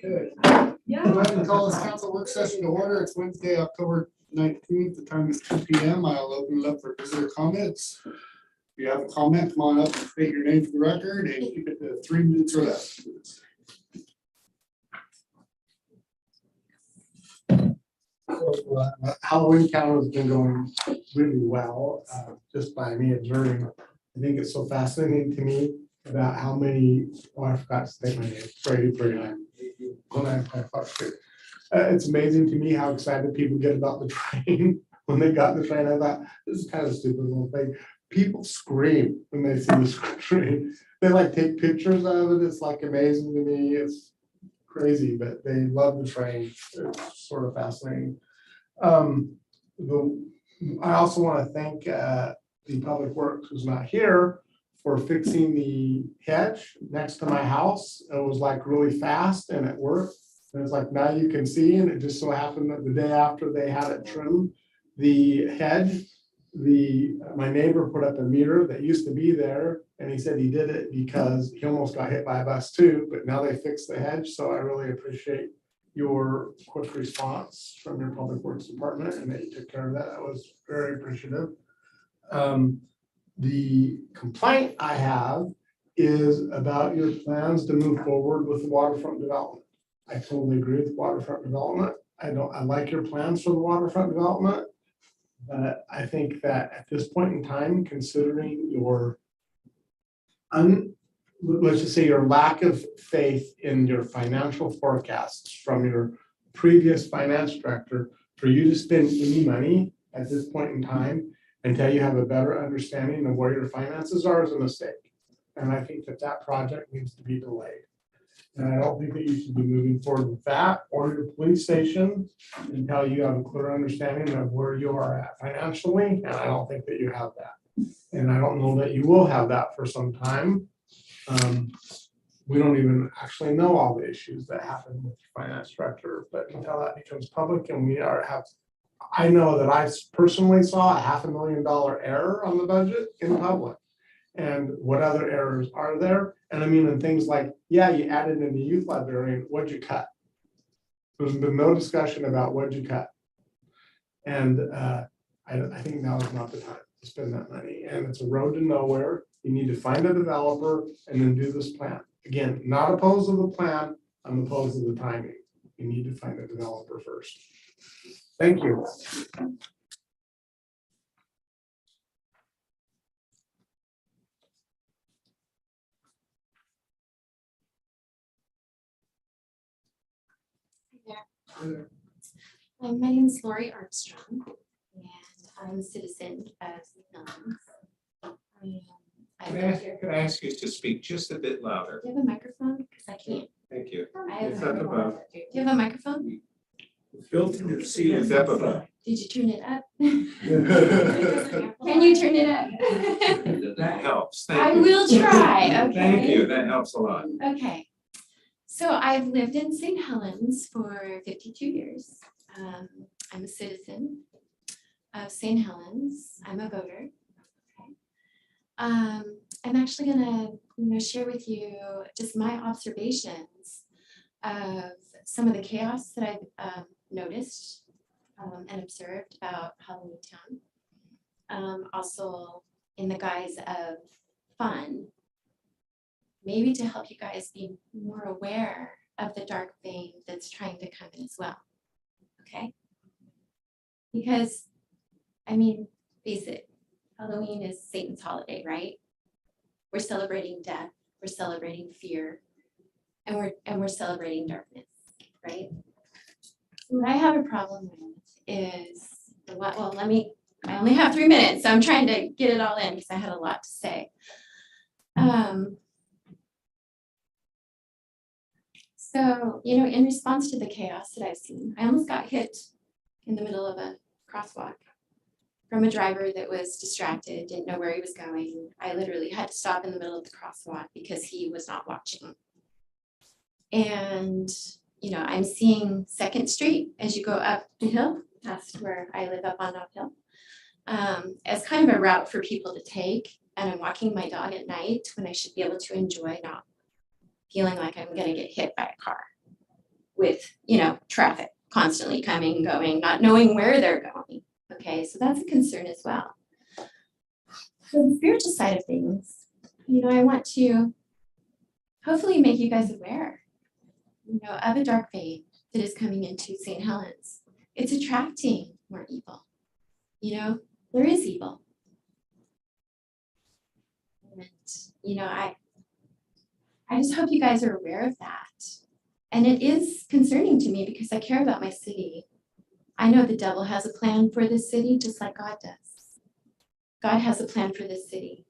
Okay. Yeah. I'd like to call this council work session to order. It's Wednesday, October 19th. The time is 2 p.m. I'll open it up for visitor comments. If you have a comment, come on up and state your name for the record and keep it to 3 minutes or less. So, Halloween Town has been going really well, just by me observing. I think it's so fascinating to me about how many, oh, I forgot to state my name, Brady. It's amazing to me how excited people get about the train. When they got the train, I thought, this is kind of a stupid little thing. People scream when they see the train. They like take pictures of it. It's like amazing to me. It's crazy, but they love the train. It's sort of fascinating. I also want to thank the Public Works, who's not here, for fixing the hedge next to my house. It was like really fast and it worked. And it's like now you can see, and it just so happened that the day after they had it trimmed, the hedge, my neighbor put up a meter that used to be there, and he said he did it because he almost got hit by a bus too, but now they fixed the hedge, so I really appreciate your quick response from your Public Works Department, and that you took care of that. I was very appreciative. The complaint I have is about your plans to move forward with waterfront development. I totally agree with waterfront development. I like your plans for the waterfront development. But I think that at this point in time, considering your let's just say your lack of faith in your financial forecasts from your previous finance director, for you to spend any money at this point in time until you have a better understanding of where your finances are is a mistake. And I think that project needs to be delayed. And I don't think that you should be moving forward with that or your police station until you have a clear understanding of where you are at financially. And I don't think that you have that. And I don't know that you will have that for some time. We don't even actually know all the issues that happen with your finance director, but until that becomes public and I know that I personally saw a $500,000 error on the budget in public. And what other errors are there? And I mean, and things like, yeah, you added in the youth librarian, what'd you cut? There's been no discussion about what'd you cut. And I think now is not the time to spend that money. And it's a road to nowhere. You need to find a developer and then do this plan. Again, not opposed to the plan, I'm opposed to the timing. You need to find a developer first. Thank you. My name is Lori Armstrong, and I'm a citizen of Nines. Can I ask you to speak just a bit louder? Do you have a microphone? Because I can't. Thank you. I have It's a up above. microphone. Do you have a microphone? Filter, see, it's up above. Did you turn it up? Can you turn it up? That helps. I Thank you. will try, okay? Thank you. That helps a lot. Okay. So I've lived in St. Helens for 52 years. I'm a citizen of St. Helens. I'm a voter. Okay. I'm actually gonna share with you just my observations of some of the chaos that I've noticed and observed about Halloween Town. Also in the guise of fun, maybe to help you guys be more aware of the dark vein that's trying to come in as well. Okay? Because, I mean, face it, Halloween is Satan's holiday, right? We're celebrating death, we're celebrating fear, and we're celebrating darkness, right? What I have a problem with is, I only have 3 minutes, so I'm trying to get it all in because I had a lot to say. So, in response to the chaos that I've seen, I almost got hit in the middle of a crosswalk from a driver that was distracted, didn't know where he was going. I literally had to stop in the middle of the crosswalk because he was not watching. And, I'm seeing 2nd Street as you go up the hill, past where I live up on uphill, as kind of a route for people to take. And I'm walking my dog at night when I should be able to enjoy not feeling like I'm gonna get hit by a car with, traffic constantly coming and going, not knowing where they're going. Okay, so that's a concern as well. So the spiritual side of things, I want to hopefully make you guys aware, of a dark vein that is coming into St. Helens. It's attracting more evil. There is evil. And, I just hope you guys are aware of that. And it is concerning to me because I care about my city. I know the devil has a plan for this city just like God does. God has a plan for this city.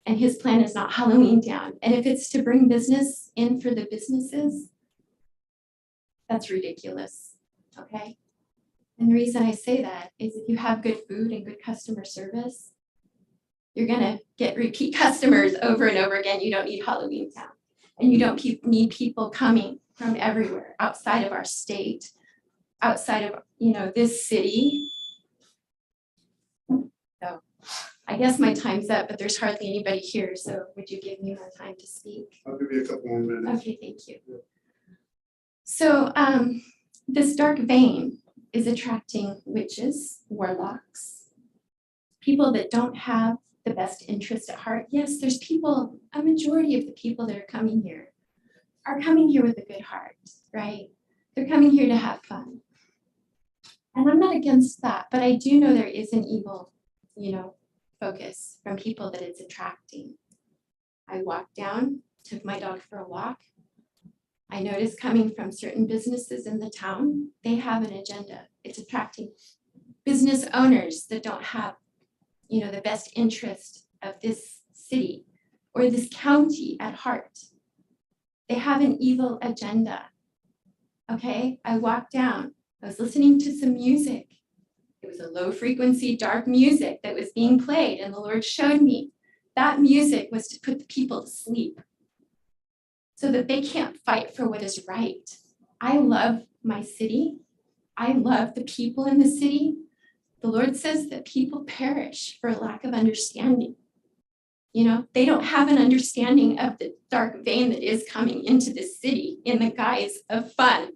And his plan is not Halloween Town. And if it's to bring business in for the businesses, that's ridiculous, okay? And the reason I say that is if you have good food and good customer service, you're gonna get repeat customers over and over again. You don't need Halloween Town. And you don't need people coming from everywhere outside of our state, outside of, this city. So I guess my time's up, but there's hardly anybody here. So would you give me more time to speak? I'll give you a couple more minutes. Okay, thank you. So this dark vein is attracting witches, warlocks, people that don't have the best interest at heart. Yes, there's people, a majority of the people that are coming here with a good heart, right? They're coming here to have fun. And I'm not against that, but I do know there is an evil, focus from people that it's attracting. I walked down, took my dog for a walk. I noticed coming from certain businesses in the town, they have an agenda. It's attracting business owners that don't have, the best interest of this city or this county at heart. They have an evil agenda. Okay, I walked down. I was listening to some music. It was a low frequency, dark music that was being played, and the Lord showed me that music was to put the people to sleep so that they can't fight for what is right. I love my city. I love the people in the city. The Lord says that people perish for lack of understanding. They don't have an understanding of the dark vein that is coming into this city in the guise of fun.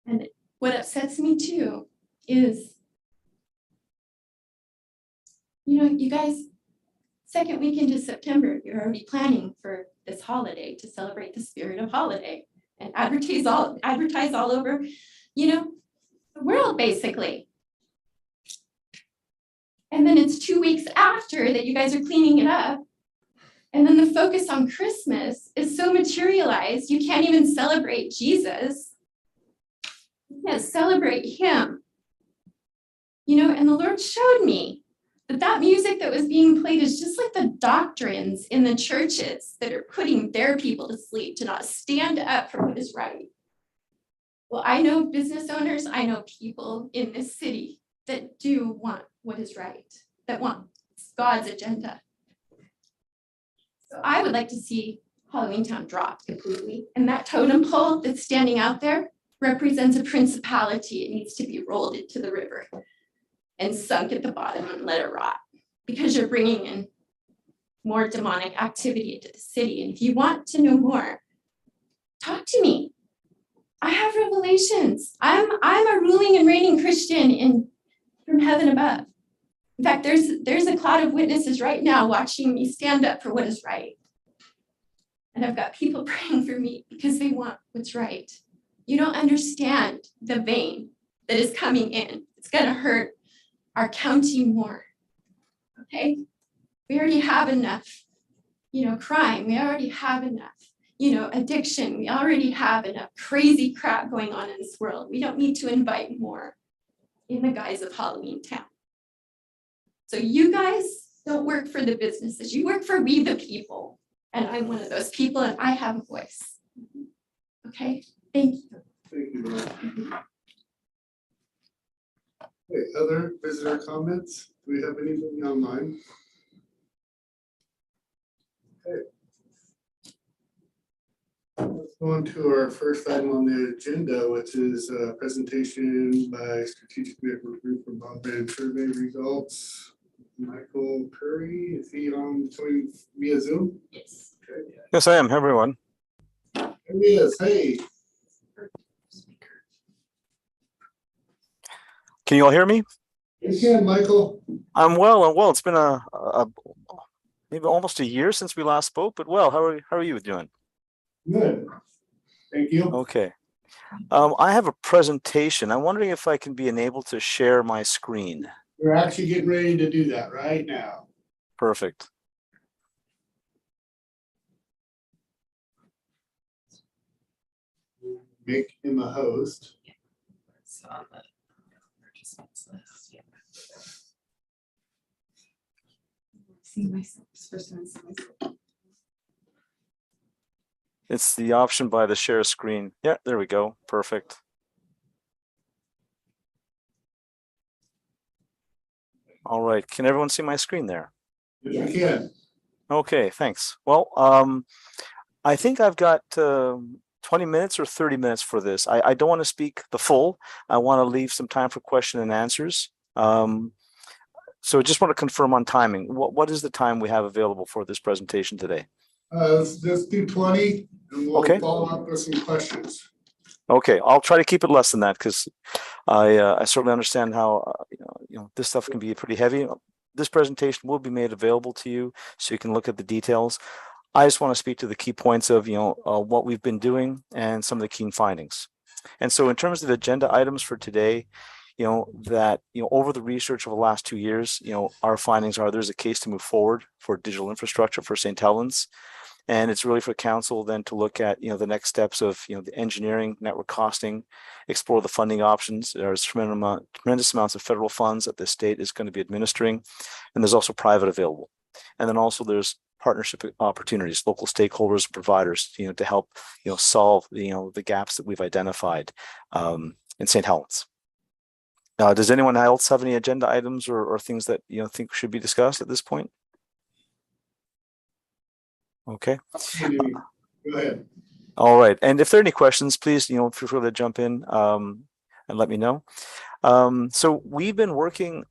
And what upsets me too is, you guys, second week into September, you're already planning for this holiday to celebrate the spirit of holiday and advertise all over, the world basically. And then it's 2 weeks after that you guys are cleaning it up. And then the focus on Christmas is so materialized, you can't even celebrate Jesus. You can't celebrate him. And the Lord showed me that music that was being played is just like the doctrines in the churches that are putting their people to sleep to not stand up for what is right. Well, I know business owners, I know people in this city that do want what is right, that want God's agenda. So I would like to see Halloween Town dropped completely. And that totem pole that's standing out there represents a principality. It needs to be rolled into the river and sunk at the bottom and let it rot, because you're bringing in more demonic activity into the city. And if you want to know more, talk to me. I have revelations. I'm a ruling and reigning Christian from heaven above. In fact, there's a cloud of witnesses right now watching me stand up for what is right. And I've got people praying for me because they want what's right. You don't understand the vein that is coming in. It's going to hurt our county more. Okay? We already have enough, crime. We already have enough, addiction. We already have enough crazy crap going on in this world. We don't need to invite more in the guise of Halloween Town. So you guys don't work for the businesses. You work for we the people. And I'm one of those people, and I have a voice. Okay? Thank you. Thank you, Laura. Okay, other visitor comments? Do we have anything online? Okay. Let's go on to our first item on the agenda, which is a presentation by Strategic Medical Group for broadband survey results. Michael Curry, is he on coming via Zoom? Yes. Yes, I am, everyone. There he is. Hey, Can you all hear me? you can, Michael. I'm well. It's been maybe almost a year since we last spoke, but well, how are you doing? Good. Thank you. Okay. I have a presentation. I'm wondering if I can be enabled to share my screen. We're actually getting ready to do that right now. Perfect. Make him a host. It's on the participants list, yeah. See myself, first time I see myself. It's the option by the share screen. Yeah, there we go. Perfect. All right. Can everyone see my screen there? Yes, we can. Okay, thanks. Well, I think I've got 20 minutes or 30 minutes for this. I don't want to speak the full. I want to leave some time for question and answers. So I just want to confirm on timing. What is the time we have available for this presentation today? Let's just do 20 and we'll Okay. follow up with some questions. Okay, I'll try to keep it less than that because I certainly understand how this stuff can be pretty heavy. This presentation will be made available to you so you can look at the details. I just want to speak to the key points of what we've been doing and some of the key findings. And so in terms of the agenda items for today, over the research of the last 2 years, our findings are there's a case to move forward for digital infrastructure for St. Helens. And it's really for council then to look at, the next steps of, the engineering, network costing, explore the funding options. There's tremendous amounts of federal funds that the state is going to be administering, and there's also private available. And then also there's partnership opportunities, local stakeholders, providers, to help, solve, the gaps that we've identified in St. Helens. Does anyone else have any agenda items or things that, think should be discussed at this point? Okay. Go ahead. All right. And if there are any questions, please, feel free to jump in and let me know. So we've been working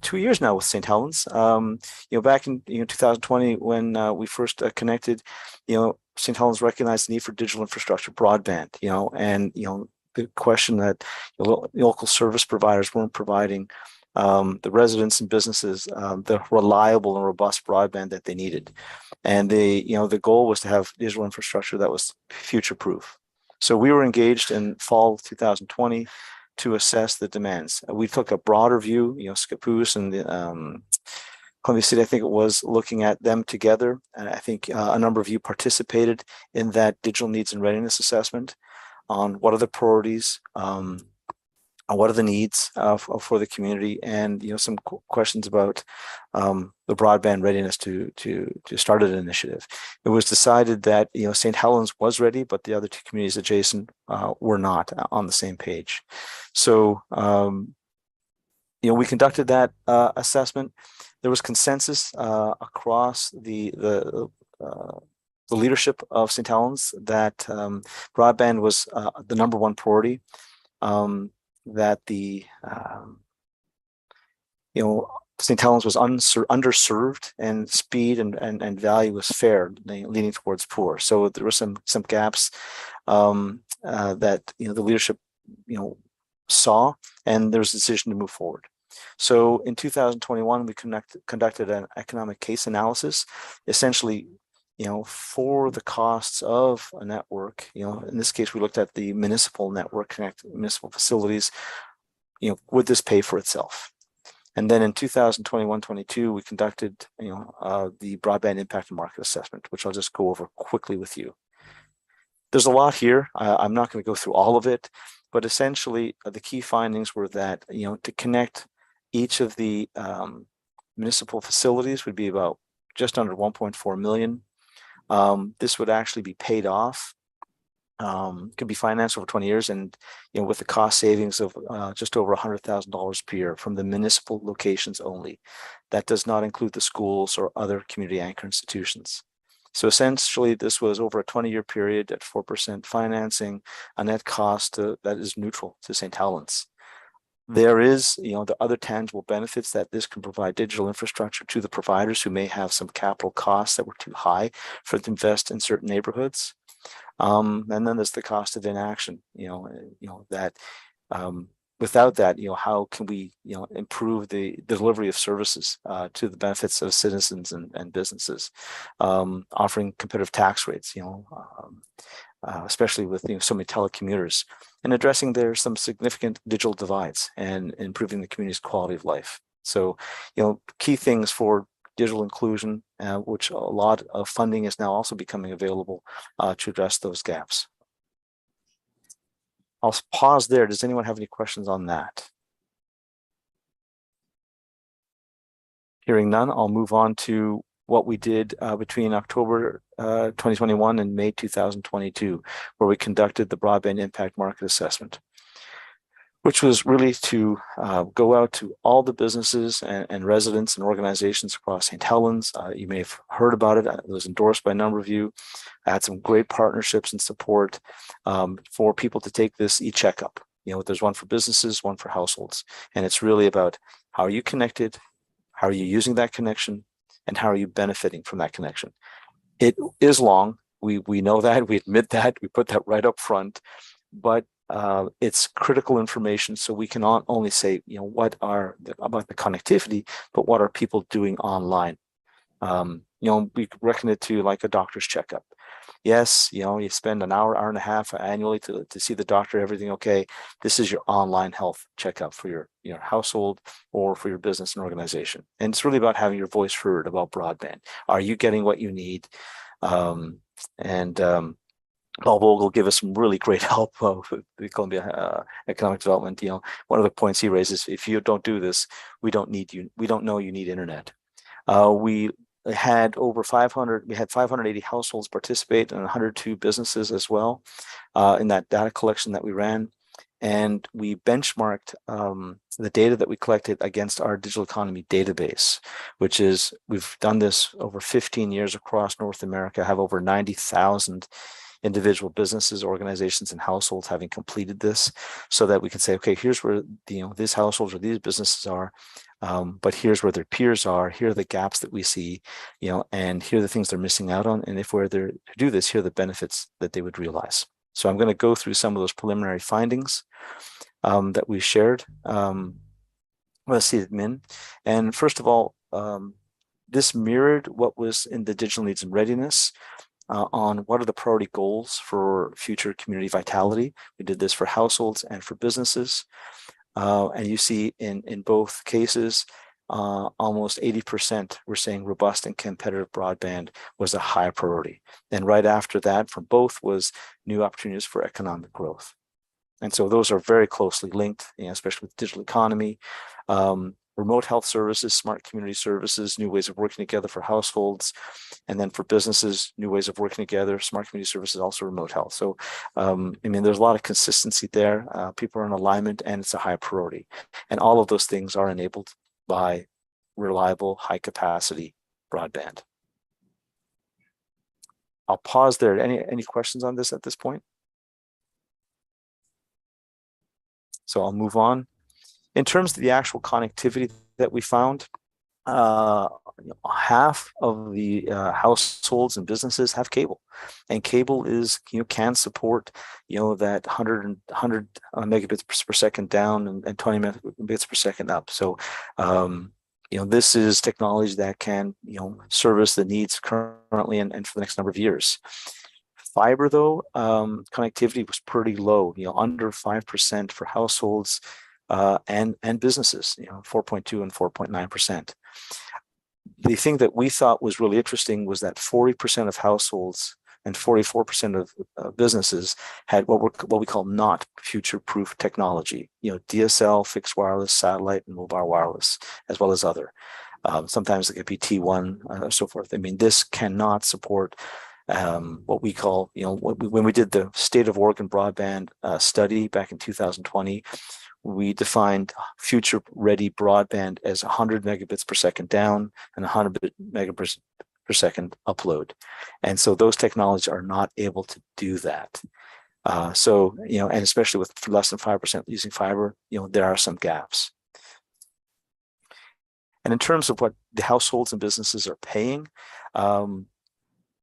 2 years now with St. Helens. Back in 2020 when we first connected, St. Helens recognized the need for digital infrastructure, broadband, and the question that local service providers weren't providing the residents and businesses the reliable and robust broadband that they needed. And the goal was to have digital infrastructure that was future proof. So we were engaged in fall 2020 to assess the demands. We took a broader view, Scappoose and Columbia City, I think it was, looking at them together. And I think a number of you participated in that digital needs and readiness assessment on what are the priorities, what are the needs for the community, and some questions about the broadband readiness to start an initiative. It was decided that St. Helens was ready, but the other two communities adjacent were not on the same page. So we conducted that assessment. There was consensus across the leadership of St. Helens that broadband was the number one priority. That the St. Helens was underserved, and speed and value was fair, leaning towards poor. So there were some gaps that the leadership saw, and there was a decision to move forward. So in 2021, we conducted an economic case analysis, essentially for the costs of a network. In this case, we looked at the municipal network, connect municipal facilities. Would this pay for itself? And then in 2021-22, we conducted the broadband impact and market assessment, which I'll just go over quickly with you. There's a lot here. I'm not going to go through all of it, but essentially the key findings were that to connect each of the municipal facilities would be about just under 1.4 million. This would actually be paid off, could be financed over 20 years, and with the cost savings of just over $100,000 per year from the municipal locations only. That does not include the schools or other community anchor institutions. So essentially, this was over a 20-year period at 4% financing, a net cost that is neutral to St. Helens. There is, the other tangible benefits that this can provide digital infrastructure to the providers who may have some capital costs that were too high for them to invest in certain neighborhoods. And then there's the cost of inaction, that without that, how can we, improve the delivery of services to the benefits of citizens and businesses, offering competitive tax rates, especially with so many telecommuters, and addressing there's some significant digital divides and improving the community's quality of life. So, key things for digital inclusion, which a lot of funding is now also becoming available to address those gaps. I'll pause there. Does anyone have any questions on that? Hearing none, I'll move on to what we did between October 2021 and May 2022, where we conducted the Broadband Impact Market Assessment, which was really to go out to all the businesses and residents and organizations across St. Helens. You may have heard about it. It was endorsed by a number of you. I had some great partnerships and support for people to take this e-checkup. There's one for businesses, one for households. And it's really about how are you connected, how are you using that connection, and how are you benefiting from that connection. It is long. We know that, we admit that, we put that right up front, but it's critical information, so we can not only say, what are about the connectivity, but what are people doing online. We reckon it to like a doctor's checkup. Yes, you spend an hour and a half annually to see the doctor, everything okay. This is your online health checkup for your household or for your business and organization. And it's really about having your voice heard about broadband. Are you getting what you need? Paul Vogel give us some really great help with the Columbia Economic Development. One of the points he raises, if you don't do this, we don't need you. We don't know you need internet. We had over 580 households participate and 102 businesses as well in that data collection that we ran. And we benchmarked the data that we collected against our digital economy database, which is, we've done this over 15 years across North America, have over 90,000 individual businesses, organizations, and households having completed this, so that we can say, okay, here's where these households or these businesses are, but here's where their peers are. Here are the gaps that we see, and here are the things they're missing out on. And if we're there to do this, here are the benefits that they would realize. So I'm going to go through some of those preliminary findings that we shared. Let's see them in. And first of all, this mirrored what was in the digital needs and readiness. On what are the priority goals for future community vitality. We did this for households and for businesses. And you see in both cases, almost 80% were saying robust and competitive broadband was a high priority. And right after that, for both, was new opportunities for economic growth. And so those are very closely linked, especially with digital economy. Remote health services, smart community services, new ways of working together for households, and then for businesses, new ways of working together, smart community services, also remote health. So, there's a lot of consistency there. People are in alignment, and it's a high priority. And all of those things are enabled by reliable, high capacity broadband. I'll pause there. Any questions on this at this point? So I'll move on. In terms of the actual connectivity that we found, half of the households and businesses have cable, and cable is can support that 100 megabits per second down and 20 megabits per second up. So this is technology that can service the needs currently and for the next number of years. Fiber, though, connectivity was pretty low, under 5% for households and businesses, 4.2 and 4.9%. The thing that we thought was really interesting was that 40% of households and 44% of businesses had what we call not future-proof technology, DSL, fixed wireless, satellite, and mobile wireless, as well as other. Sometimes it could be T1, so forth. This cannot support what we call, when we did the State of Oregon Broadband study back in 2020, we defined future-ready broadband as 100 megabits per second down and 100 megabits per second upload. And so those technologies are not able to do that. So, and especially with less than 5% using fiber, there are some gaps. And in terms of what the households and businesses are paying,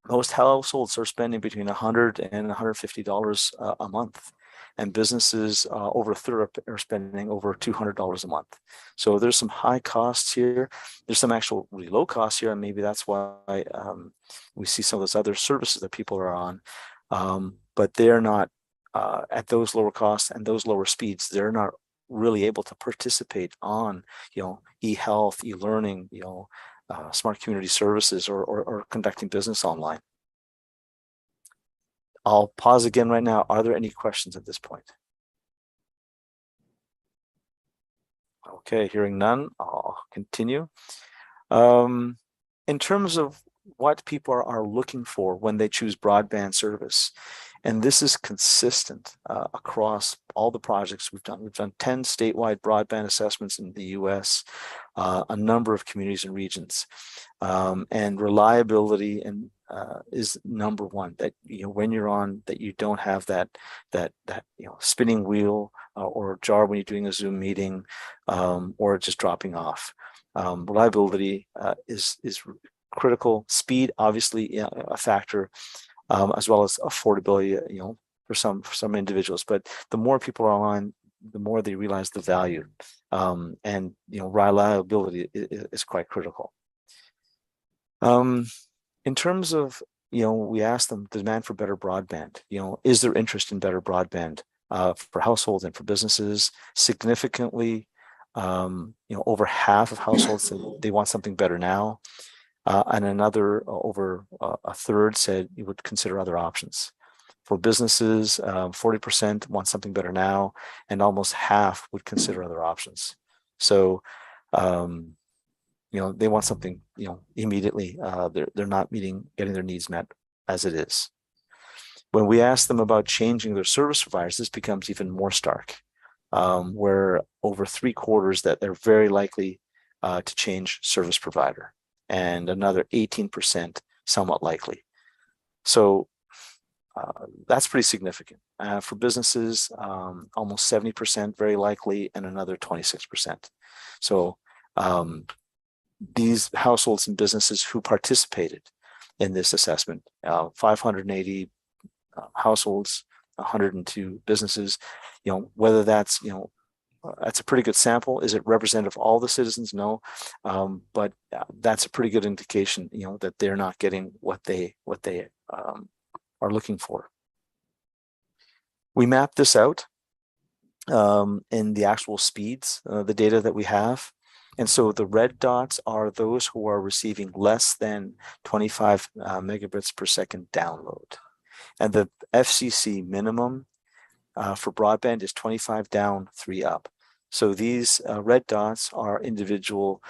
most households are spending between $100 and $150 a month, and businesses over a third are spending over $200 a month. So there's some high costs here. There's some actual really low costs here, and maybe that's why we see some of those other services that people are on, but they're not at those lower costs and those lower speeds. They're not really able to participate on, e-health, e-learning, smart community services or conducting business online. I'll pause again right now. Are there any questions at this point? Okay, hearing none, I'll continue. In terms of what people are looking for when they choose broadband service, and this is consistent across all the projects we've done. We've done 10 statewide broadband assessments in the US, a number of communities and regions, and reliability and is number one. That when you're on, that you don't have that spinning wheel or jar when you're doing a Zoom meeting, or just dropping off. Reliability is critical. Speed, obviously, a factor. As well as affordability, for some individuals. But the more people are online, the more they realize the value, and reliability is quite critical. In terms of we asked them the demand for better broadband. Is there interest in better broadband for households and for businesses? Significantly, over half of households said they want something better now. And another over a third said you would consider other options. For businesses, 40% want something better now, and almost half would consider other options. So, they want something, immediately. They're not getting their needs met as it is. When we ask them about changing their service providers, this becomes even more stark, where over 3/4 that they're very likely to change service provider, and another 18% somewhat likely. So that's pretty significant. For businesses, almost 70% very likely, and another 26%. So these households and businesses who participated in this assessment, 580 households, 102 businesses, whether that's, that's a pretty good sample. Is it representative of all the citizens? No, but that's a pretty good indication, that they're not getting what they are looking for. We mapped this out in the actual speeds, the data that we have, and so the red dots are those who are receiving less than 25 megabits per second download, and the FCC minimum for broadband is 25 down, 3 up. So these red dots are individual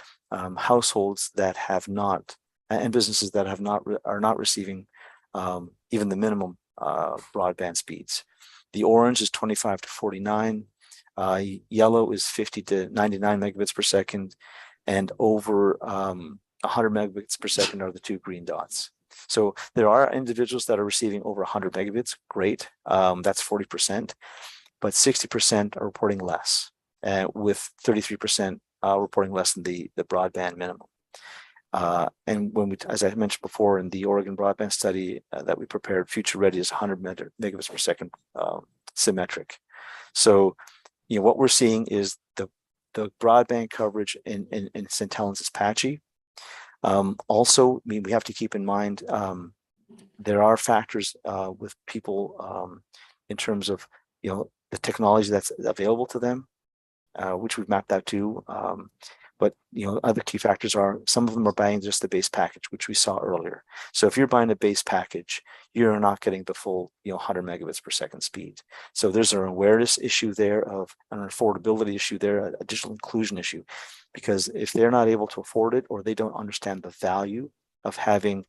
households that have not, and businesses that are not receiving even the minimum broadband speeds. The orange is 25 to 49. Yellow is 50 to 99 megabits per second, and over 100 megabits per second are the 2 green dots. So there are individuals that are receiving over 100 megabits, great, that's 40%, but 60% are reporting less, with 33% reporting less than the broadband minimum. And when as I mentioned before, in the Oregon broadband study that we prepared, Future Ready is 100 megabits per second symmetric. So, what we're seeing is the broadband coverage in St. Helens is patchy. Also, we have to keep in mind there are factors with people in terms of the technology that's available to them, which we've mapped out too. But other key factors are some of them are buying just the base package, which we saw earlier. So if you're buying a base package, you're not getting the full 100 megabits per second speed. So there's an awareness issue there, of an affordability issue there, an additional inclusion issue, because if they're not able to afford it, or they don't understand the value of having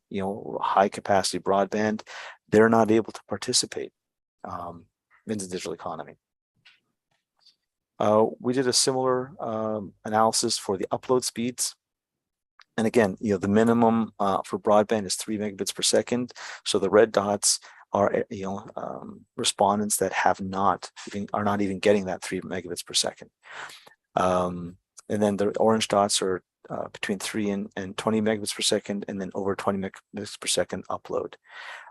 high capacity broadband, they're not able to participate in the digital economy. We did a similar analysis for the upload speeds. And again, the minimum for broadband is 3 megabits per second. So the red dots are respondents that are not even getting that 3 megabits per second. And then the orange dots are between 3 and 20 megabits per second, and then over 20 megabits per second upload.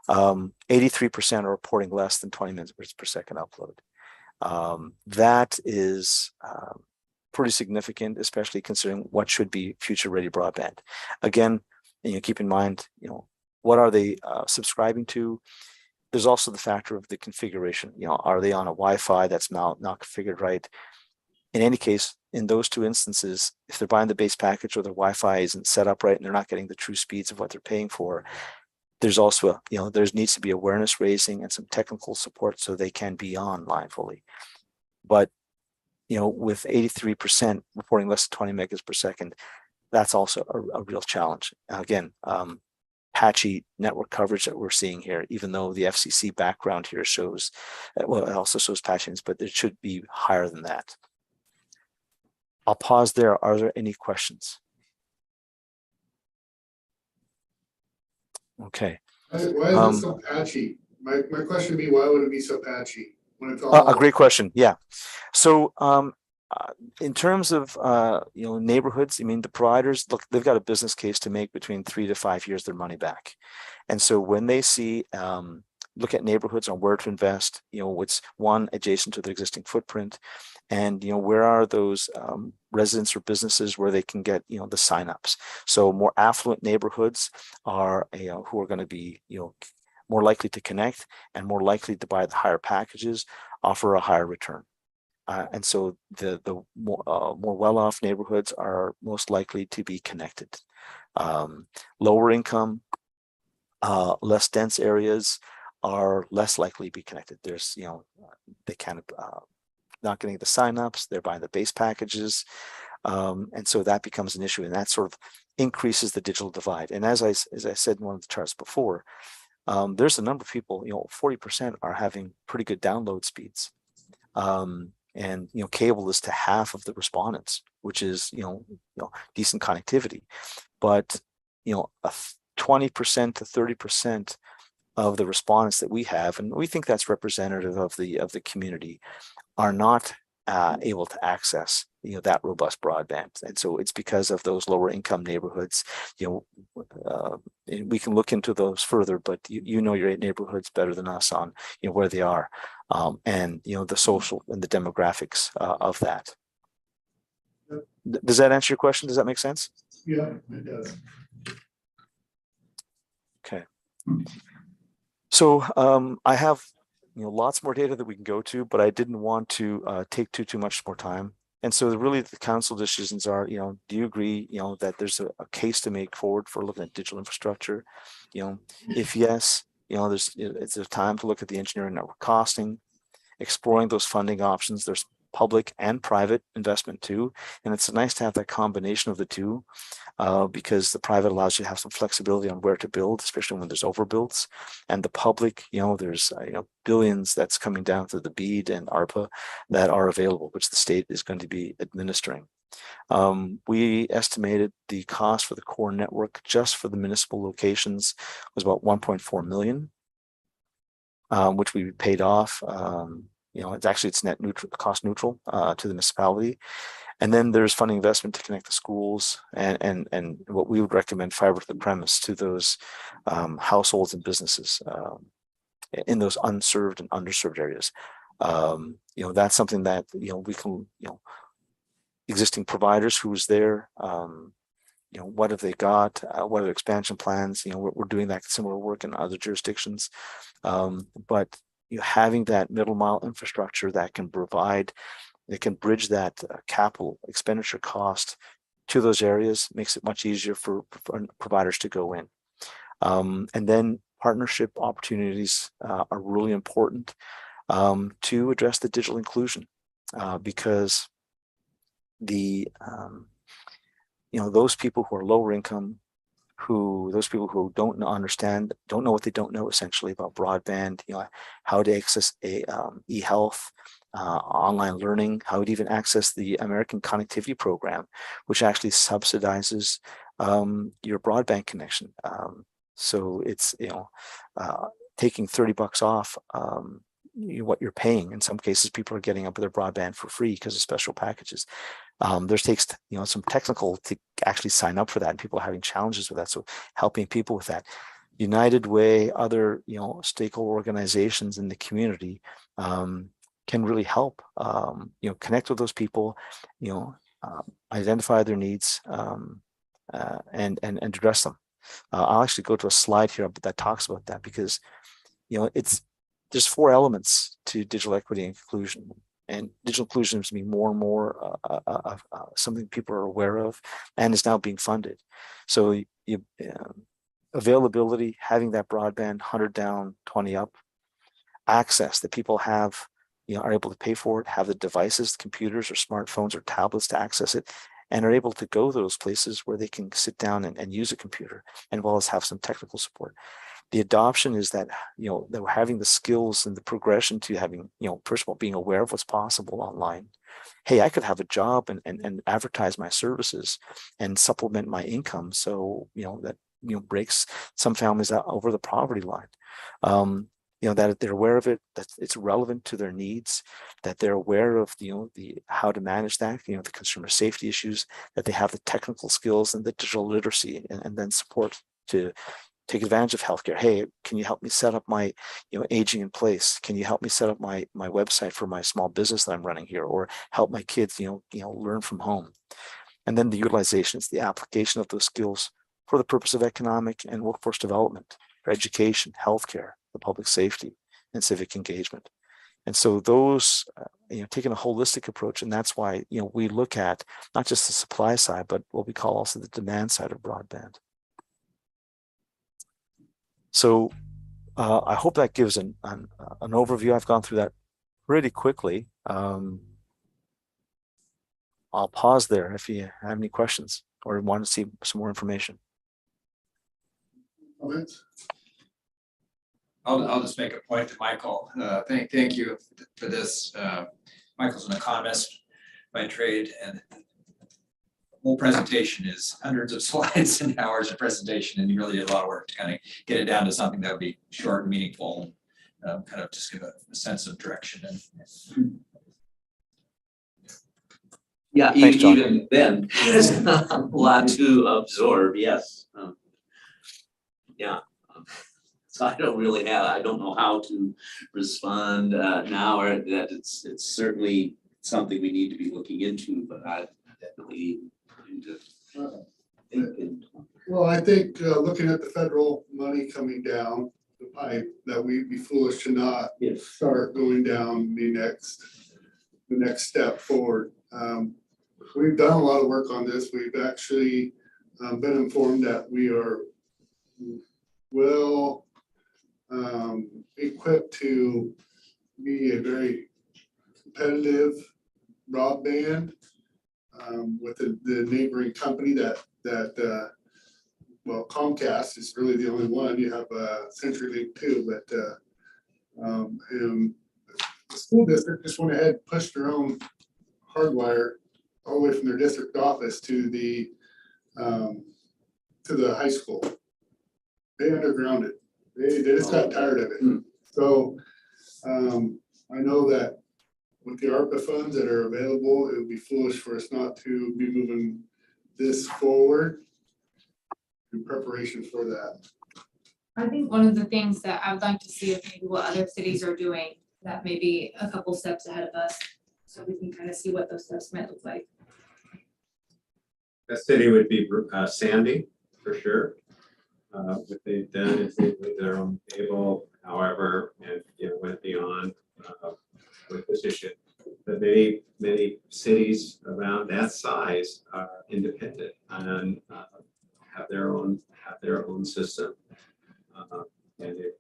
83% are reporting less than 20 megabits per second upload. That is pretty significant, especially considering what should be future-ready broadband. Again, keep in mind, what are they subscribing to? There's also the factor of the configuration. Are they on a Wi-Fi that's not configured right? In any case, in those two instances, if they're buying the base package or their Wi-Fi isn't set up right and they're not getting the true speeds of what they're paying for, there's also there needs to be awareness raising and some technical support so they can be online fully. But with 83% reporting less than 20 megas per second, that's also a real challenge. Again, patchy network coverage that we're seeing here, even though the FCC background here shows, well, it also shows patchiness, but it should be higher than that. I'll pause there. Are there any questions? Okay. Why is it so patchy? My question would be, why would it be so patchy when it's all? A great question. Yeah. So in terms of neighborhoods, I mean, the providers, look, they've got a business case to make between 3 to 5 years their money back. And so when they see look at neighborhoods on where to invest, what's one adjacent to the existing footprint, and where are those residents or businesses where they can get the signups. So more affluent neighborhoods are who are going to be more likely to connect and more likely to buy the higher packages, offer a higher return. And so the more well-off neighborhoods are most likely to be connected. Lower income, less dense areas are less likely to be connected. There's, they kind of not getting the signups, they're buying the base packages. And so that becomes an issue, and that sort of increases the digital divide. And as I said in one of the charts before, there's a number of people, 40% are having pretty good download speeds. And cable is to half of the respondents, which is decent connectivity, but 20% to 30% of the respondents that we have, and we think that's representative of the community, are not able to access that robust broadband. And so it's because of those lower income neighborhoods. We can look into those further, but your neighborhoods better than us on where they are, and the social and the demographics of that. Does that answer your question? Does that make sense? Yeah, it does. Okay. So I have lots more data that we can go to, but I didn't want to take too much more time. And so really the council decisions are, do you agree, that there's a case to make forward for looking at digital infrastructure? If yes, it's a time to look at the engineering network costing, exploring those funding options. There's public and private investment too. And it's nice to have that combination of the two, because the private allows you to have some flexibility on where to build, especially when there's overbuilds. And the public, there's billions that's coming down through the BEAD and ARPA that are available, which the state is going to be administering. We estimated the cost for the core network just for the municipal locations was about 1.4 million, which we paid off. It's net neutral, cost neutral to the municipality. And then there's funding investment to connect the schools and what we would recommend fiber to the premise to those households and businesses in those unserved and underserved areas. That's something that we can existing providers who's there. What have they got? What are their expansion plans? We're doing that similar work in other jurisdictions, but having that middle mile infrastructure that can bridge that capital expenditure cost to those areas makes it much easier for providers to go in. And then partnership opportunities are really important to address the digital inclusion, because those people who are lower income, those people who don't know what they don't know essentially about broadband, how to access e-health, online learning, how to even access the American Connectivity Program, which actually subsidizes your broadband connection. So it's taking $30 off what you're paying. In some cases, people are getting up with their broadband for free because of special packages. There's takes some technical to actually sign up for that, and people are having challenges with that. So helping people with that. United Way, other stakeholder organizations in the community can really help. Connect with those people, identify their needs, and address them. I'll actually go to a slide here that talks about that, because there's 4 elements to digital equity and inclusion, and digital inclusion is being more and more something people are aware of and is now being funded. So availability, having that broadband 100 down, 20 up, access that people have, are able to pay for it, have the devices, computers or smartphones or tablets to access it, and are able to go to those places where they can sit down and use a computer, and well as have some technical support. The adoption is that, that we're having the skills and the progression to having, first of all, being aware of what's possible online. Hey, I could have a job and advertise my services and supplement my income. So, that, breaks some families out over the poverty line. That they're aware of it, that it's relevant to their needs, that they're aware of the how to manage that, the consumer safety issues, that they have the technical skills and the digital literacy, and then support to take advantage of healthcare. Hey, can you help me set up my aging in place? Can you help me set up my website for my small business that I'm running here, or help my kids learn from home? And then the utilizations, the application of those skills for the purpose of economic and workforce development, for education, healthcare, the public safety, and civic engagement. And so those, taking a holistic approach, and that's why, we look at not just the supply side, but what we call also the demand side of broadband. So I hope that gives an overview. I've gone through that pretty quickly. I'll pause there if you have any questions or want to see some more information. Comments? I'll just make a point to Michael. Thank you for this. Michael's an economist by trade, and the whole presentation is hundreds of slides and hours of presentation, and you really did a lot of work to kind of get it down to something that would be short and meaningful, and kind of just give a sense of direction. And yeah, Thanks, John. even then, there's a lot to absorb. Yes. Yeah. So I don't know how to respond now, or that it's certainly something we need to be looking into, but I definitely need to think into. Well, I think looking at the federal money coming down the pipe, that we'd be foolish to not Yes. start going down the next step forward. We've done a lot of work on this. We've actually been informed that we are well equipped to be a very competitive broadband with the neighboring company that well, Comcast is really the only one. You have CenturyLink too, but and the school district just went ahead and pushed their own hardwire all the way from their district office to the high school. They underground it. They just got tired of it. So I know that with the ARPA funds that are available, it would be foolish for us not to be moving this forward in preparation for that. I think one of the things that I would like to see is maybe what other cities are doing that may be a couple steps ahead of us. So we can kind of see what those steps might look like. That city would be Sandy, for sure. What they've done is they put their own cable, however, and went beyond with this issue. But many cities around that size are independent and have their own system. And it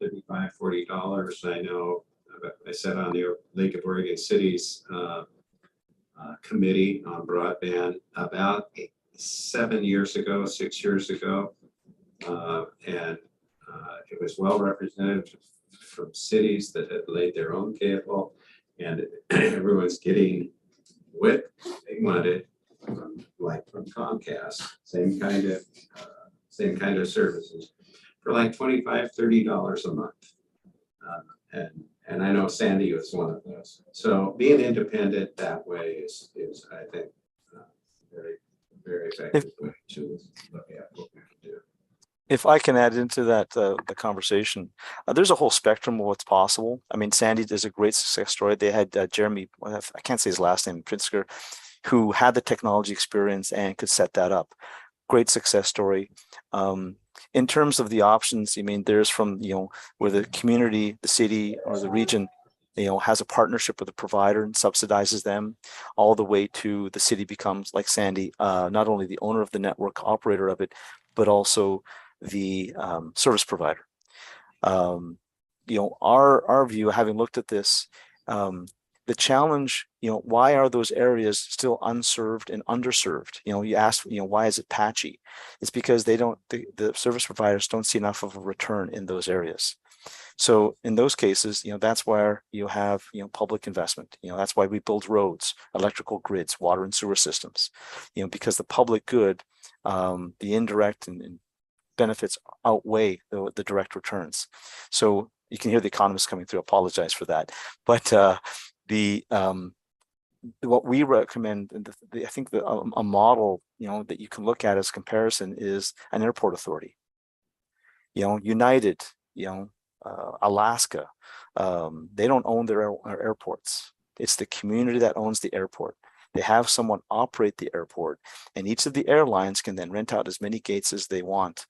$35, $40, I know, I sat on the Lake of Oregon Cities committee on broadband about 6 years ago. And it was well represented from cities that had laid their own cable, and everyone's getting what they wanted from Comcast, same kind of services for like $25, $30 a month. And I know Sandy was one of those. So being independent that way is I think, very, very effective way to look at what we can do. If I can add into that, the conversation, there's a whole spectrum of what's possible. I mean, Sandy is a great success story. They had Jeremy, I can't say his last name, Pritzker, who had the technology experience and could set that up. Great success story. In terms of the options, I mean, there's from, where the community, the city or the region, has a partnership with a provider and subsidizes them, all the way to the city becomes, like Sandy, not only the owner of the network, operator of it, but also the service provider. Our view, having looked at this, the challenge, why are those areas still unserved and underserved? You ask, why is it patchy? It's because the service providers don't see enough of a return in those areas. So in those cases, that's where you have, public investment. That's why we build roads, electrical grids, water and sewer systems, because the public good, the indirect and benefits outweigh the direct returns. So you can hear the economists coming through. Apologize for that, but what we recommend, I think a model that you can look at as comparison is an airport authority. United, Alaska, they don't own their airports. It's the community that owns the airport. They have someone operate the airport, and each of the airlines can then rent out as many gates as they want,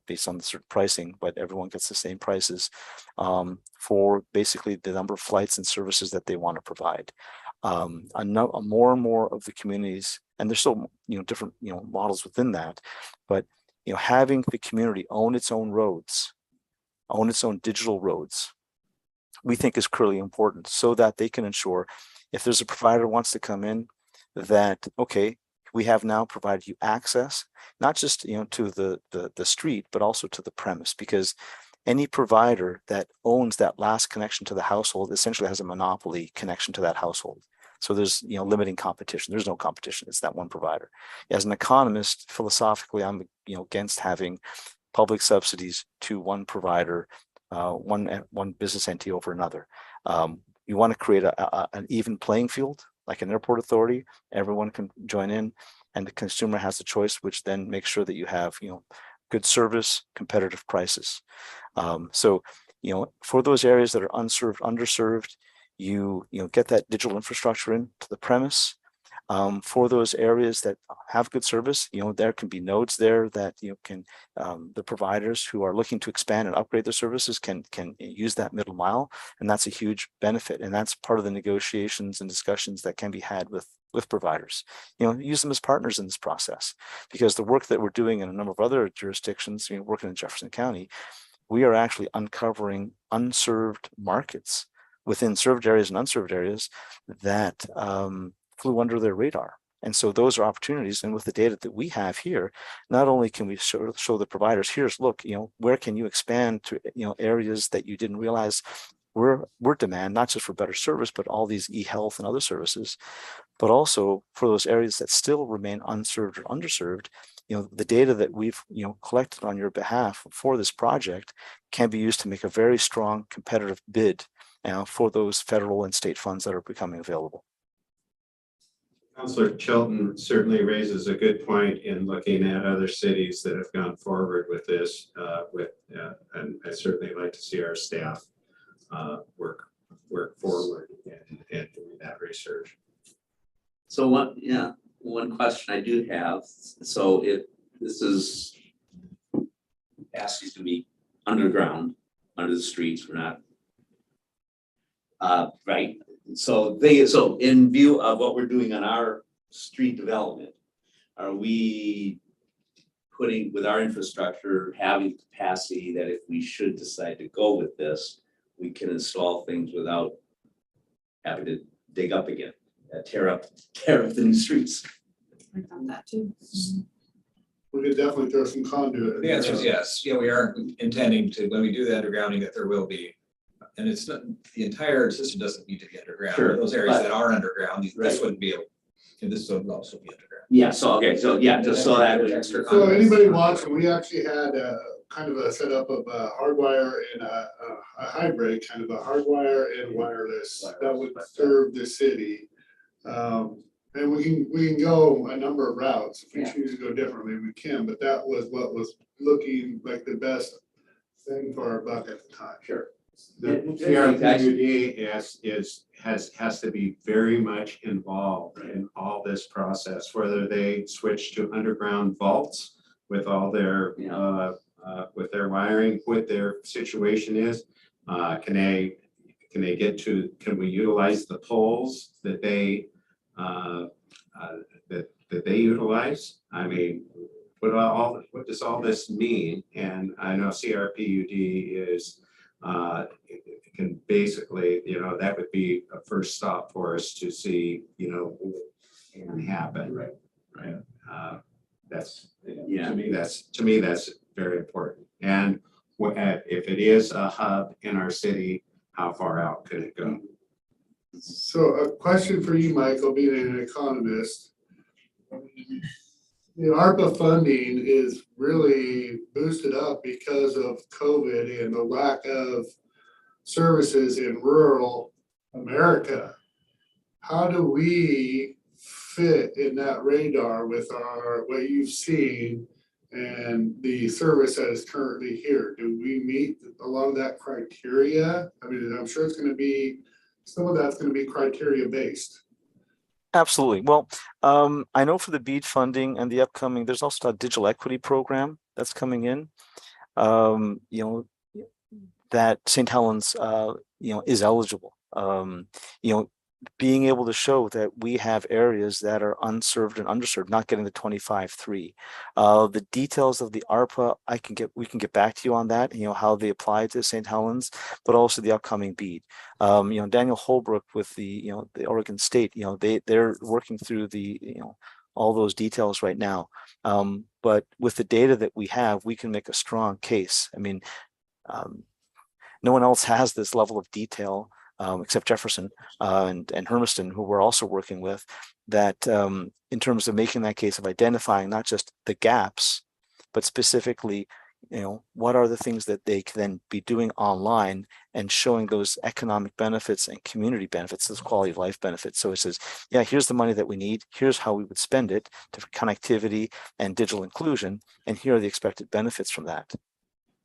based on the certain pricing, but everyone gets the same prices for basically the number of flights and services that they want to provide. More and more of the communities, and there's still different models within that, but having the community own its own roads, own its own digital roads, we think is critically important, so that they can ensure if there's a provider who wants to come in, that, okay, we have now provided you access, not just to the street, but also to the premise, because any provider that owns that last connection to the household essentially has a monopoly connection to that household. So there's limiting competition. There's no competition. It's that one provider. As an economist, philosophically, I'm against having public subsidies to one provider, one business entity over another. You want to create an even playing field, like an airport authority. Everyone can join in, and the consumer has a choice, which then makes sure that you have good service, competitive prices. So for those areas that are unserved, underserved, you get that digital infrastructure into the premise. For those areas that have good service, there can be nodes there that can the providers who are looking to expand and upgrade their services can use that middle mile, and that's a huge benefit. And that's part of the negotiations and discussions that can be had with providers. Use them as partners in this process, because the work that we're doing in a number of other jurisdictions, working in Jefferson County, we are actually uncovering unserved markets within served areas and unserved areas that flew under their radar. And so those are opportunities. And with the data that we have here, not only can we show the providers, here's, look, where can you expand to, areas that you didn't realize were demand, not just for better service, but all these e-health and other services, but also for those areas that still remain unserved or underserved. The data that we've, collected on your behalf for this project can be used to make a very strong competitive bid for those federal and state funds that are becoming available. Councillor Chilton certainly raises a good point in looking at other cities that have gone forward with this, and I certainly like to see our staff work forward and doing that research. So one question I do have, so if this is asking to be underground, under the streets, we're not, right? So in view of what we're doing on our street development, are we putting with our infrastructure, having capacity that if we should decide to go with this, we can install things without having to dig up again, tear up the new streets? I found that too. We could definitely throw some conduit. The answer is yes. Yeah, we are intending to, when we do the undergrounding, that there will be. And it's not, the entire system doesn't need to be underground. Sure, Those areas but- that are underground, Right. this wouldn't be able, and this would also be underground. Yeah, so, okay, so yeah, just so that. Extra So conduits. anybody watching, we actually had kind of a setup of a hardwire and a hybrid, kind of a hardwire and wireless that would serve the city. And we can go a number of routes. If we choose to go differently, we can, but that was what was looking like the best thing for our buck at the time. Sure. The CRPUD has to be very much involved in all this process, whether they switch to underground vaults with all their, with their wiring, what their situation is. Can they can we utilize the poles that they, that they utilize? I mean, what does all this mean? And I know CRPUD is, it can basically, that would be a first stop for us to see, what can happen. Right. That's, Yeah. to me, that's very important. And if it is a hub in our city, how far out could it go? So a question for you, Michael, being an economist. The ARPA funding is really boosted up because of COVID and the lack of services in rural America. How do we fit in that radar with what you've seen and the service that is currently here? Do we meet a lot of that criteria? I mean, I'm sure it's going to be, some of that's going to be criteria based. Absolutely. Well, I know for the BEAD funding and the upcoming, there's also a digital equity program that's coming in. That St. Helens, is eligible. Being able to show that we have areas that are unserved and underserved, not getting the 25-3. The details of the ARPA, we can get back to you on that, how they apply to St. Helens, but also the upcoming BEAD. Daniel Holbrook with the Oregon State, they're working through all those details right now. But with the data that we have, we can make a strong case. I mean, no one else has this level of detail except Jefferson and Hermiston, who we're also working with, that in terms of making that case of identifying not just the gaps, but specifically, what are the things that they can then be doing online and showing those economic benefits and community benefits, those quality of life benefits. So it says, yeah, here's the money that we need. Here's how we would spend it to connectivity and digital inclusion. And here are the expected benefits from that.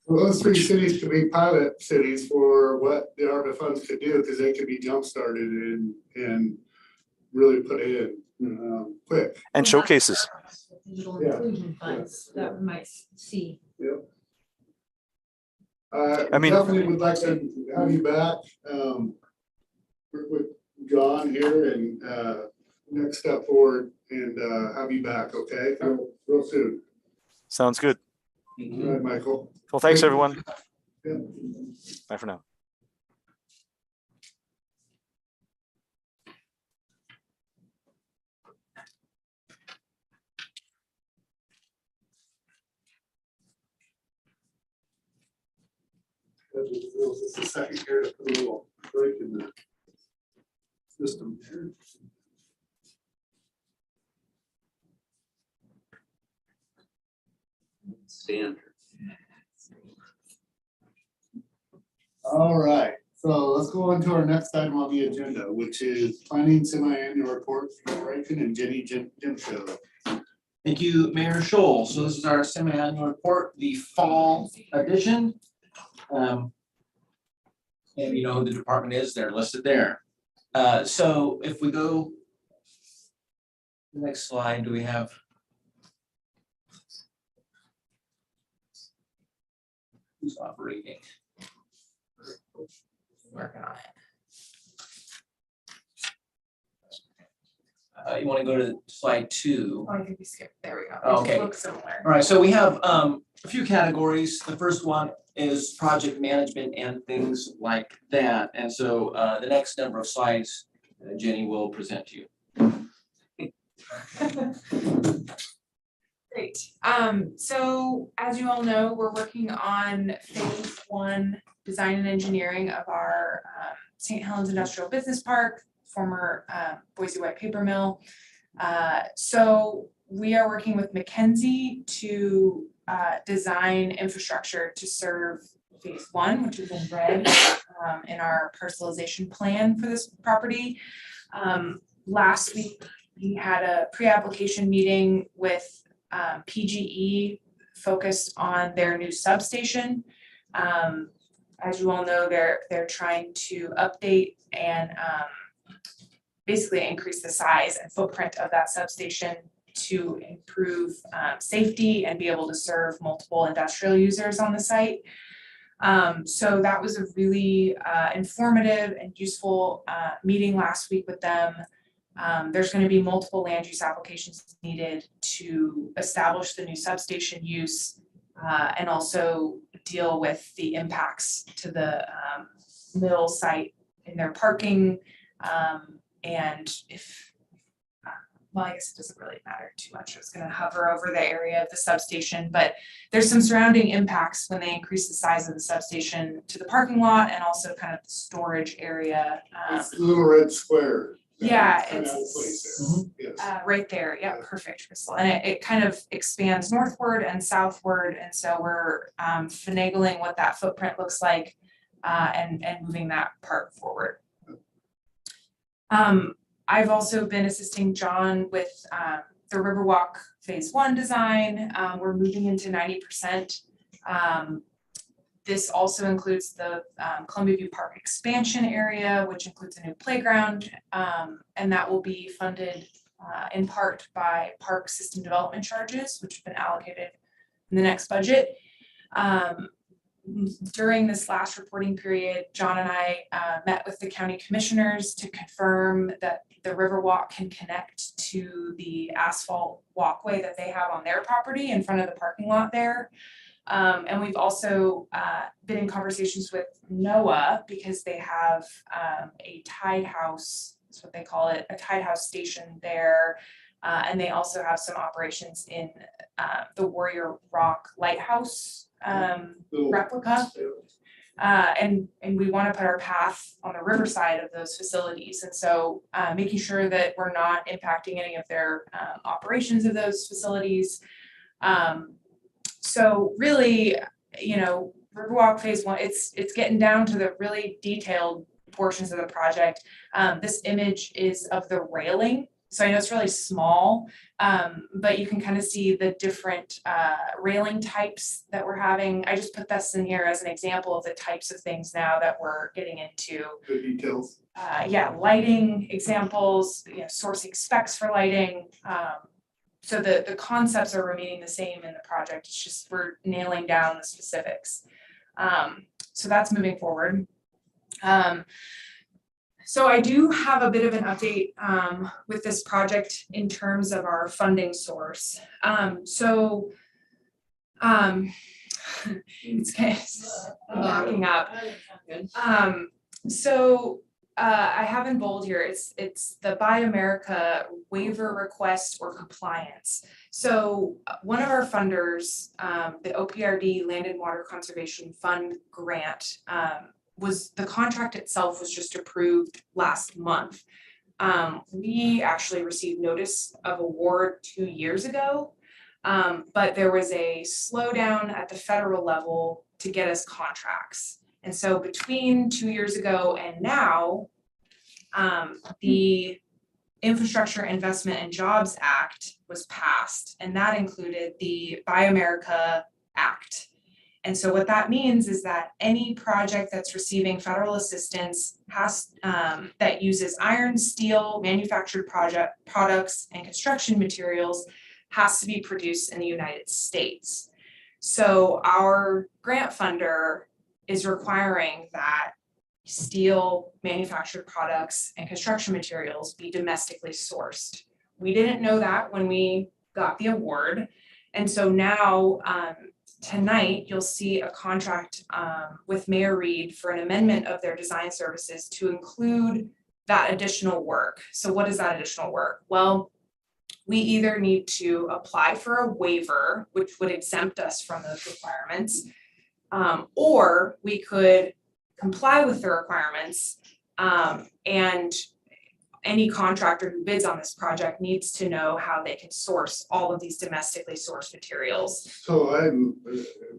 Well, those three cities could be pilot cities for what the ARPA funds could do, because they could be jump started and really put in quick. And showcases. Digital Yeah. inclusion funds that we might see. Yep. I mean- Definitely would like to have you back with John here and next step forward and have you back, okay? Real soon. Sounds good. All right, Michael. Well, thanks, everyone. Yeah. Bye for now. This is the second year to put a little break in the system here. Standard. All right, so let's go on to our next item on the agenda, which is planning semi-annual report from Rankin and Jenny Jim Show. Thank you, Mayor Scholl. So this is our semi-annual report, the fall edition. And you know who the department is, they're listed there. So if we go, the next slide, do we have? Who's operating? Working on it. You want to go to slide 2. Oh, I think we skipped, there we go. Oh, It okay. looks similar. All right, so we have a few categories. The first one is project management and things like that. And so the next number of slides, Jenny will present to you. Great. So as you all know, we're working on phase 1 design and engineering of our St. Helens Industrial Business Park, former Boise White Paper Mill. So we are working with McKinsey to design infrastructure to serve phase one, which is in red in our parcelization plan for this property. Last week, we had a pre-application meeting with PGE focused on their new substation. As you all know, they're trying to update and basically increase the size and footprint of that substation to improve safety and be able to serve multiple industrial users on the site. So that was a really informative and useful meeting last week with them. There's going to be multiple land use applications needed to establish the new substation use and also deal with the impacts to the mill site in their parking. And if, well, I guess it doesn't really matter too much. It's going to hover over the area of the substation, but there's some surrounding impacts when they increase the size of the substation to the parking lot and also kind of the storage area. It's the little red square. Yeah, Kind of out of place there. Yes. Right there, yeah, perfect, Crystal. And it kind of expands northward and southward, and so we're finagling what that footprint looks like and moving that part forward. I've also been assisting John with the Riverwalk Phase 1 design. We're moving into 90%. This also includes the Columbia View Park expansion area, which includes a new playground, and that will be funded in part by park system development charges, which have been allocated in the next budget. During this last reporting period, John and I met with the county commissioners to confirm that the Riverwalk can connect to the asphalt walkway that they have on their property in front of the parking lot there. And we've also been in conversations with NOAA because they have a tide house, that's what they call it, a tide house station there. And they also have some operations in the Warrior Rock Lighthouse replica. And we want to put our path on the riverside of those facilities. And so making sure that we're not impacting any of their operations of those facilities. So really, you know, Riverwalk Phase 1, it's getting down to the really detailed portions of the project. This image is of the railing. So I know it's really small, but you can kind of see the different railing types that we're having. I just put this in here as an example of the types of things now that we're getting into. The details. Yeah, lighting examples, you know, sourcing specs for lighting. So the concepts are remaining the same in the project. It's just we're nailing down the specifics. So that's moving forward. So I do have a bit of an update with this project in terms of our funding source. It's kind of backing up. I have in bold here, it's the Buy America waiver request or compliance. So one of our funders, the OPRD Land and Water Conservation Fund grant, the contract itself was just approved last month. We actually received notice of award 2 years ago, but there was a slowdown at the federal level to get us contracts. And so between 2 years ago and now, the Infrastructure Investment and Jobs Act was passed, and that included the Buy America Act. And so what that means is that any project that's receiving federal assistance has that uses iron, steel, manufactured products, and construction materials has to be produced in the United States. So our grant funder is requiring that steel, manufactured products, and construction materials be domestically sourced. We didn't know that when we got the award. And so now, tonight, you'll see a contract with Mayor Reed for an amendment of their design services to include that additional work. So what is that additional work? Well, we either need to apply for a waiver, which would exempt us from those requirements, or we could comply with the requirements and any contractor who bids on this project needs to know how they can source all of these domestically sourced materials. So I'm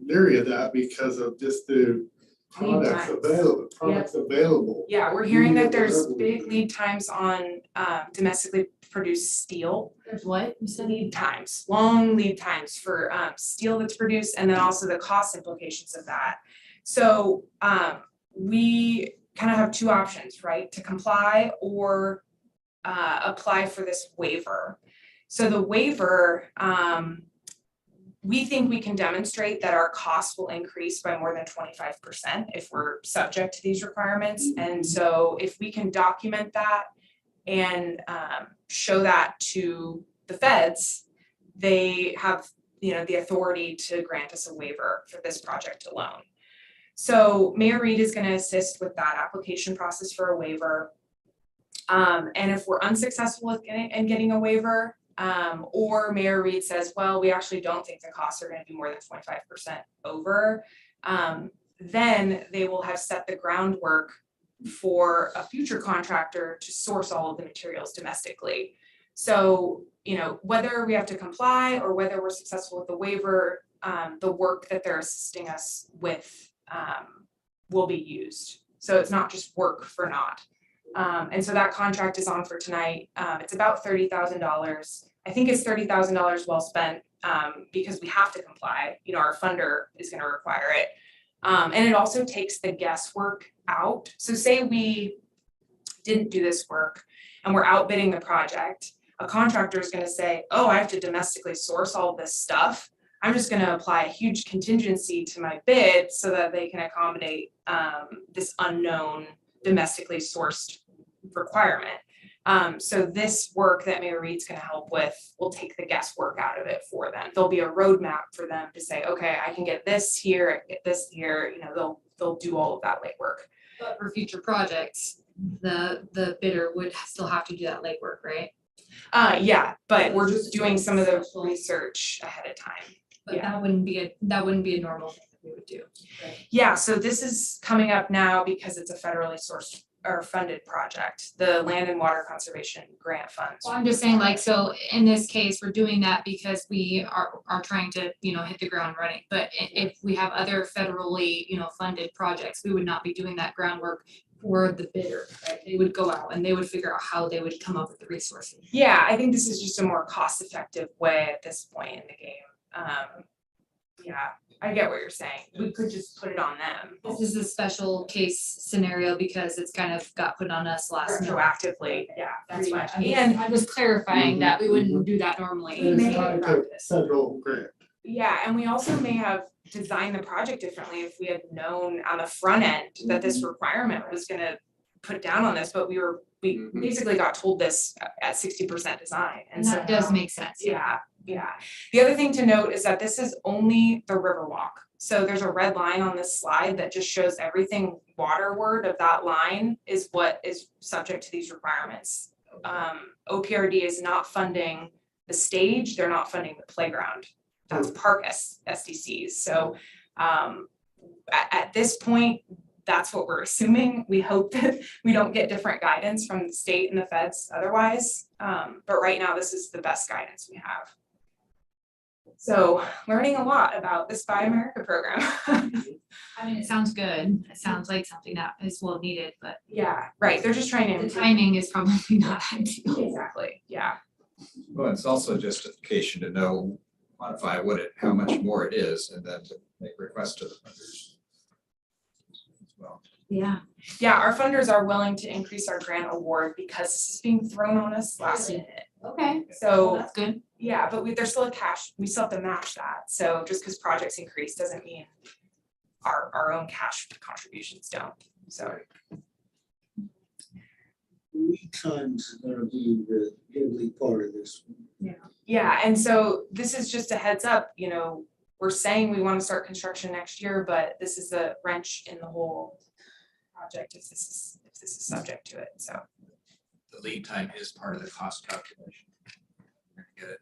leery of that because of just the products times. available. Yeah, we're hearing that there's Available. big lead times on domestically produced steel. There's what? You said? Lead times, long lead times for steel that's produced, and then also the cost implications of that. So we kind of have two options, right? To comply or apply for this waiver. So the waiver, we think we can demonstrate that our costs will increase by more than 25% if we're subject to these requirements. And so if we can document that and show that to the feds, they have, you know, the authority to grant us a waiver for this project alone. So Mayor Reed is going to assist with that application process for a waiver. And if we're unsuccessful with getting a waiver, or Mayor Reed says, well, we actually don't think the costs are going to be more than 25% over, then they will have set the groundwork for a future contractor to source all of the materials domestically. So, you know, whether we have to comply or whether we're successful with the waiver, the work that they're assisting us with will be used. So it's not just work for naught. And so that contract is on for tonight. It's about $30,000. I think it's $30,000 well spent because we have to comply. You know, our funder is going to require it. And it also takes the guesswork out. So say we didn't do this work and we're outbidding the project, a contractor is going to say, oh, I have to domestically source all this stuff. I'm just going to apply a huge contingency to my bid so that they can accommodate this unknown domestically sourced requirement. So this work that Mayor Reed's going to help with will take the guesswork out of it for them. There'll be a roadmap for them to say, okay, I can get this here, I can get this here. You know, they'll do all of that legwork. But for future projects, the bidder would still have to do that legwork, right? Yeah, but we're just doing some of the research ahead of time. But Yeah. that wouldn't be a normal thing that we would do. Yeah, so this is coming up now because it's a federally sourced or funded project, the Land and Water Conservation Grant Funds. Well, I'm just saying, like, so in this case, we're doing that because we are trying to, you know, hit the ground running. But if we have other federally, you know, funded projects, we would not be doing that groundwork for the bidder, right? They would go out and they would figure out how they would come up with the resources. Yeah, I think this is just a more cost-effective way at this point in the game. Yeah, I get what you're saying. We could just put it on them This is a special case scenario because it's kind of got put on us last minute. retroactively. Yeah, that's Pretty why. much. I mean, And I'm just clarifying that we wouldn't do that And normally. it's may not a practice. federal grant. yeah, and we also may have designed the project differently if we had known on the front end that this requirement was gonna put down on this, but we Mhm. basically got told this at 60% design. And that does make sense. Yeah, yeah. The other thing to note is that this is only the Riverwalk. So there's a red line on this slide that just shows everything waterward of that line is what is subject to these requirements. OPRD is not funding the stage, they're not funding the playground. That's park SDCs. So at this point, that's what we're assuming. We hope that we don't get different guidance from the state and the feds otherwise. But right now, this is the best guidance we have. So learning a lot about this Buy America program. I mean, it sounds good. It sounds like something that is well needed, but Yeah, right. They're just trying to. the improve- timing is probably not ideal. Exactly, yeah. Well, it's also justification to know, quantify how much more it is, and then to make requests to the funders. As well. Yeah. Yeah, our funders are willing to increase our grant award because this is being thrown on us last minute. Okay. So That's good. yeah, but there's still a cash, we still have to match that. So just because projects increase doesn't mean our own cash contributions don't, so. Lead times are gonna be the big part of this. Yeah, and so this is just a heads up, you know, we're saying we want to start construction next year, but this is a wrench in the whole project if this is subject to it, so. The lead time is part of the cost calculation. We're gonna get it,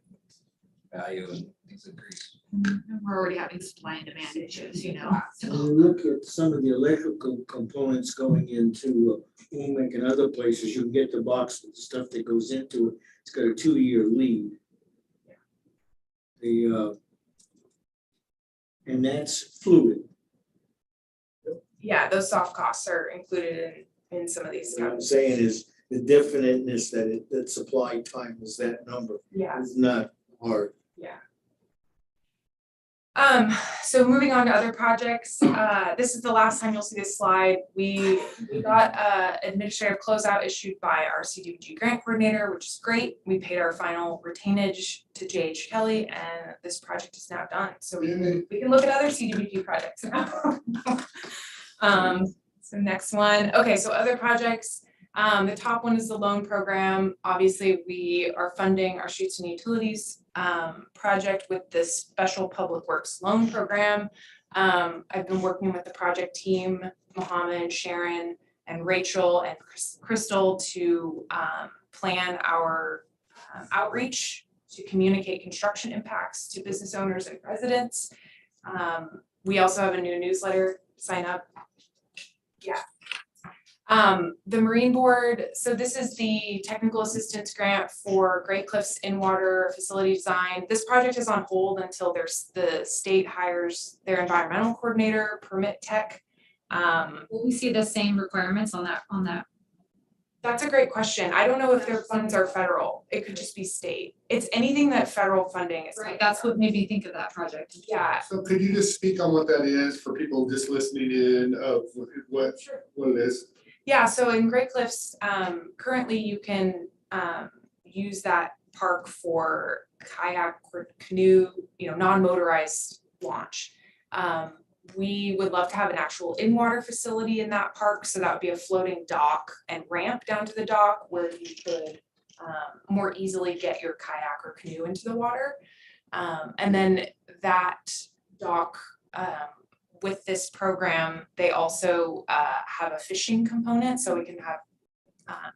value and things increase. And we're already having supply and demand issues, you know, When so. you look at some of the electrical components going into UMIC and other places, you can get the box with the stuff that goes into it. It's got a 2-year lead. And that's fluid. Yeah, those soft costs are included in some of these What I'm accounts. saying is the definiteness that supply time is that number Yeah. is not hard. So moving on to other projects, this is the last time you'll see this slide. We got administrative closeout issued by our CDBG grant coordinator, which is great. We paid our final retainage to JH Kelly, and this project is now done. So we can look at other CDBG projects now. So next one, okay, so other projects. The top one is the loan program. Obviously, we are funding our streets and utilities project with this special public works loan program. I've been working with the project team, Mohammed, Sharon, and Rachel and Crystal to plan our outreach to communicate construction impacts to business owners and residents. We also have a new newsletter, sign up. Yeah. The Marine Board, so this is the technical assistance grant for Great Cliffs in-water facility design. This project is on hold until the state hires their environmental coordinator, permit tech. Will we see the same requirements on that? That's a great question. I don't know if their funds are federal. It could just be state. It's anything that federal funding is. Right, that's what made me think of that project. Yeah. So could you just speak on what that is for people just listening in of what it is? Yeah, so in Great Cliffs, currently you can use that park for kayak or canoe, non-motorized launch. We would love to have an actual in-water facility in that park, so that would be a floating dock and ramp down to the dock where you could more easily get your kayak or canoe into the water. And then that dock, with this program, they also have a fishing component, so we can have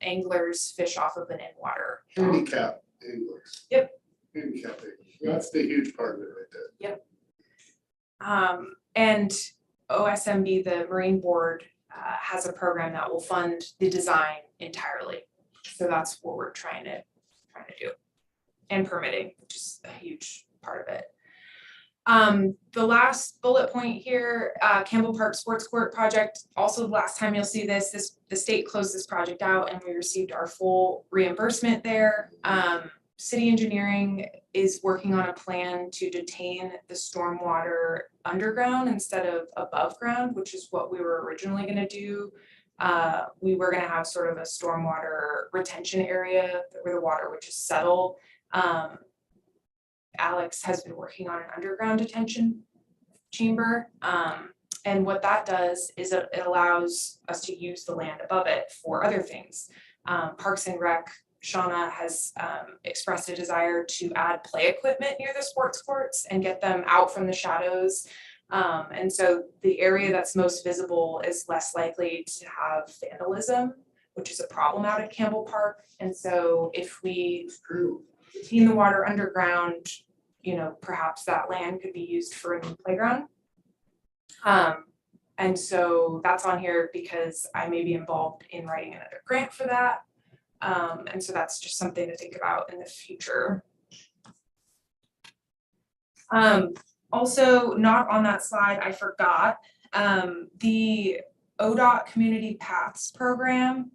anglers fish off of an in-water. Handicap anglers. Yep. Handicap anglers. That's the huge part of it right there. And OSMB, the Marine Board, has a program that will fund the design entirely. So that's what we're trying to do. And permitting, which is a huge part of it. The last bullet point here, Campbell Park Sports Court project, also the last time you'll see this, the state closed this project out and we received our full reimbursement there. City engineering is working on a plan to detain the stormwater underground instead of above ground, which is what we were originally gonna do. We were gonna have sort of a stormwater retention area where the water would just settle. Alex has been working on an underground detention chamber. And what that does is it allows us to use the land above it for other things. Parks and Rec, Shauna has expressed a desire to add play equipment near the sports courts and get them out from the shadows. And so the area that's most visible is less likely to have vandalism, which is a problem out at Campbell Park. And so if we detain the water underground, perhaps that land could be used for a new playground. And so that's on here because I may be involved in writing another grant for that. And so that's just something to think about in the future. Also, not on that slide, I forgot, the ODOT Community Paths Program,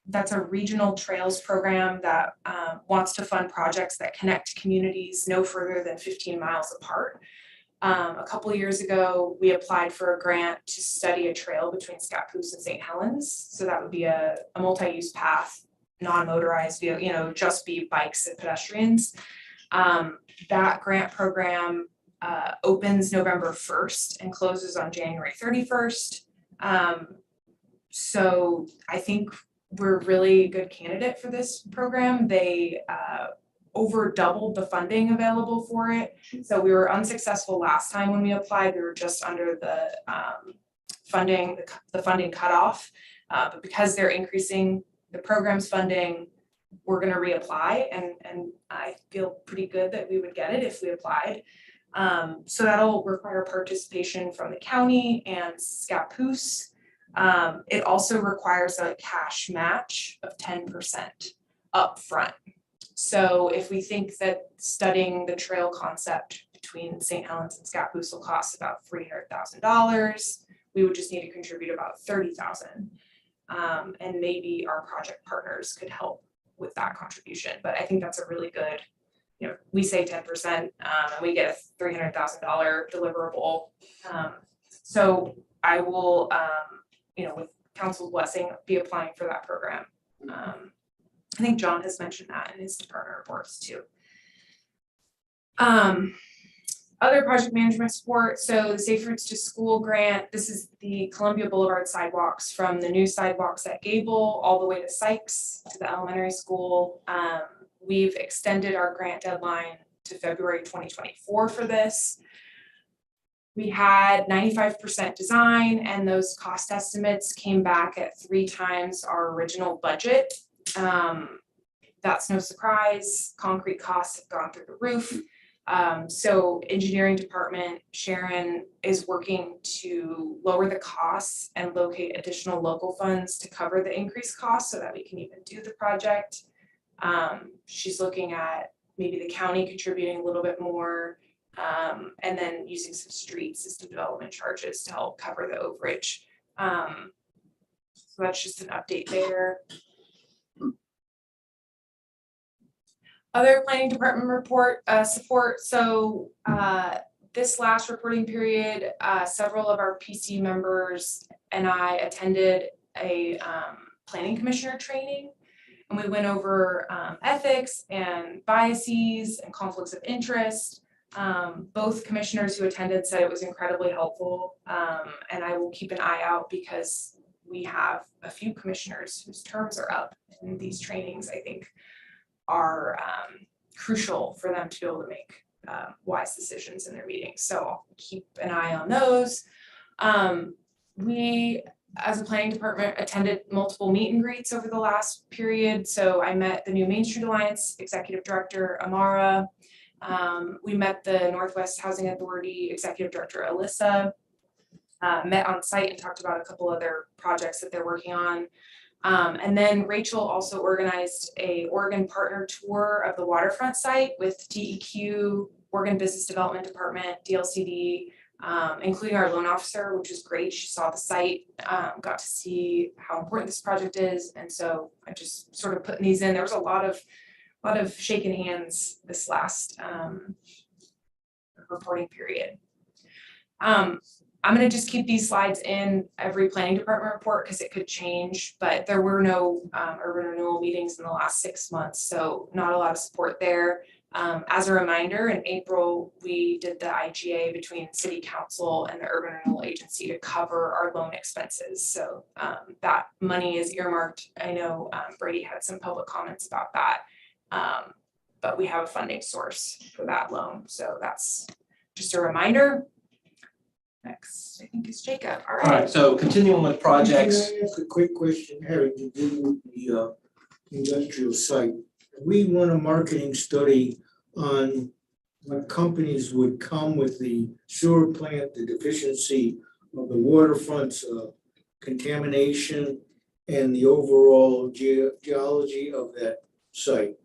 that's a regional trails program that wants to fund projects that connect communities no further than 15 miles apart. A couple of years ago, we applied for a grant to study a trail between Scappoose and St. Helens. So that would be a multi-use path, non-motorized, just be bikes and pedestrians. That grant program opens November 1st and closes on January 31st. So I think we're a really good candidate for this program. They over doubled the funding available for it. So we were unsuccessful last time when we applied. We were just under the funding cutoff. But because they're increasing the program's funding, we're gonna reapply and I feel pretty good that we would get it if we applied. So that'll require participation from the county and SCAPUS. It also requires a cash match of 10% upfront. So if we think that studying the trail concept between St. Helens and SCAPUS will cost about $300,000, we would just need to contribute about $30,000. And maybe our project partners could help with that contribution, but I think that's a really good, you know, we say 10%, and we get a $300,000 deliverable. So I will, you know, with council's blessing, be applying for that program. I think John has mentioned that in his department reports too. Other project management support, so the Safe Routes to School grant, this is the Columbia Boulevard sidewalks from the new sidewalks at Gable all the way to Sykes to the elementary school. We've extended our grant deadline to February 2024 for this. We had 95% design, and those cost estimates came back at 3 times our original budget. That's no surprise. Concrete costs have gone through the roof. So engineering department, Sharon, is working to lower the costs and locate additional local funds to cover the increased costs so that we can even do the project. She's looking at maybe the county contributing a little bit more, and then using some street system development charges to help cover the overage. So that's just an update there. Other planning department report support. So this last reporting period, several of our PC members and I attended a planning commissioner training, and we went over ethics and biases and conflicts of interest. Both commissioners who attended said it was incredibly helpful, and I will keep an eye out because we have a few commissioners whose terms are up, and these trainings, I think, are crucial for them to be able to make wise decisions in their meetings. So I'll keep an eye on those. We, as a planning department, attended multiple meet and greets over the last period. So I met the new Main Street Alliance Executive Director, Amara. We met the Northwest Housing Authority Executive Director, Alyssa. Met on site and talked about a couple other projects that they're working on. And then Rachel also organized a Oregon partner tour of the waterfront site with DEQ, Oregon Business Development Department, DLCD, including our loan officer, which is great. She saw the site, got to see how important this project is. And so I just sort of putting these in. There was a lot of shaking hands this last reporting period. I'm gonna just keep these slides in every planning department report because it could change, but there were no urban renewal meetings in the last 6 months, so not a lot of support there. As a reminder, in April, we did the IGA between City Council and the Urban Renewal Agency to cover our loan expenses. So that money is earmarked. I know Brady had some public comments about that, but we have a funding source for that loan. So that's just a reminder. Next, I think is Jacob. All All right, right. so continuing with projects. Can I ask a quick question having to do with the industrial site? We want a marketing study on what companies would come with the sewer plant, the deficiency of the waterfronts, contamination, and the overall geology of that site.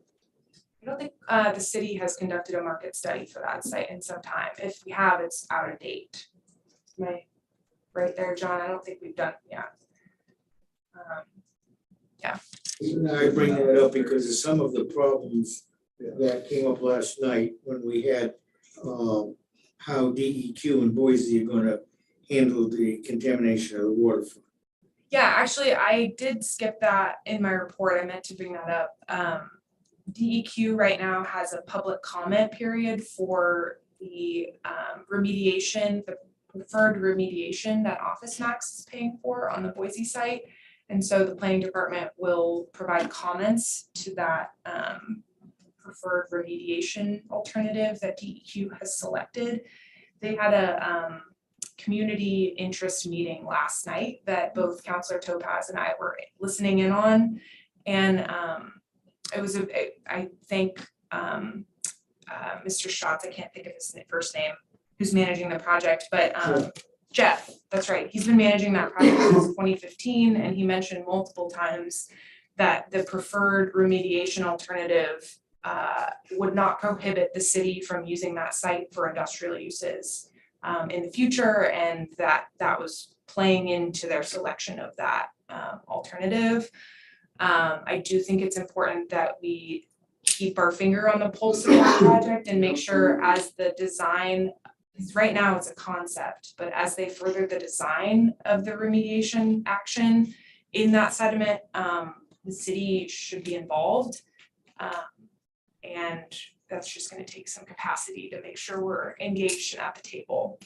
I don't think the city has conducted a market study for that site in some time. If we have, it's out of date. Am I right there, John? I don't think we've done, yeah. I bring that up because of some of the problems that came up last night when we had how DEQ and Boise are gonna handle the contamination of the waterfront. Yeah, actually, I did skip that in my report. I meant to bring that up. DEQ right now has a public comment period for the remediation, the preferred remediation that Office Max is paying for on the Boise site. And so the planning department will provide comments to that preferred remediation alternative that DEQ has selected. They had a community interest meeting last night that both Councilor Topaz and I were listening in on. And it was I thank Mr. Schatz, I can't think of his first name, who's managing the project, but Jeff, that's right. He's been managing that project since 2015, and he mentioned multiple times that the preferred remediation alternative would not prohibit the city from using that site for industrial uses in the future, and that was playing into their selection of that alternative. I do think it's important that we keep our finger on the pulse of that project and make sure as the design, because right now it's a concept, but as they further the design of the remediation action in that sediment, the city should be involved. And that's just gonna take some capacity to make sure we're engaged and at the table.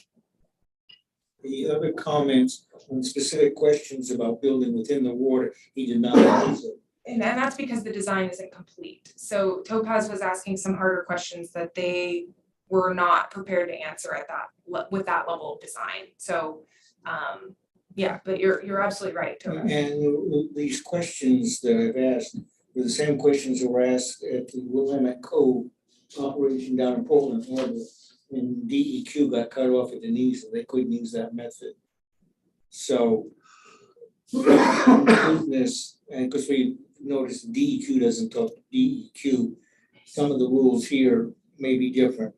The other comments on specific questions about building within the water, he did not answer. And that's because the design isn't complete. So Topaz was asking some harder questions that they were not prepared to answer at that, with that level of design. So, yeah, but you're absolutely right, Topaz. And these questions that I've asked were the same questions that were asked at the Willamette Cove operation down in Portland Harbor. And DEQ got cut off at the knees and they couldn't use that method. So business, and because we noticed DEQ doesn't talk to DEQ, some of the rules here may be different.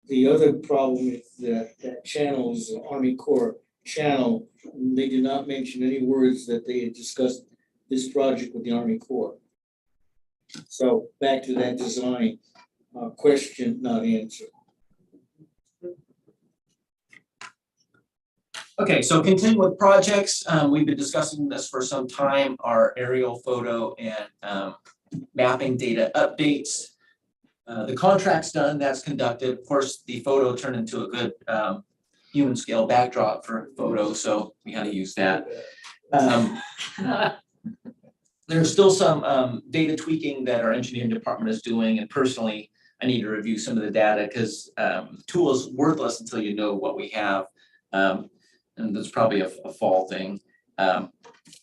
The other problem is that channels, the Army Corps channel, they did not mention any words that they had discussed this project with the Army Corps. So back to that design, question not answered. Okay, so continue with projects. We've been discussing this for some time, our aerial photo and mapping data updates. The contract's done, that's conducted. Of course, the photo turned into a good human scale backdrop for photo, so we had to use that. There's still some data tweaking that our engineering department is doing, and personally, I need to review some of the data because the tool is worthless until you know what we have. And that's probably a fall thing.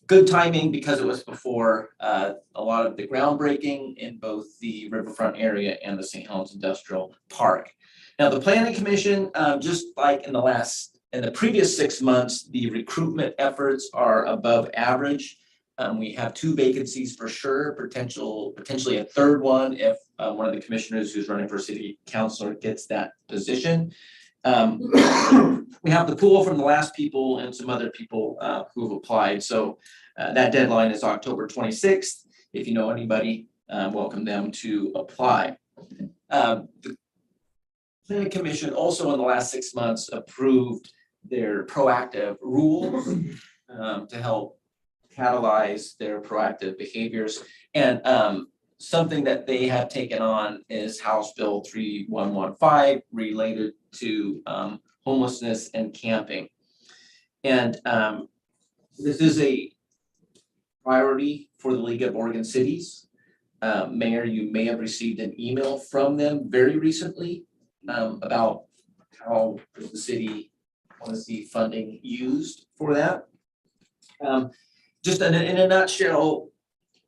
Good timing because it was before a lot of the groundbreaking in both the riverfront area and the St. Helens Industrial Park. Now, the Planning Commission, just like in the previous 6 months, the recruitment efforts are above average. We have 2 vacancies for sure, potentially a third one if one of the commissioners who's running for city councilor gets that position. We have the pool from the last people and some other people who have applied. So that deadline is October 26th. If you know anybody, welcome them to apply. The Planning Commission also in the last 6 months approved their proactive rules to help catalyze their proactive behaviors. And something that they have taken on is House Bill 3115 related to homelessness and camping. And this is a priority for the League of Oregon Cities. Mayor, you may have received an email from them very recently about how the city wants to see funding used for that. Just in a nutshell,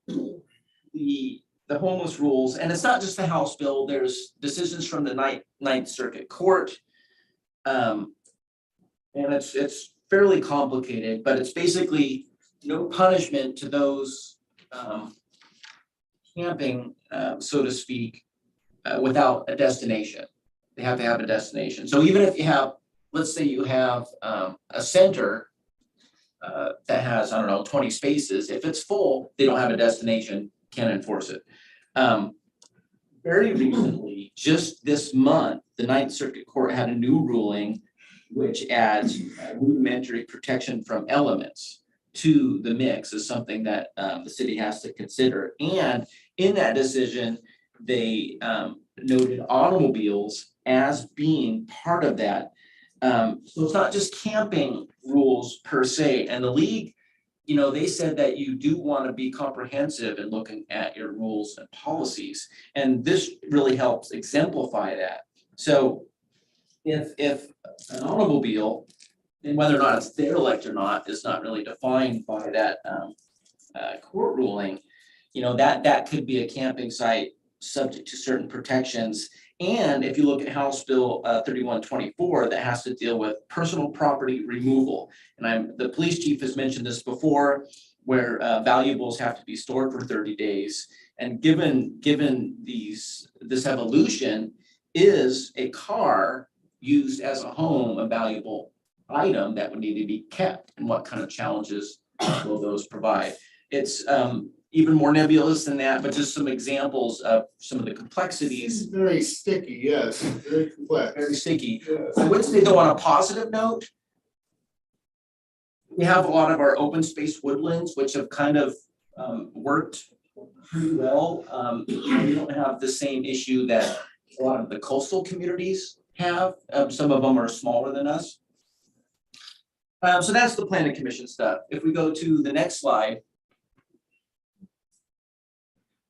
the homeless rules, and it's not just the House bill, there's decisions from the Ninth Circuit Court. And it's fairly complicated, but it's basically no punishment to those camping, so to speak, without a destination. They have to have a destination. So even if you have, let's say you have a center that has, I don't know, 20 spaces, if it's full, they don't have a destination, can't enforce it. Very recently, just this month, the Ninth Circuit Court had a new ruling which adds rudimentary protection from elements to the mix is something that the city has to consider. And in that decision, they noted automobiles as being part of that. So it's not just camping rules per se. And the league, you know, they said that you do want to be comprehensive in looking at your rules and policies. And this really helps exemplify that. So if an automobile, and whether or not it's derelict or not, is not really defined by that court ruling, you know, that could be a camping site subject to certain protections. And if you look at House Bill 3124, that has to deal with personal property removal. And the police chief has mentioned this before, where valuables have to be stored for 30 days. And given this evolution, is a car used as a home a valuable item that would need to be kept? And what kind of challenges will those provide? It's even more nebulous than that, but just some examples of some of the It's complexities. very sticky, yes, very complex. Very sticky. Yes. I would say though, on a positive note, we have a lot of our open space woodlands, which have kind of worked pretty well. We don't have the same issue that a lot of the coastal communities have. Some of them are smaller than us. So that's the planning commission stuff. If we go to the next slide.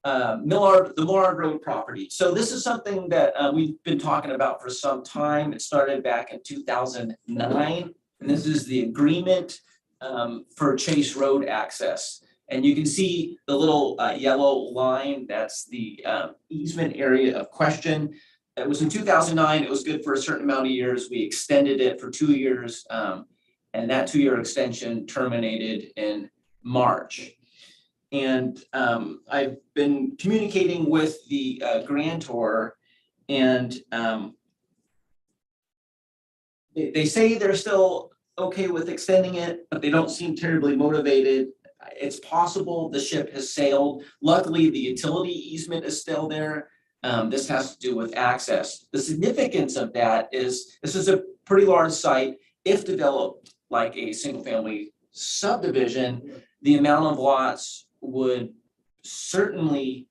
The Millard Road property. So this is something that we've been talking about for some time. It started back in 2009. And this is the agreement for Chase Road access. And you can see the little yellow line, that's the easement area of question. It was in 2009, it was good for a certain amount of years. We extended it for 2 years. And that 2-year extension terminated in March. And I've been communicating with the grantor, and they say they're still okay with extending it, but they don't seem terribly motivated. It's possible the ship has sailed. Luckily, the utility easement is still there. This has to do with access. The significance of that is this is a pretty large site. If developed like a single family subdivision, the amount of lots would certainly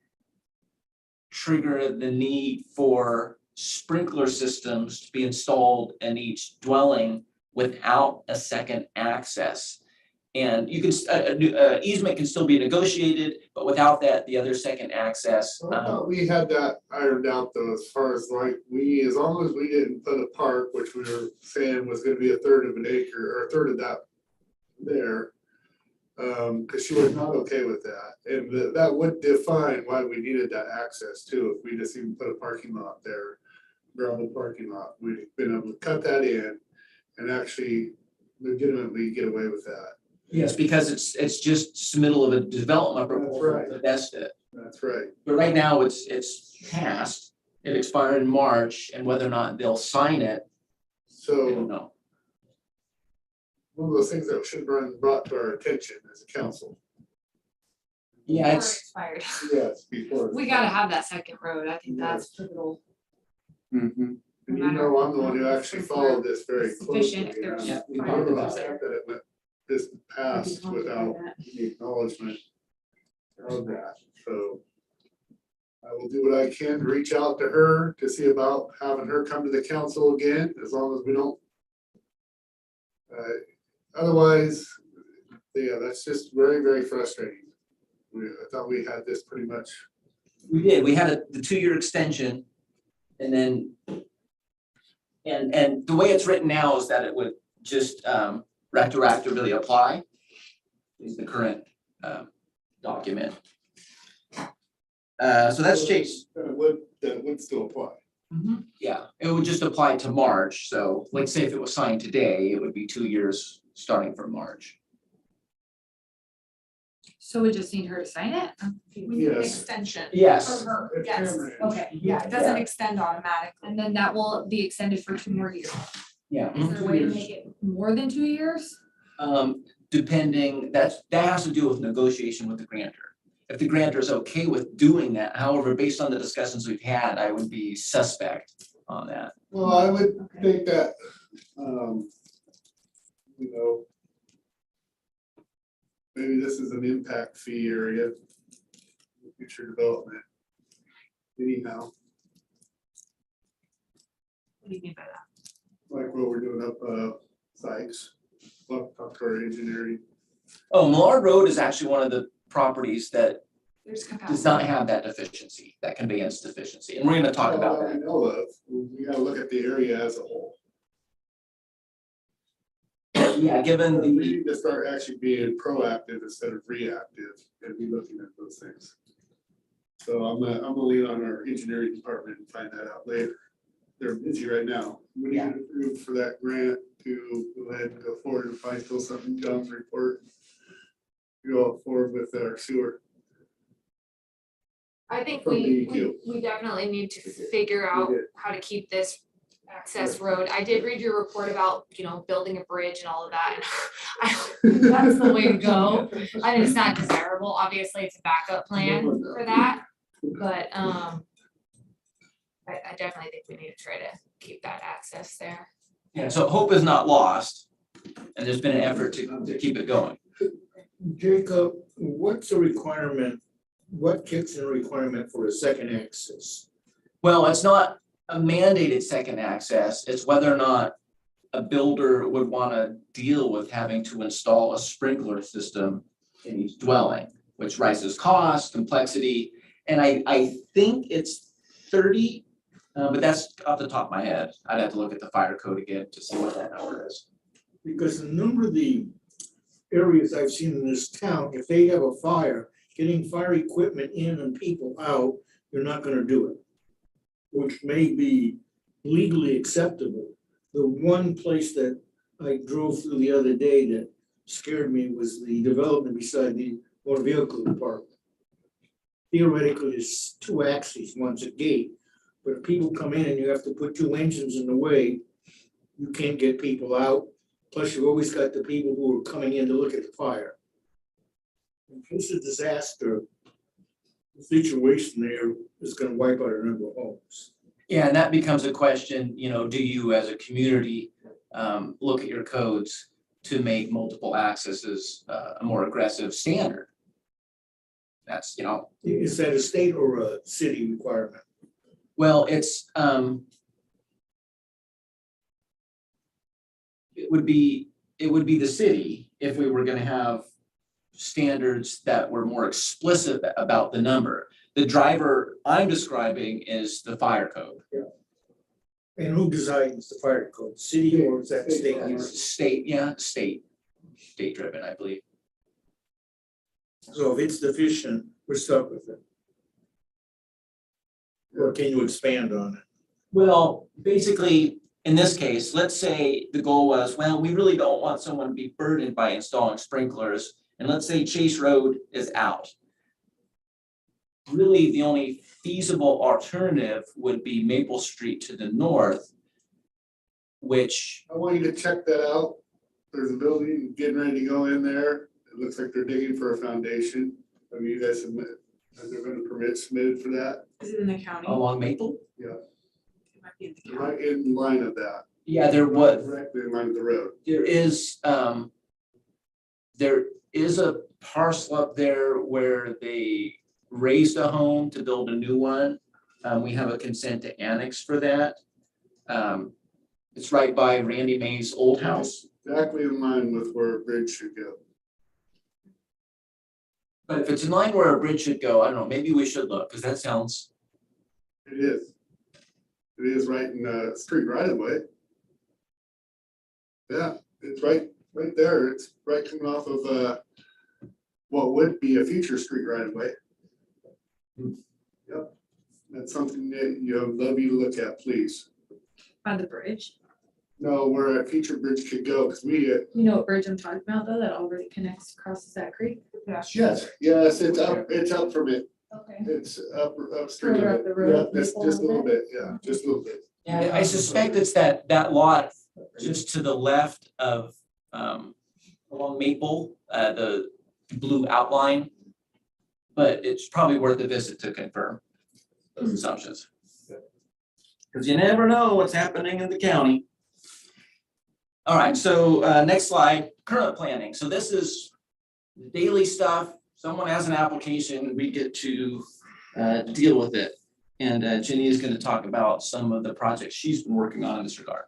trigger the need for sprinkler systems to be installed in each dwelling without a second access. And you can, easement can still be negotiated, but without that, the other second access. I thought we had that ironed out though, as far as like, as long as we didn't put a park, which we were saying was gonna be a third of an acre or a third of that there. Cause she was not okay with that. And that would define why we needed that access too. If we just even put a parking lot there, gravel parking lot, we'd been able to cut that in and actually legitimately get away with that. Yes, because it's just the middle of a development proposal right. to vest it. That's right. But right now, it's passed. It expired in March, and whether or not they'll sign it, I don't So know. one of those things that should be brought to our attention as a council. Yeah, Or it's, expired. Yes, before. We gotta have that second road. I think that's pivotal. And you know, I'm the one who actually followed this very closely. Sufficient if there's- Yeah, we I talked don't about accept that it went this passed without the acknowledgement of that, so. I will do what I can to reach out to her to see about having her come to the council again, as long as we don't. Otherwise, yeah, that's just very, very frustrating. I thought we had this pretty much. we did. We had the 2-year extension, and then and the way it's written now is that it would just retroactively apply. Is the current document. So that's Chase. That would still apply. Yeah, it would just apply to March. So let's say if it was signed today, it would be 2 years starting from March. So we just need her to sign it? We need an Yes. extension. Yes. For her, It's yes, Cameron. okay, yeah, it doesn't extend automatically. And then that will be extended for 2 more years. Yeah. Is there a way to make it more than 2 years? Depending, that has to do with negotiation with the grantor. If the grantor is okay with doing that, however, based on the discussions we've had, I would be suspect on that. Well, I would Okay. think that, you know, maybe this is an impact fee area, future development. Anyhow, What do you mean by that? like what we're doing up, Sykes, talk to our engineering. Oh, Millard Road is actually one of the properties that There's does capacity. not have that deficiency, that conveyance deficiency, and we're gonna talk about Well, that. I know of, we gotta look at the area as a whole. Yeah, given We the, need to start actually being proactive instead of reactive and be looking at those things. So I'm gonna lean on our engineering department and find that out later. They're busy right now. We need to approve for that grant to go ahead and go forward and find still something, John's report. Go forward with our sewer. I think From we DEQ. definitely need to figure out did. how to keep this access road. I did read your report about, building a bridge and all of that, and that's the way to go. I think it's not desirable, obviously, it's a backup plan for that, but, I definitely think we need to try to keep that access there. Yeah, so hope is not lost, and there's been an effort to keep it going. Jacob, what's the requirement, what kicks in a requirement for a second access? Well, it's not a mandated second access, it's whether or not a builder would want to deal with having to install a sprinkler system in each dwelling, which rises cost, complexity, and I think it's 30, but that's off the top of my head. I'd have to look at the fire code again to see what that number is. Because a number of the areas I've seen in this town, if they have a fire, getting fire equipment in and people out, you're not gonna do it. Which may be legally acceptable. The one place that I drove through the other day that scared me was the development beside the motor vehicle department. Theoretically, it's 2 axes, one's a gate, but if people come in and you have to put 2 engines in the way, you can't get people out. Plus, you've always got the people who are coming in to look at the fire. In case of disaster, the situation there is gonna wipe out a number of homes. Yeah, and that becomes a question, do you as a community look at your codes to make multiple accesses a more aggressive standard? That's, Is that a state or a city requirement? well, it would be the city if we were gonna have standards that were more explicit about the number. The driver I'm describing is the fire code. And who designs the fire code, city or is that state? State driven, I believe. So if it's deficient, we're stuck with it. Or can you expand on it? Well, basically, in this case, let's say the goal was, well, we really don't want someone to be burdened by installing sprinklers. And let's say Chase Road is out. Really, the only feasible alternative would be Maple Street to the north, which, I want you to check that out. There's a building getting ready to go in there. It looks like they're digging for a foundation. Have you guys submitted, has there been a permit submitted for that? Is it in the county? along Maple, It might be in the county. Right in line of that. yeah, there was, Directly in line of the road. there is a parcel up there where they raised a home to build a new one. We have a consent to annex for that. It's right by Randy May's old house. Exactly in line with where a bridge should go. But if it's in line where a bridge should go, I don't know, maybe we should look, because that sounds, It is. It is right in the street right away. Yeah, it's right there. It's right coming off of what would be a future street right away. Yep, that's something that I'd love you to look at, please. By the bridge. Know where a future bridge could go, because we, You know what bridge I'm talking about, though, that already connects across that creek? yes, it's up from it. Okay. It's upstream. Further up the road, Yeah, just a little bit, yeah, just a little bit. I suspect it's that lot just to the left of, along Maple, the blue outline. But it's probably worth a visit to confirm those assumptions. Because you never know what's happening in the county. All right, so next slide, current planning. So this is the daily stuff. Someone has an application, we get to deal with it. And Jenny is going to talk about some of the projects she's been working on in this regard.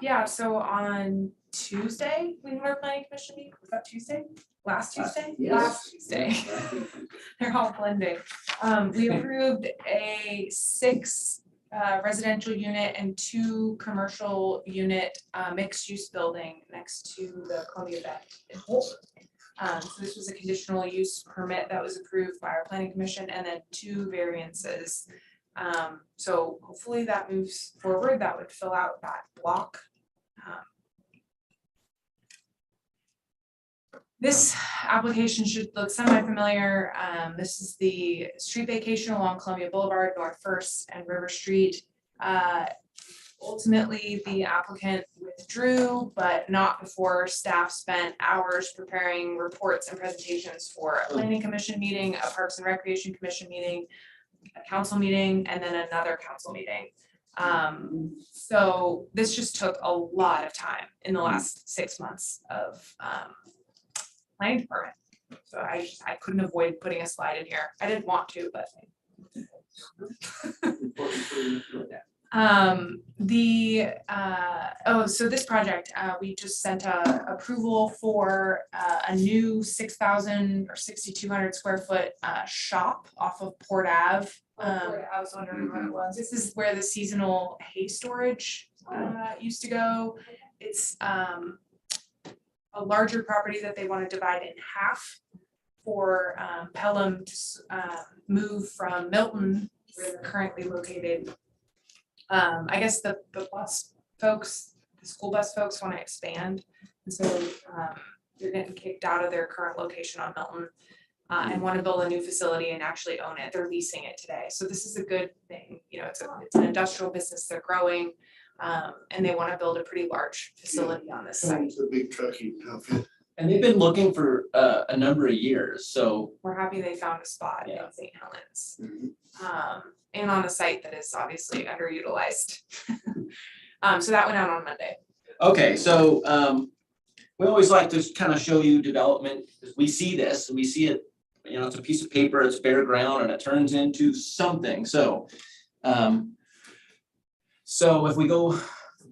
Yeah, so on Tuesday, we had our planning commission meeting. Was that Tuesday? Last Tuesday? Yes. Last Tuesday. They're all blending. We approved a 6 residential unit and 2 commercial unit mixed use building next to the Columbia Vet in Holt. So this was a conditional use permit that was approved by our planning commission and then 2 variances. So hopefully that moves forward. That would fill out that block. This application should look semi-familiar. This is the street vacation along Columbia Boulevard, North First and River Street. Ultimately, the applicant withdrew, but not before staff spent hours preparing reports and presentations for a planning commission meeting, a Parks and Recreation Commission meeting, a council meeting, and then another council meeting. So this just took a lot of time in the last 6 months of planning department. So I couldn't avoid putting a slide in here. I didn't want to, but. So this project, we just sent approval for a new 6,000 or 6,200 square foot shop off of Port Ave. I was wondering what it was. This is where the seasonal hay storage used to go. It's a larger property that they want to divide in half for Pelham to move from Milton, where they're currently located. I guess the bus folks, the school bus folks want to expand. And so they're getting kicked out of their current location on Milton and want to build a new facility and actually own it. They're leasing it today. So this is a good thing. You know, it's an industrial business. They're growing and they want to build a pretty large facility on this site. It's a big trucking outfit. And they've been looking for a number of years, so. We're happy they found a spot in Yeah. St. Helens. Mhm. And on a site that is obviously underutilized. So that went out on Monday. Okay, so we always like to kind of show you development, because we see this, and we see it, you know, it's a piece of paper, it's bare ground, and it turns into something, so. So if we go,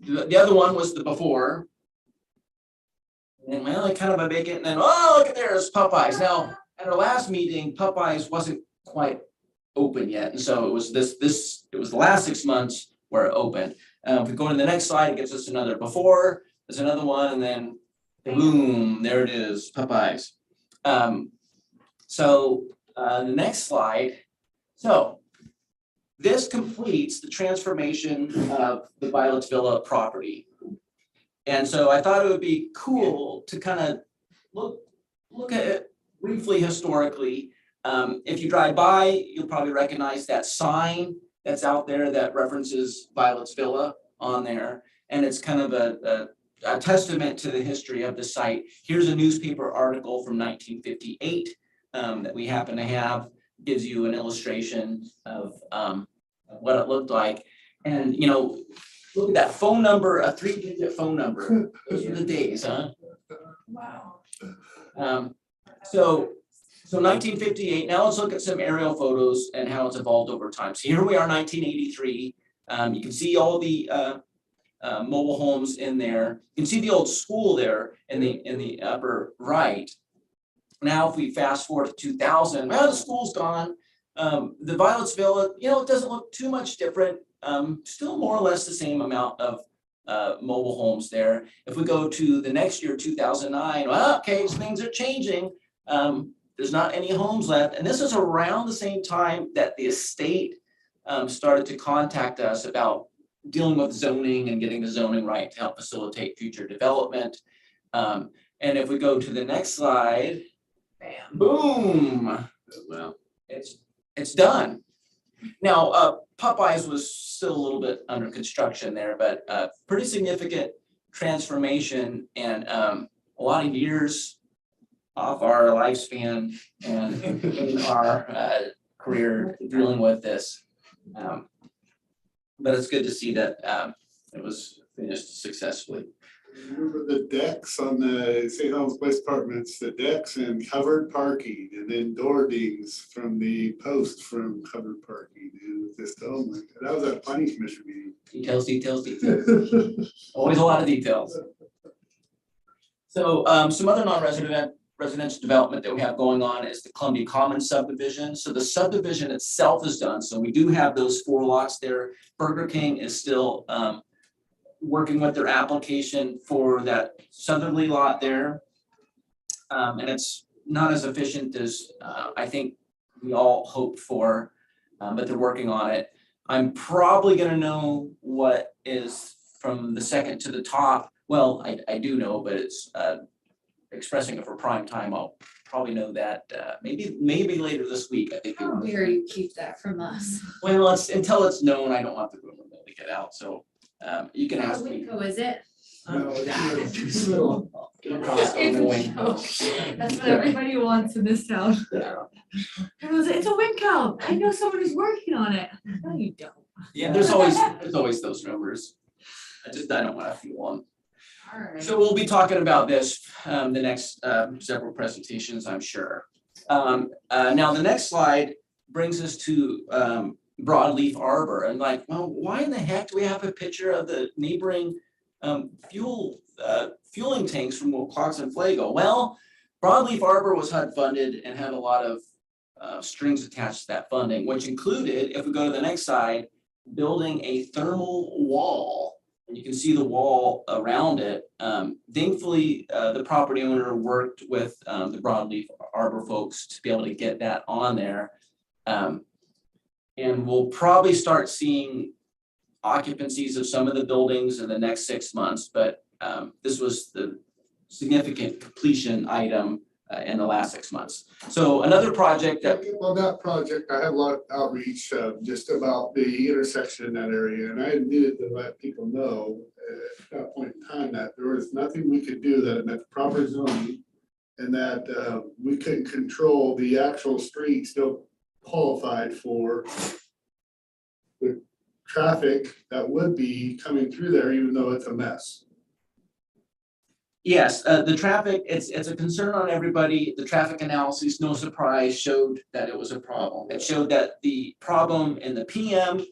the other one was the before. And well, it kind of a vacant, and then, oh, look at there's Popeyes. Now, at our last meeting, Popeyes wasn't quite open yet, and so it was it was the last 6 months where it opened. If we go to the next slide, it gives us another before, there's another one, and then boom, there it is, Popeyes. So the next slide, so this completes the transformation of the Violet's Villa property. And so I thought it would be cool to kind of look at it briefly historically. If you drive by, you'll probably recognize that sign that's out there that references Violet's Villa on there. And it's kind of a testament to the history of the site. Here's a newspaper article from 1958 that we happen to have, gives you an illustration of what it looked like. And, you know, look at that phone number, a 3-digit phone number. Those are the days, huh? Wow. So 1958, now let's look at some aerial photos and how it's evolved over time. So here we are, 1983. You can see all the mobile homes in there. You can see the old school there in the upper right. Now, if we fast forward to 2000, well, the school's gone. The Violet's Villa, you know, it doesn't look too much different. Still more or less the same amount of mobile homes there. If we go to the next year, 2009, well, okay, so things are changing. There's not any homes left. And this is around the same time that the estate started to contact us about dealing with zoning and getting the zoning right to help facilitate future development. And if we go to the next slide, bam, boom, well, it's done. Now, Popeyes was still a little bit under construction there, but pretty significant transformation and a lot of years off our lifespan and in our career dealing with this. But it's good to see that it was finished successfully. Remember the decks on the St. Helens Place Apartments, the decks and covered parking, and then door dings from the post from covered parking. It was just, oh my God, that was at a planning commission meeting. Details, details, details. Always a lot of details. So some other non-resident residential development that we have going on is the Columbia Commons subdivision. So the subdivision itself is done. So we do have those 4 lots there. Burger King is still working with their application for that southerly lot there. and it's not as efficient as I think we all hoped for, but they're working on it. I'm probably gonna know what is from the second to the top. Well, I do know, but it's expressing it for prime time. I'll probably know that maybe later this week, I think. How dare you keep that from us? Well, until it's known, I don't want the rumor mill to get out, so you can ask me. Winco, is it? No, it's little. Across the wing. That's what everybody wants in this town. Everyone's like, it's a Winco. I know someone who's working on it. No, you don't. Yeah, there's always those rumors. I don't want to fuel them. All right. So we'll be talking about this the next several presentations, I'm sure. Now, the next slide brings us to Broadleaf Arbor, and like, well, why in the heck do we have a picture of the neighboring fueling tanks from Wilcox and Flagel? Well, Broadleaf Arbor was HUD funded and had a lot of strings attached to that funding, which included, if we go to the next slide, building a thermal wall. And you can see the wall around it. Thankfully, the property owner worked with the Broadleaf Arbor folks to be able to get that on there. And we'll probably start seeing occupancies of some of the buildings in the next 6 months, but this was the significant completion item in the last 6 months. So another project that. On that project, I had a lot of outreach just about the intersection in that area, and I needed to let people know at that point in time that there was nothing we could do that met the proper zoning, and that we couldn't control the actual street still qualified for the traffic that would be coming through there, even though it's a mess. Yes, the traffic, it's a concern on everybody. The traffic analysis, no surprise, showed that it was a problem. It showed that the problem in the PM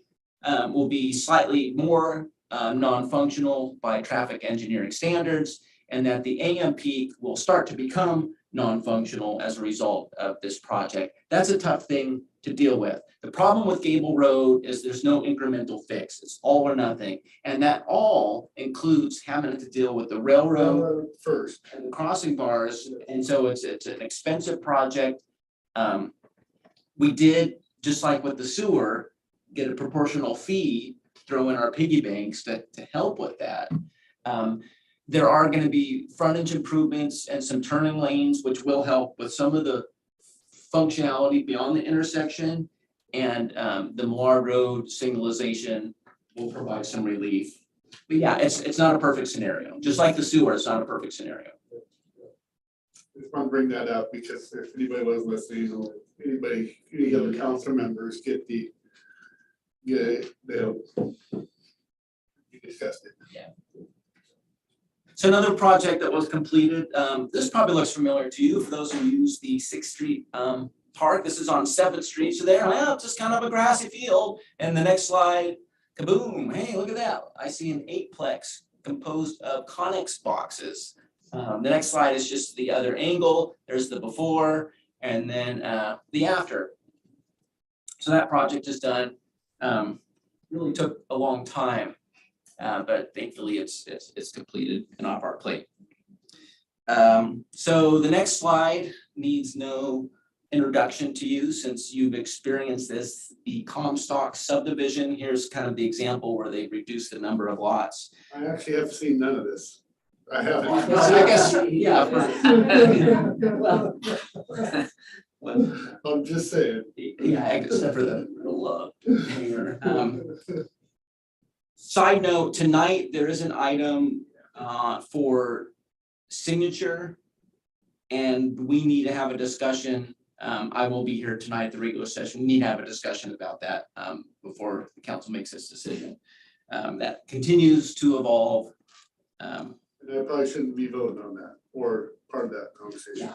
will be slightly more non-functional by traffic engineering standards, and that the AM peak will start to become non-functional as a result of this project. That's a tough thing to deal with. The problem with Gable Road is there's no incremental fix. It's all or nothing. And that all includes having to deal with the railroad First. and the crossing bars. And so it's an expensive project. We did, just like with the sewer, get a proportional fee, throw in our piggy banks to help with that. There are going to be frontage improvements and some turning lanes, which will help with some of the functionality beyond the intersection, and the Millar Road signalization will provide some relief. But yeah, it's not a perfect scenario. Just like the sewer, it's not a perfect scenario. Just want to bring that up because if anybody was listening or any other council members get it, they'll be discussed it. Yeah. So another project that was completed, this probably looks familiar to you for those who use the 6th Street Park. This is on 7th Street. So there, well, it's just kind of a grassy field. And the next slide, kaboom, hey, look at that. I see an 8-plex composed of Conex boxes. The next slide is just the other angle. There's the before and then the after. So that project is done. Really took a long time. But thankfully it's completed and off our plate. So the next slide needs no introduction to you since you've experienced this, the Comstock subdivision. Here's kind of the example where they reduced the number of lots. I actually have seen none of this. I haven't. I guess, yeah. Well, I'm just saying. Yeah, except for the little hanger. Side note, tonight there is an item for signature, and we need to have a discussion. I will be here tonight at the regular session. We need to have a discussion about that before the council makes its decision. That continues to evolve. And I probably shouldn't be voting on that or part of that conversation.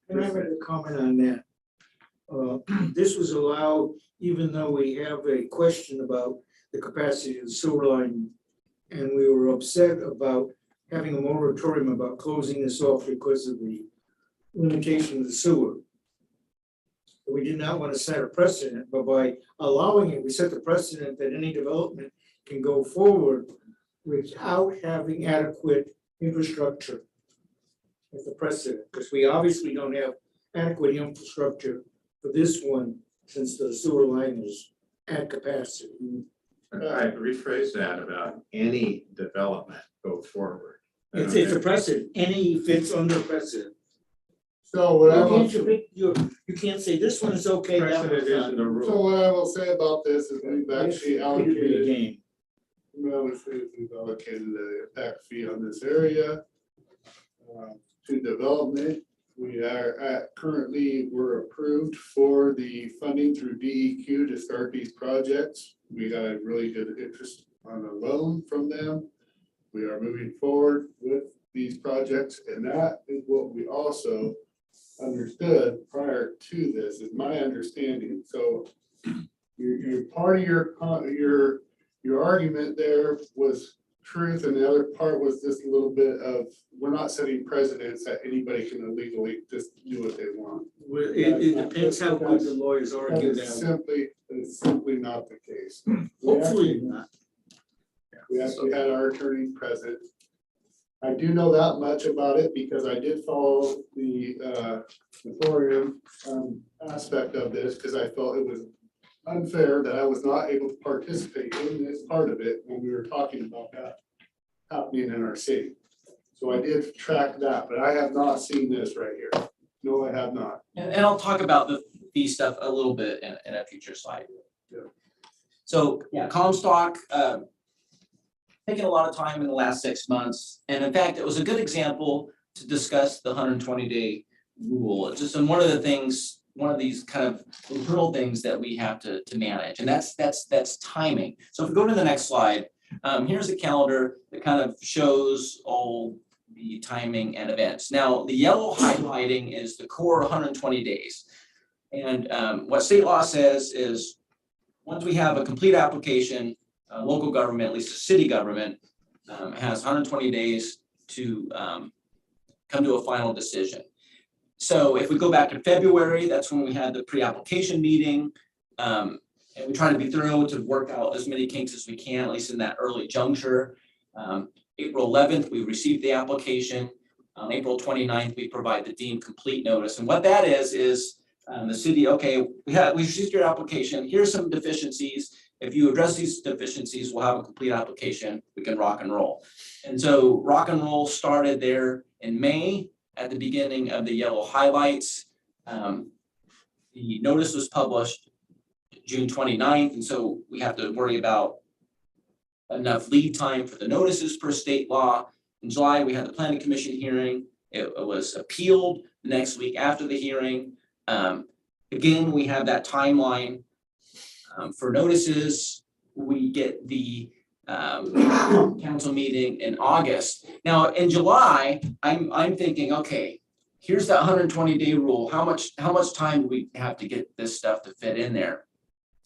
Can I have a comment on that? This was allowed, even though we have a question about the capacity of the sewer line. And we were upset about having a moratorium about closing this off because of the limitation of the sewer. We did not want to set a precedent, but by allowing it, we set the precedent that any development can go forward without having adequate infrastructure. as a precedent, because we obviously don't have adequate infrastructure for this one since the sewer line is at capacity. I'd rephrase that about any development go forward. It's a precedent, any fits under precedent. So what I You will, can't, you can't say this one is okay, that Precedent one's not. isn't a rule. so what I will say about this is we've actually It's pretty big allocated, game. we've allocated the impact fee on this area to development. We are currently, we're approved for the funding through DEQ to start these projects. We got a really good interest on a loan from them. We are moving forward with these projects, and that is what we also understood prior to this, is my understanding. So your part of your argument there was truth, and the other part was just a little bit of, we're not setting precedents that anybody can illegally just do what they want. Well, it depends how good the lawyers argue It's that. simply not the case. Hopefully not. We actually had our attorney present. I do know that much about it because I did follow the moratorium aspect of this, because I felt it was unfair that I was not able to participate in this part of it when we were talking about that happening in our city. So I did track that, but I have not seen this right here. No, I have not. And I'll talk about the fee stuff a little bit in a future slide. Yeah. So, yeah, Comstock, taken a lot of time in the last 6 months. And in fact, it was a good example to discuss the 120-day rule. It's just one of the things, one of these kind of little things that we have to manage, and that's timing. So if we go to the next slide, here's a calendar that kind of shows all the timing and events. Now, the yellow highlighting is the core 120 days. And what state law says is, once we have a complete application, local government, at least the city government, has 120 days to come to a final decision. So if we go back to February, that's when we had the pre-application meeting. And we try to be thorough to work out as many kinks as we can, at least in that early juncture. April 11th, we received the application. On April 29th, we provide the deemed complete notice. And what that is the city, okay, we received your application. Here's some deficiencies. If you address these deficiencies, we'll have a complete application. We can rock and roll. And so rock and roll started there in May at the beginning of the yellow highlights. The notice was published June 29th. And so we have to worry about enough lead time for the notices per state law. In July, we had the planning commission hearing. It was appealed the next week after the hearing. Again, we have that timeline for notices. We get the council meeting in August. Now, in July, I'm thinking, okay, here's that 120-day rule. How much time do we have to get this stuff to fit in there?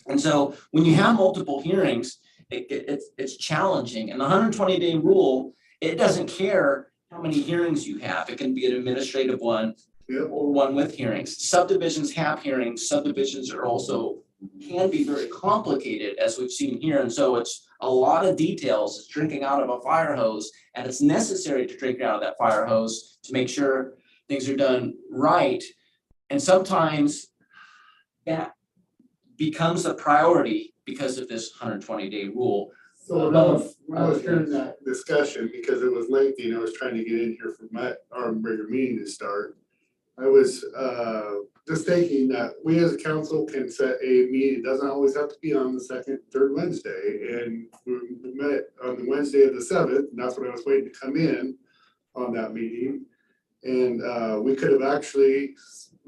And so when you have multiple hearings, it's challenging. And the 120-day rule, it doesn't care how many hearings you have. It can be an administrative one or one with hearings. Subdivisions have hearings. Subdivisions are also can be very complicated, as we've seen here. And so it's a lot of details. It's drinking out of a fire hose, and it's necessary to drink out of that fire hose to make sure things are done right. And sometimes that becomes a priority because of this 120-day rule. So when I was hearing that discussion, because it was lengthy and I was trying to get in here for our regular meeting to start, I was just thinking that we as a council can set a meeting. It doesn't always have to be on the second, third Wednesday. And we met on the Wednesday of the 7th, and that's when I was waiting to come in on that meeting. And we could have actually,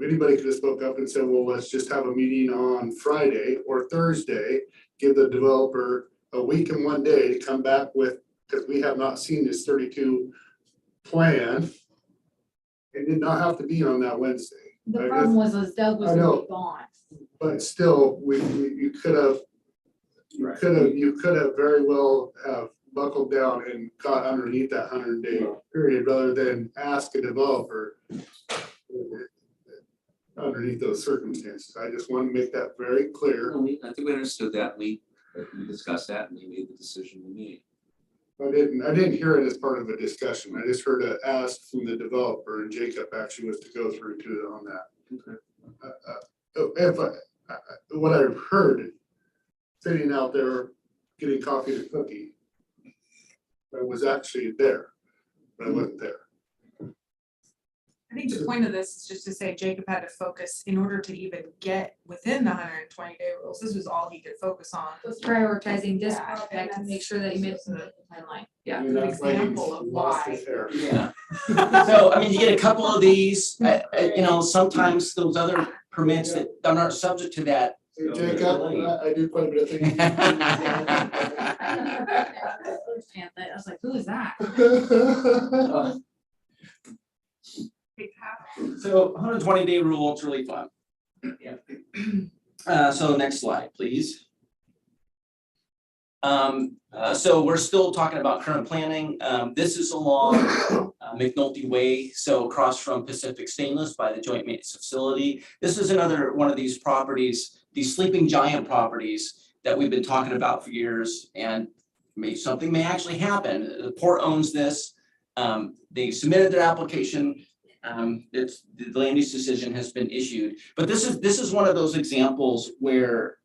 anybody could have spoke up and said, well, let's just have a meeting on Friday or Thursday, give the developer a week and 1 day to come back with, because we have not seen this 32 plan. It did not have to be on that Wednesday. The problem was Doug was I gonna know. be gone. But still, you could have very well have buckled down and got underneath that 100-day period rather than ask a developer underneath those circumstances. I just want to make that very clear. I think we understood that. We discussed that and we made the decision we made. I didn't hear it as part of a discussion. I just heard a ask from the developer and Jacob actually was to go through to it on that. If what I've heard, sitting out there getting coffee and cookie, I was actually there, but I wasn't there. I think the point of this is just to say Jacob had to focus in order to even get within the 120-day rules. This was all he could focus on. Was prioritizing this Yeah, project and to make sure that you made the timeline. Yeah, And good that's why he example of lost why. his hair. Yeah. So, I mean, you get a couple of these, you know, sometimes those other permits that aren't subject to that. Hey, Jacob, I do quite a bit of things. I was like, who is that? Big hat. So 120-day rule, it's really fun. So next slide, please. So we're still talking about current planning. This is along McNulty Way, so across from Pacific Stainless by the Joint Maintenance Facility. This is another one of these properties, these sleeping giant properties that we've been talking about for years, and something may actually happen. The port owns this. They submitted their application. The land use decision has been issued, but this is one of those examples where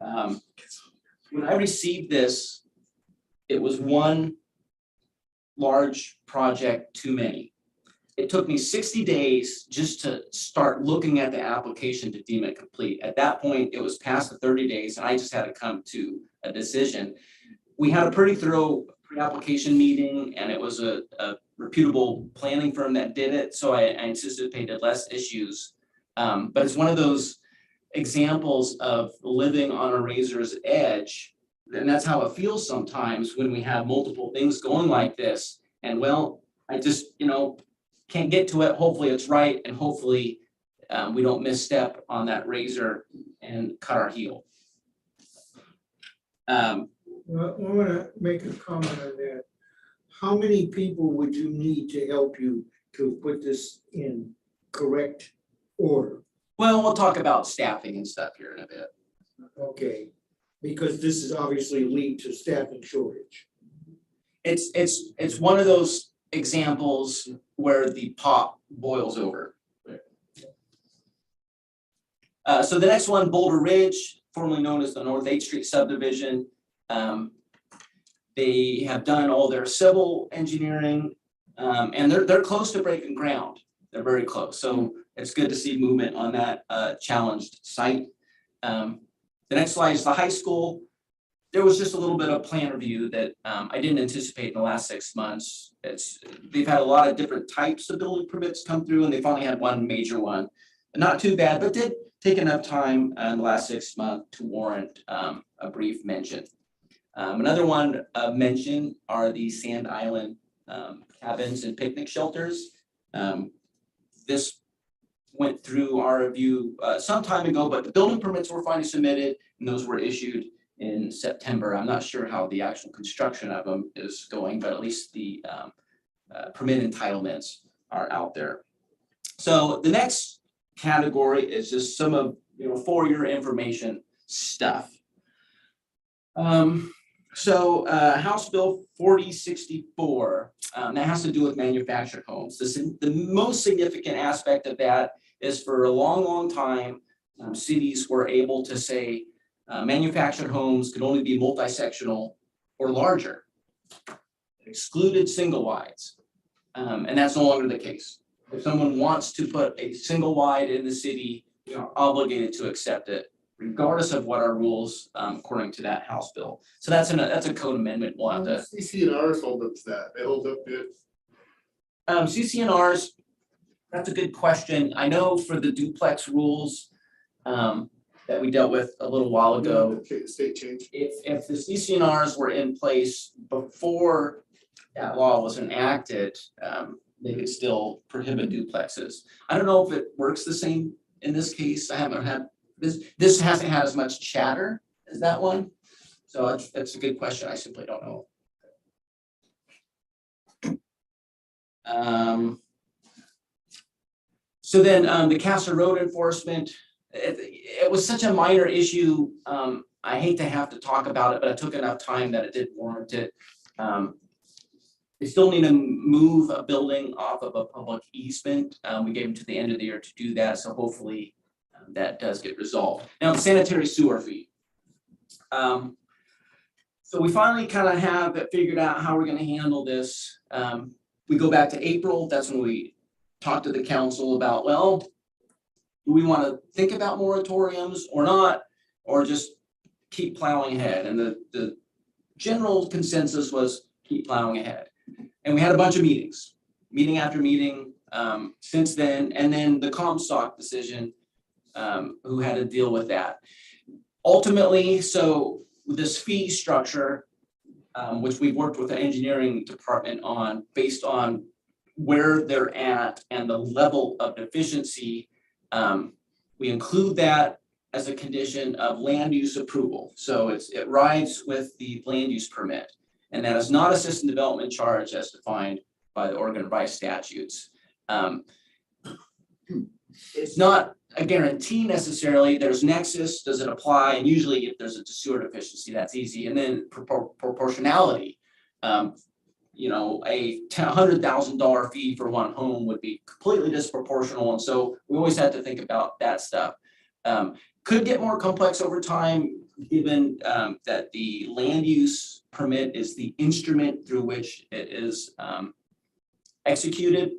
when I received this, it was one large project too many. It took me 60 days just to start looking at the application to deem it complete. At that point, it was past the 30 days, and I just had to come to a decision. We had a pretty thorough pre-application meeting, and it was a reputable planning firm that did it, so I anticipated less issues. But it's one of those examples of living on a razor's edge, and that's how it feels sometimes when we have multiple things going like this. And well, I just, you know, can't get to it. Hopefully it's right, and hopefully we don't misstep on that razor and cut our heel. Well, I want to make a comment on that. How many people would you need to help you to put this in correct order? Well, we'll talk about staffing and stuff here in a bit. Okay, because this is obviously lead to staffing shortage. It's one of those examples where the pot boils over. So the next one, Boulder Ridge, formerly known as the North 8th Street subdivision. They have done all their civil engineering, and they're close to breaking ground. They're very close. So it's good to see movement on that challenged site. The next slide is the high school. There was just a little bit of plan review that I didn't anticipate in the last 6 months. They've had a lot of different types of building permits come through, and they finally had one major one. Not too bad, but did take enough time in the last 6 months to warrant a brief mention. Another one mentioned are the Sand Island cabins and picnic shelters. This went through our review some time ago, but the building permits were finally submitted, and those were issued in September. I'm not sure how the actual construction of them is going, but at least the permit entitlements are out there. So the next category is just some of, for your information stuff. House Bill 4064, that has to do with manufactured homes. The most significant aspect of that is for a long, long time, cities were able to say manufactured homes could only be multi-sectional or larger, excluded single wides. And that's no longer the case. If someone wants to put a single wide in the city, we are obligated to accept it, regardless of what our rules, according to that House bill. So that's a code amendment. We'll have to. CC&Rs hold up to that. They hold up good. CC&Rs, that's a good question. I know for the duplex rules that we dealt with a little while ago, State change. if the CC&Rs were in place before that law was enacted, they could still prohibit duplexes. I don't know if it works the same in this case. I haven't had this hasn't had as much chatter as that one. So that's a good question. I simply don't know. So then the Castle Road enforcement, it was such a minor issue. I hate to have to talk about it, but I took enough time that it did warrant it. They still need to move a building off of a public easement. We gave them to the end of the year to do that, so hopefully that does get resolved. Now, the sanitary sewer fee. So we finally kind of have it figured out how we're gonna handle this. We go back to April, that's when we talked to the council about, well, do we want to think about moratoriums or not, or just keep plowing ahead? And the general consensus was keep plowing ahead. And we had a bunch of meetings, meeting after meeting, since then, and then the Comstock decision, who had to deal with that. Ultimately, so this fee structure, which we've worked with the engineering department on, based on where they're at and the level of deficiency, we include that as a condition of land use approval. So it rides with the land use permit. And that is not a system development charge as defined by the Oregon Revised Statutes. It's not a guarantee necessarily. There's nexus, does it apply? And usually if there's a sewer deficiency, that's easy. And then proportionality. You know, a $100,000 fee for one home would be completely disproportional. And so we always had to think about that stuff. Could get more complex over time, given that the land use permit is the instrument through which it is executed.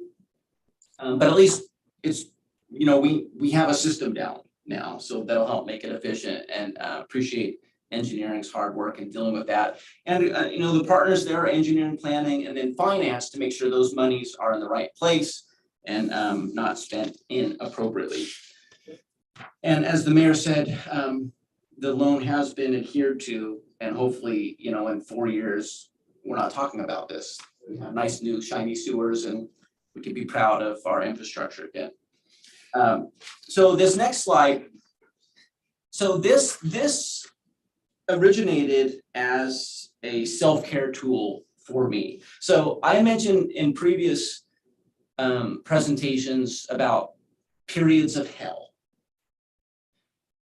But at least it's, you know, we have a system down now, so that'll help make it efficient, and appreciate engineering's hard work in dealing with that. And you know, the partners there are engineering, planning, and then finance to make sure those monies are in the right place and not spent inappropriately. And as the mayor said, the loan has been adhered to, and hopefully, you know, in 4 years, we're not talking about this. We have nice new shiny sewers, and we can be proud of our infrastructure again. So this next slide, so this originated as a self-care tool for me. So I mentioned in previous presentations about periods of hell.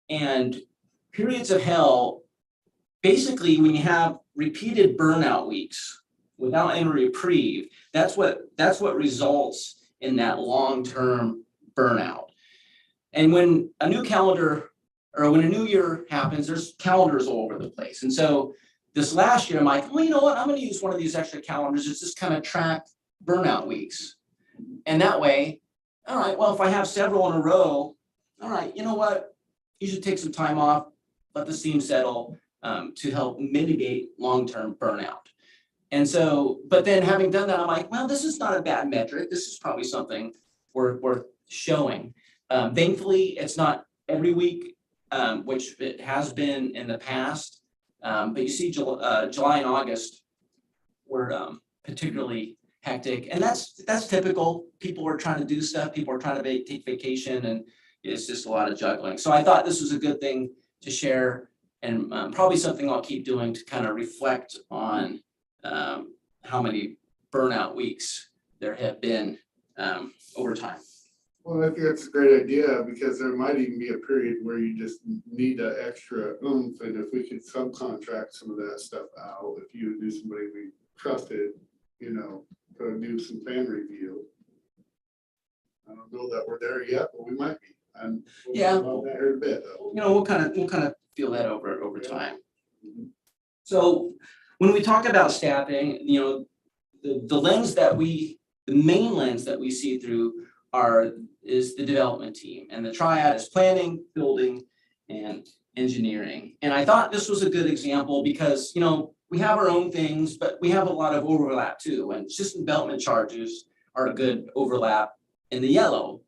And periods of hell, basically when you have repeated burnout weeks without any reprieve, that's what results in that long-term burnout. And when a new calendar, or when a new year happens, there's calendars all over the place. And so this last year, I'm like, well, you know what? I'm going to use one of these extra calendars. It's just kind of track burnout weeks. And that way, all right, well, if I have several in a row, all right, you know what? You should take some time off, let the steam settle, to help mitigate long-term burnout. And so, but then having done that, I'm like, well, this is not a bad metric. This is probably something worth showing. Thankfully, it's not every week, which it has been in the past. But you see July and August were particularly hectic, and that's typical. People are trying to do stuff, people are trying to take vacation, and it's just a lot of juggling. So I thought this was a good thing to share, and probably something I'll keep doing to kind of reflect on how many burnout weeks there have been over time. Well, I think that's a great idea, because there might even be a period where you just need an extra oomph, and if we could subcontract some of that stuff out, if you knew somebody we trusted, you know, to do some plan review. I don't know that we're there yet, but we might be. And we'll Yeah. talk about that here in a bit, though. You know, we'll kind of feel that over time. So when we talk about staffing, you know, the lens that the main lens that we see through is the development team, and the triad is planning, building, and engineering. And I thought this was a good example because, you know, we have our own things, but we have a lot of overlap too. And system development charges are a good overlap in the yellow,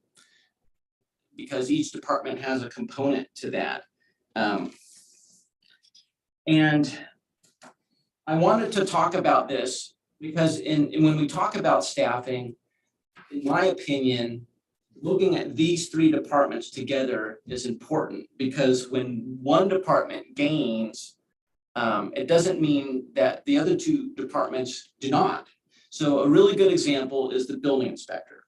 because each department has a component to that. And I wanted to talk about this because when we talk about staffing, in my opinion, looking at these three departments together is important, because when one department gains, it doesn't mean that the other two departments do not. So a really good example is the building inspector.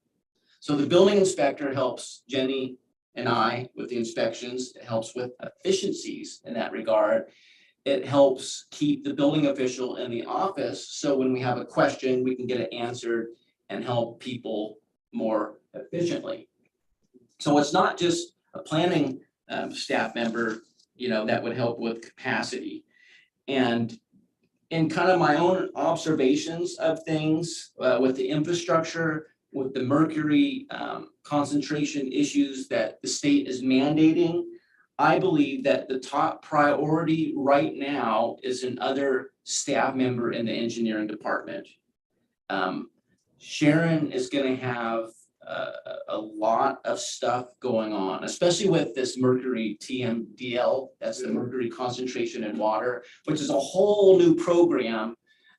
So the building inspector helps Jenny and I with the inspections. It helps with efficiencies in that regard. it helps keep the building official in the office, so when we have a question, we can get it answered and help people more efficiently. So it's not just a planning staff member, you know, that would help with capacity. And in kind of my own observations of things with the infrastructure, with the mercury concentration issues that the state is mandating, I believe that the top priority right now is another staff member in the engineering department. Sharon is gonna have a lot of stuff going on, especially with this mercury TMDL, that's the mercury concentration in water, which is a whole new program.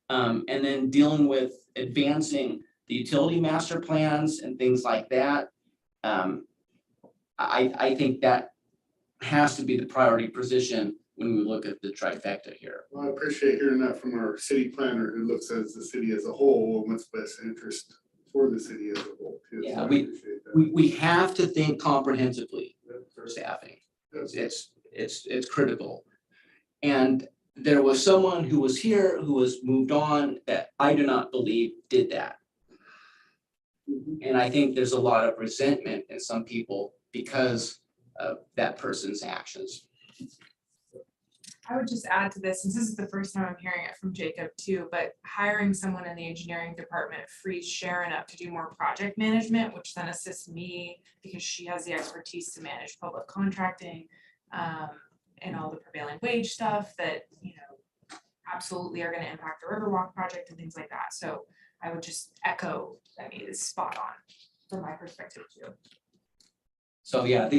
And then dealing with advancing the utility master plans and things like that. I think that has to be the priority position when we look at the trifecta here. Well, I appreciate hearing that from our city planner who looks at the city as a whole and what's best interest for the city as a whole. too. So Yeah, I appreciate that. We have to think comprehensively for staffing. Yes. It's critical. And there was someone who was here who was moved on that I do not believe did that. And I think there's a lot of resentment in some people because of that person's actions. I would just add to this, since this is the first time I'm hearing it from Jacob too, but hiring someone in the engineering department frees Sharon up to do more project management, which then assists me because she has the expertise to manage public contracting and all the prevailing wage stuff that, you know, absolutely are gonna impact the Riverwalk project and things like that. So I would just echo, I mean, it's spot on from my perspective too. So yeah,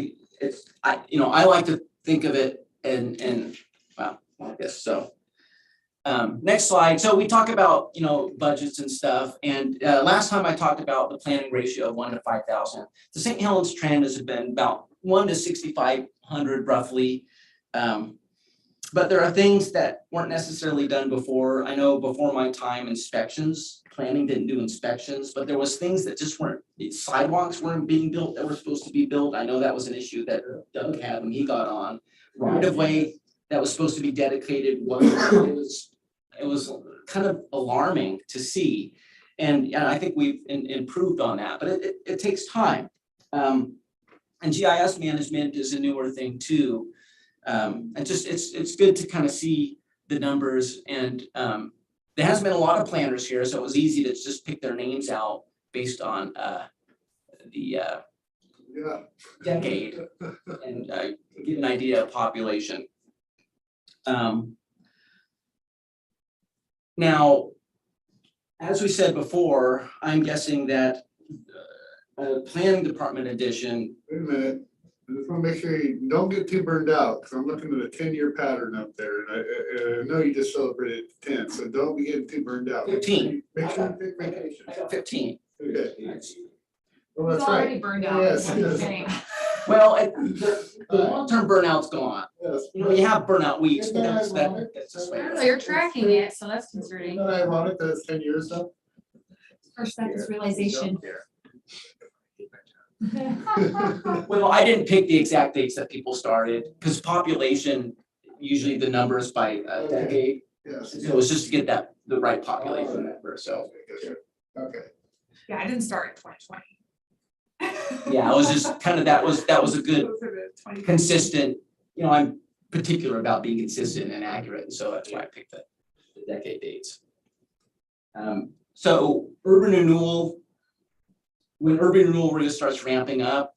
I like to think of it in well, like this, so. Next slide, so we talk about, you know, budgets and stuff, and last time I talked about the planning ratio of 1 to 5,000. The St. Helens trend has been about 1 to 6,500 roughly. But there are things that weren't necessarily done before. I know before my time, planning didn't do inspections, but there was things that just weren't, sidewalks weren't being built that were supposed to be built. I know that was an issue that Doug had when he got on. Right of way that was supposed to be dedicated it was kind of alarming to see. And I think we've improved on that, but it takes time. And GIS management is a newer thing too. And just, it's good to kind of see the numbers, and there hasn't been a lot of planners here, so it was easy to just pick their names out based on the decade and get an idea of population. Now, as we said before, I'm guessing that planning department addition. Wait a minute. I just want to make sure you don't get too burned out, because I'm looking at a 10-year pattern up there, and I know you just celebrated 10, so don't be getting too burned out. 15. Make sure you pick vacation. I got 15. Okay. Well, He's that's already right. burned out. Yes, That's what I'm yes. saying. Well, the long-term burnout's gone. Yes. You know, you have burnout weeks, but Isn't that that's ironic? just I the don't way know, it you're tracking it, so that's concerning. Isn't that ironic that it's 10 years though? First, that's realization. is. Well, I didn't pick the exact dates that people started, because population, usually the numbers by a decade. Yes. So it was just to get the right population number, so. Okay. Yeah, I didn't start in 2020. Yeah, it was just kind of, that was a good Those are the 20 consistent, you know, I'm particular about being consistent and accurate, and so that's why I picked the decade dates. So urban renewal, when urban renewal really starts ramping up,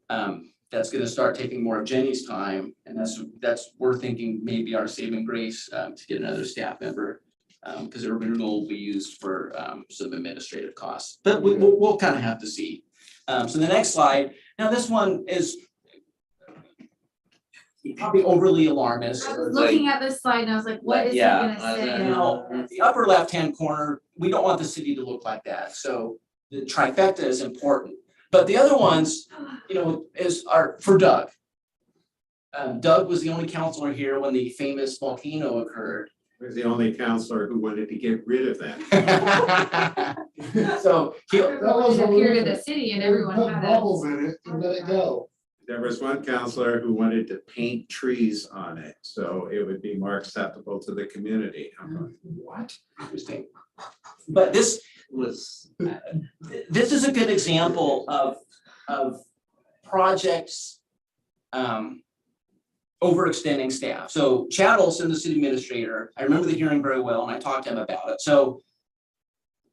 that's gonna start taking more of Jenny's time, and that's we're thinking maybe our saving grace to get another staff member, because urban renewal will be used for some administrative costs, but we'll kind of have to see. So the next slide, now this one is probably overly alarmist. I was looking at this slide and I was like, what is he Yeah, gonna say? Now, the upper left-hand corner, we don't want the city to look like that, so the trifecta is important. But the other ones, you know, are for Doug. Doug was the only counselor here when the famous volcano occurred. I was the only counselor who wanted to get rid of that. So he, Everyone appeared in the city and everyone Put had bubbles a. in it and let it go. There was one counselor who wanted to paint trees on it, so it would be more acceptable to the community. I'm going, what? Interesting. But this Was, this is a good example of projects overextending staff. So Chad Olson, the city administrator, I remember the hearing very well, and I talked to him about it. So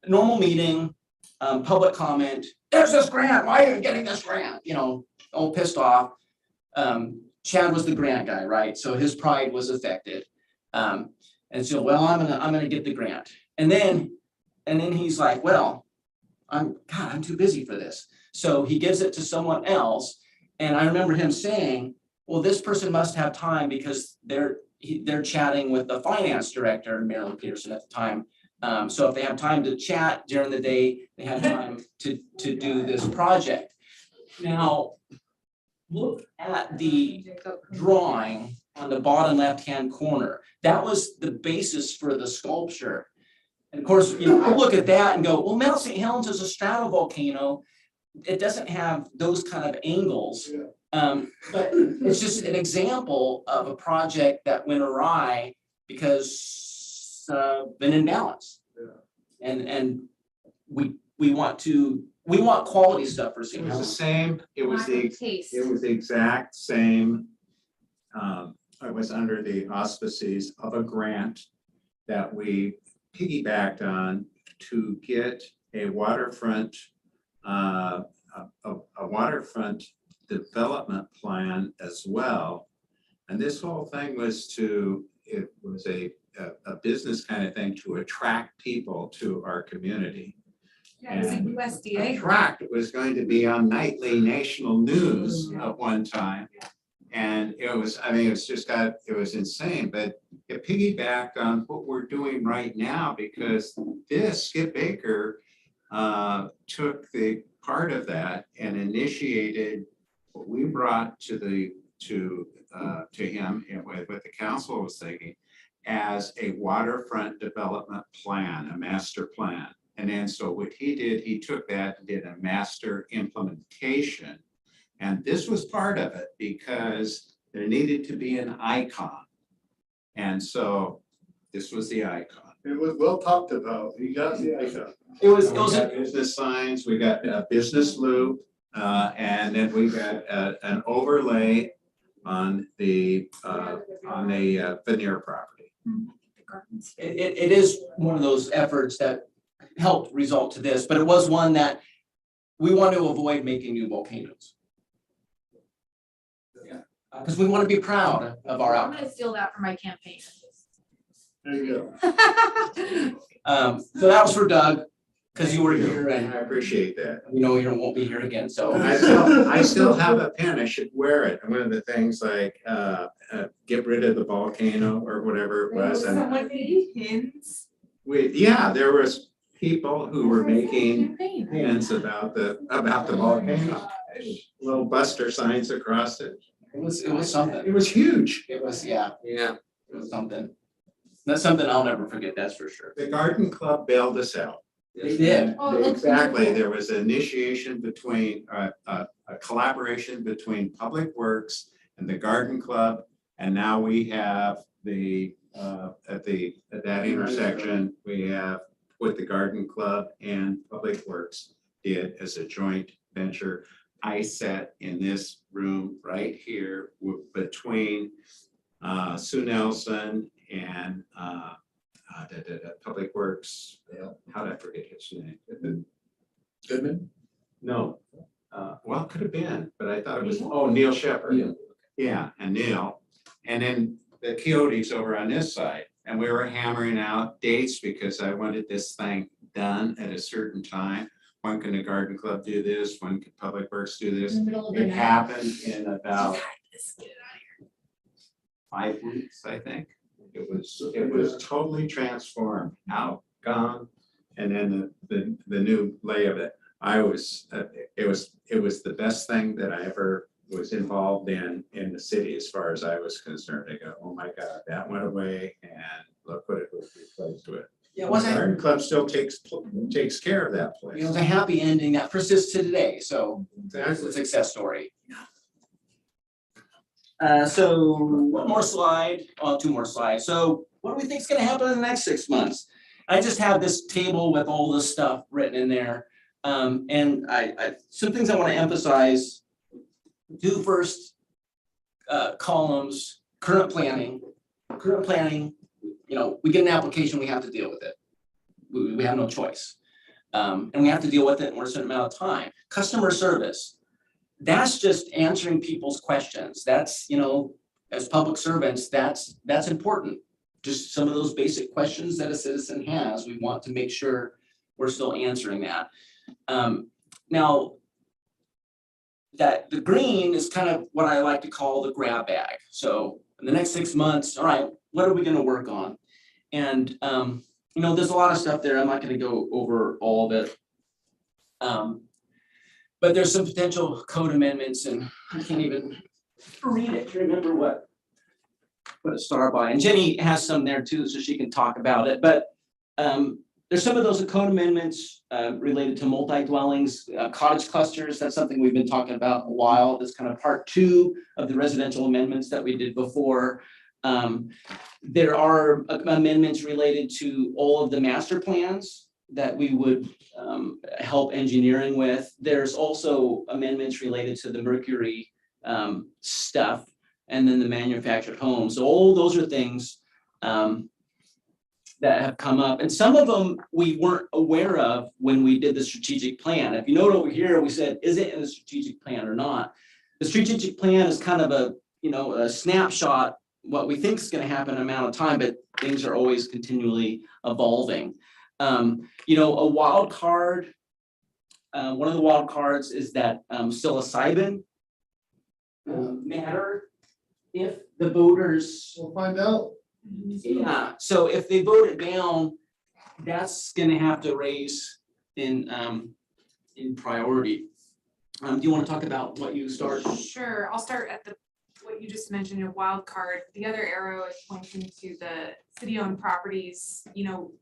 normal meeting, public comment, there's this grant, why are you getting this grant? You know, all pissed off. Chad was the grant guy, right? So his pride was affected. And so, well, I'm gonna get the grant. And then he's like, well, I'm too busy for this. So he gives it to someone else. And I remember him saying, well, this person must have time because they're chatting with the finance director, Marilyn Peterson at the time. So if they have time to chat during the day, they have time to do this project. Now, look at the drawing on the bottom left-hand corner. That was the basis for the sculpture. And of course, you know, I look at that and go, well, Mount St. Helens is a stratovolcano. It doesn't have those kind of angles. But it's just an example of a project that went awry because of an imbalance. And we want quality stuff for St. It was the Helens. same, it was Taste. the exact same. It was under the auspices of a grant that we piggybacked on to get a waterfront, a waterfront development plan as well. And this whole thing was it was a business kind of thing to attract people to our community. Yeah, it was a USDA. Attract was going to be on nightly national news at one time. And it was, I mean, it was insane, but it piggybacked on what we're doing right now because Skip Baker took the part of that and initiated what we brought to him and what the council was thinking as a waterfront development plan, a master plan. And then so what he did, he took that and did a master implementation. And this was part of it because there needed to be an icon. And so this was the icon. It was well talked about. He got the icon. It was We got business signs, we got a business loop, and then we got an overlay on the veneer property. It is one of those efforts that helped result to this, but it was one that we want to avoid making new volcanoes. Because we want to be proud of our I'm outcome. gonna steal that for my campaign. There you go. So that was for Doug, because you were here And and I appreciate that. you know you won't be here again, so. I still have a pen, I should wear it. And one of the things like, get rid of the volcano or whatever it was. And Someone made pins. there was people who were making pins about the volcano. Little Buster signs across it. It was something. It was huge. It was, yeah, it was something. That's something I'll never forget, that's for sure. The garden club bailed us out. They did. Oh, it looks Exactly. beautiful. There was an initiation between, a collaboration between Public Works and the garden club. And now we have at that intersection, we have what the garden club and Public Works did as a joint venture. I sat in this room right here between Sue Nelson and Public Works. How did I forget his name? Goodman? No, well, it could have been, but I thought it was, Neil Shepherd. Yeah, and Neil. And then the Coyotes over on this side. And we were hammering out dates because I wanted this thing done at a certain time. When can the garden club do this? When can Public Works do this? In the middle of the It night. happened in about 5 weeks, I think. It was totally transformed, out, gone. And then the new lay of it. It was the best thing that I ever was involved in the city as far as I was concerned. I go, oh my God, that went away and look what it was replaced with. Yeah, it The was garden club still takes care of that it place. was a happy ending that persists to today, so Exactly. it's a success story. So one more slide, well, two more slides. So what do we think is gonna happen in the next 6 months? I just have this table with all this stuff written in there. And some things I want to emphasize. Do first columns, current planning, you know, we get an application, we have to deal with it. We have no choice. And we have to deal with it in a certain amount of time. Customer service, that's just answering people's questions. That's, you know, as public servants, that's important. Just some of those basic questions that a citizen has, we want to make sure we're still answering that. Now, that the green is kind of what I like to call the grab bag. So in the next 6 months, all right, what are we gonna work on? And, you know, there's a lot of stuff there. I'm not gonna go over all of it. But there's some potential code amendments, and I can't even read it to remember what it started by. And Jenny has some there too, so she can talk about it. But there's some of those code amendments related to multi-dwellings, cottage clusters. That's something we've been talking about a while. That's kind of part 2 of the residential amendments that we did before. There are amendments related to all of the master plans that we would help engineering with. There's also amendments related to the Mercury stuff, and then the manufactured homes. So all those are things that have come up. And some of them we weren't aware of when we did the strategic plan. If you note over here, we said, is it in the strategic plan or not? The strategic plan is kind of a, you know, a snapshot, what we think is going to happen in amount of time, but things are always continually evolving. You know, a wild card, one of the wild cards is that psilocybin matter. If the voters, We'll find out. yeah, so if they vote it down, that's gonna have to raise in priority. Do you want to talk about what you start? Sure, I'll start at what you just mentioned, your wild card. The other arrow is pointing to the city-owned properties. You know,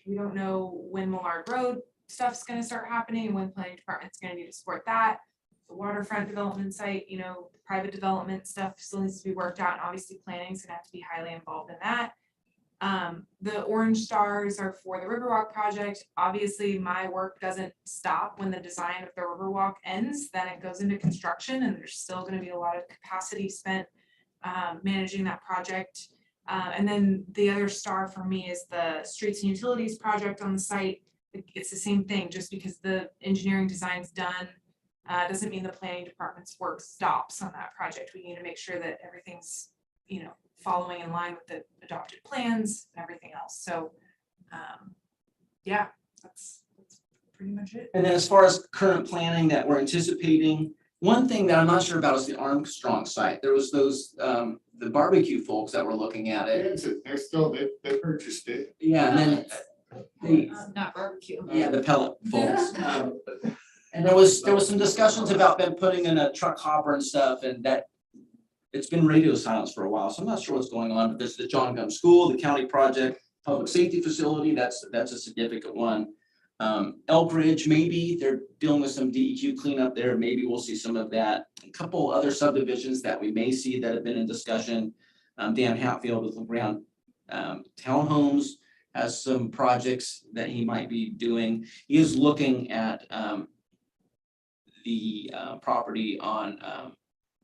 we don't know when Millard Road stuff's gonna start happening and when planning department's gonna need to support that. The waterfront development site, you know, private development stuff still needs to be worked out, and obviously planning is gonna have to be highly involved in that. The orange stars are for the Riverwalk project. Obviously, my work doesn't stop when the design of the Riverwalk ends, then it goes into construction, and there's still gonna be a lot of capacity spent managing that project. And then the other star for me is the streets and utilities project on the site. It's the same thing, just because the engineering design's done, doesn't mean the planning department's work stops on that project. We need to make sure that everything's, you know, following in line with the adopted plans and everything else. So, yeah, that's pretty much it. And then as far as current planning that we're anticipating, one thing that I'm not sure about is the Armstrong site. There was those, the barbecue folks that were looking at it. They're still, they purchased it. Yeah, and then they, Not barbecue. yeah, the pellet folks. And there was some discussions about them putting in a truck hopper and stuff, and that it's been radio silence for a while, so I'm not sure what's going on. But there's the John Gum School, the county project, public safety facility, that's a significant one. Elk Ridge, maybe they're dealing with some DEQ cleanup there. Maybe we'll see some of that. A couple other subdivisions that we may see that have been in discussion. Dan Hatfield with LeGrand Townhomes has some projects that he might be doing. He is looking at the property on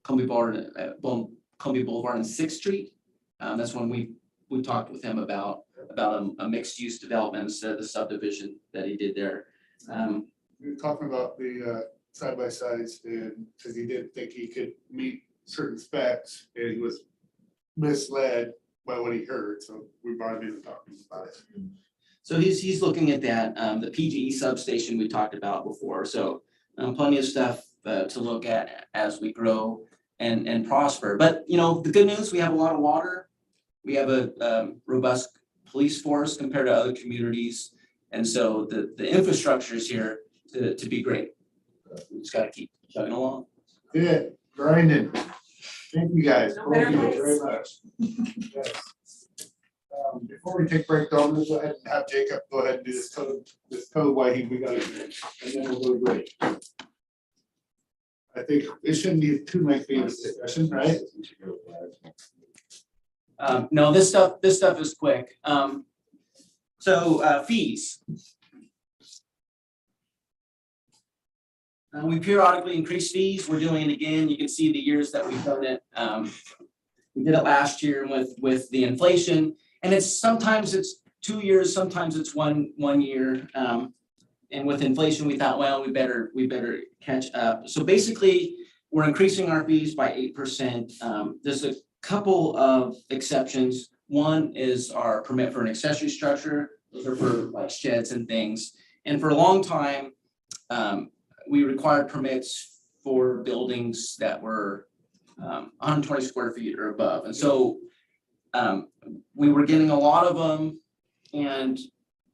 Columbia Boulevard and 6th Street. That's when we talked with him about a mixed use development instead of the subdivision that he did there. We were talking about the side by sides, and because he didn't think he could meet certain specs, and he was misled by what he heard, so we brought him in and talked about it. So he's looking at that, the PGE substation we talked about before, so plenty of stuff to look at as we grow and prosper. But you know, the good news, we have a lot of water. We have a robust police force compared to other communities. And so the infrastructure is here to be great. We just gotta keep chugging along. Good, grinding. Thank you guys. No better Thank you very place. much. Yes. Before we take break, though, I'm gonna go ahead and have Jacob go ahead and do this code why we got it, and then we'll go to break. I think it shouldn't be too lengthy of a discussion, right? No, this stuff is quick. So fees. We periodically increase fees. We're doing it again. You can see the years that we've done it. We did it last year with the inflation, and sometimes it's 2 years, sometimes it's one year. And with inflation, we thought, well, we better catch up. So basically, we're increasing our fees by 8%. There's a couple of exceptions. One is our permit for an accessory structure. Those are for like sheds and things. And for a long time, we required permits for buildings that were 120 square feet or above. And so we were getting a lot of them, and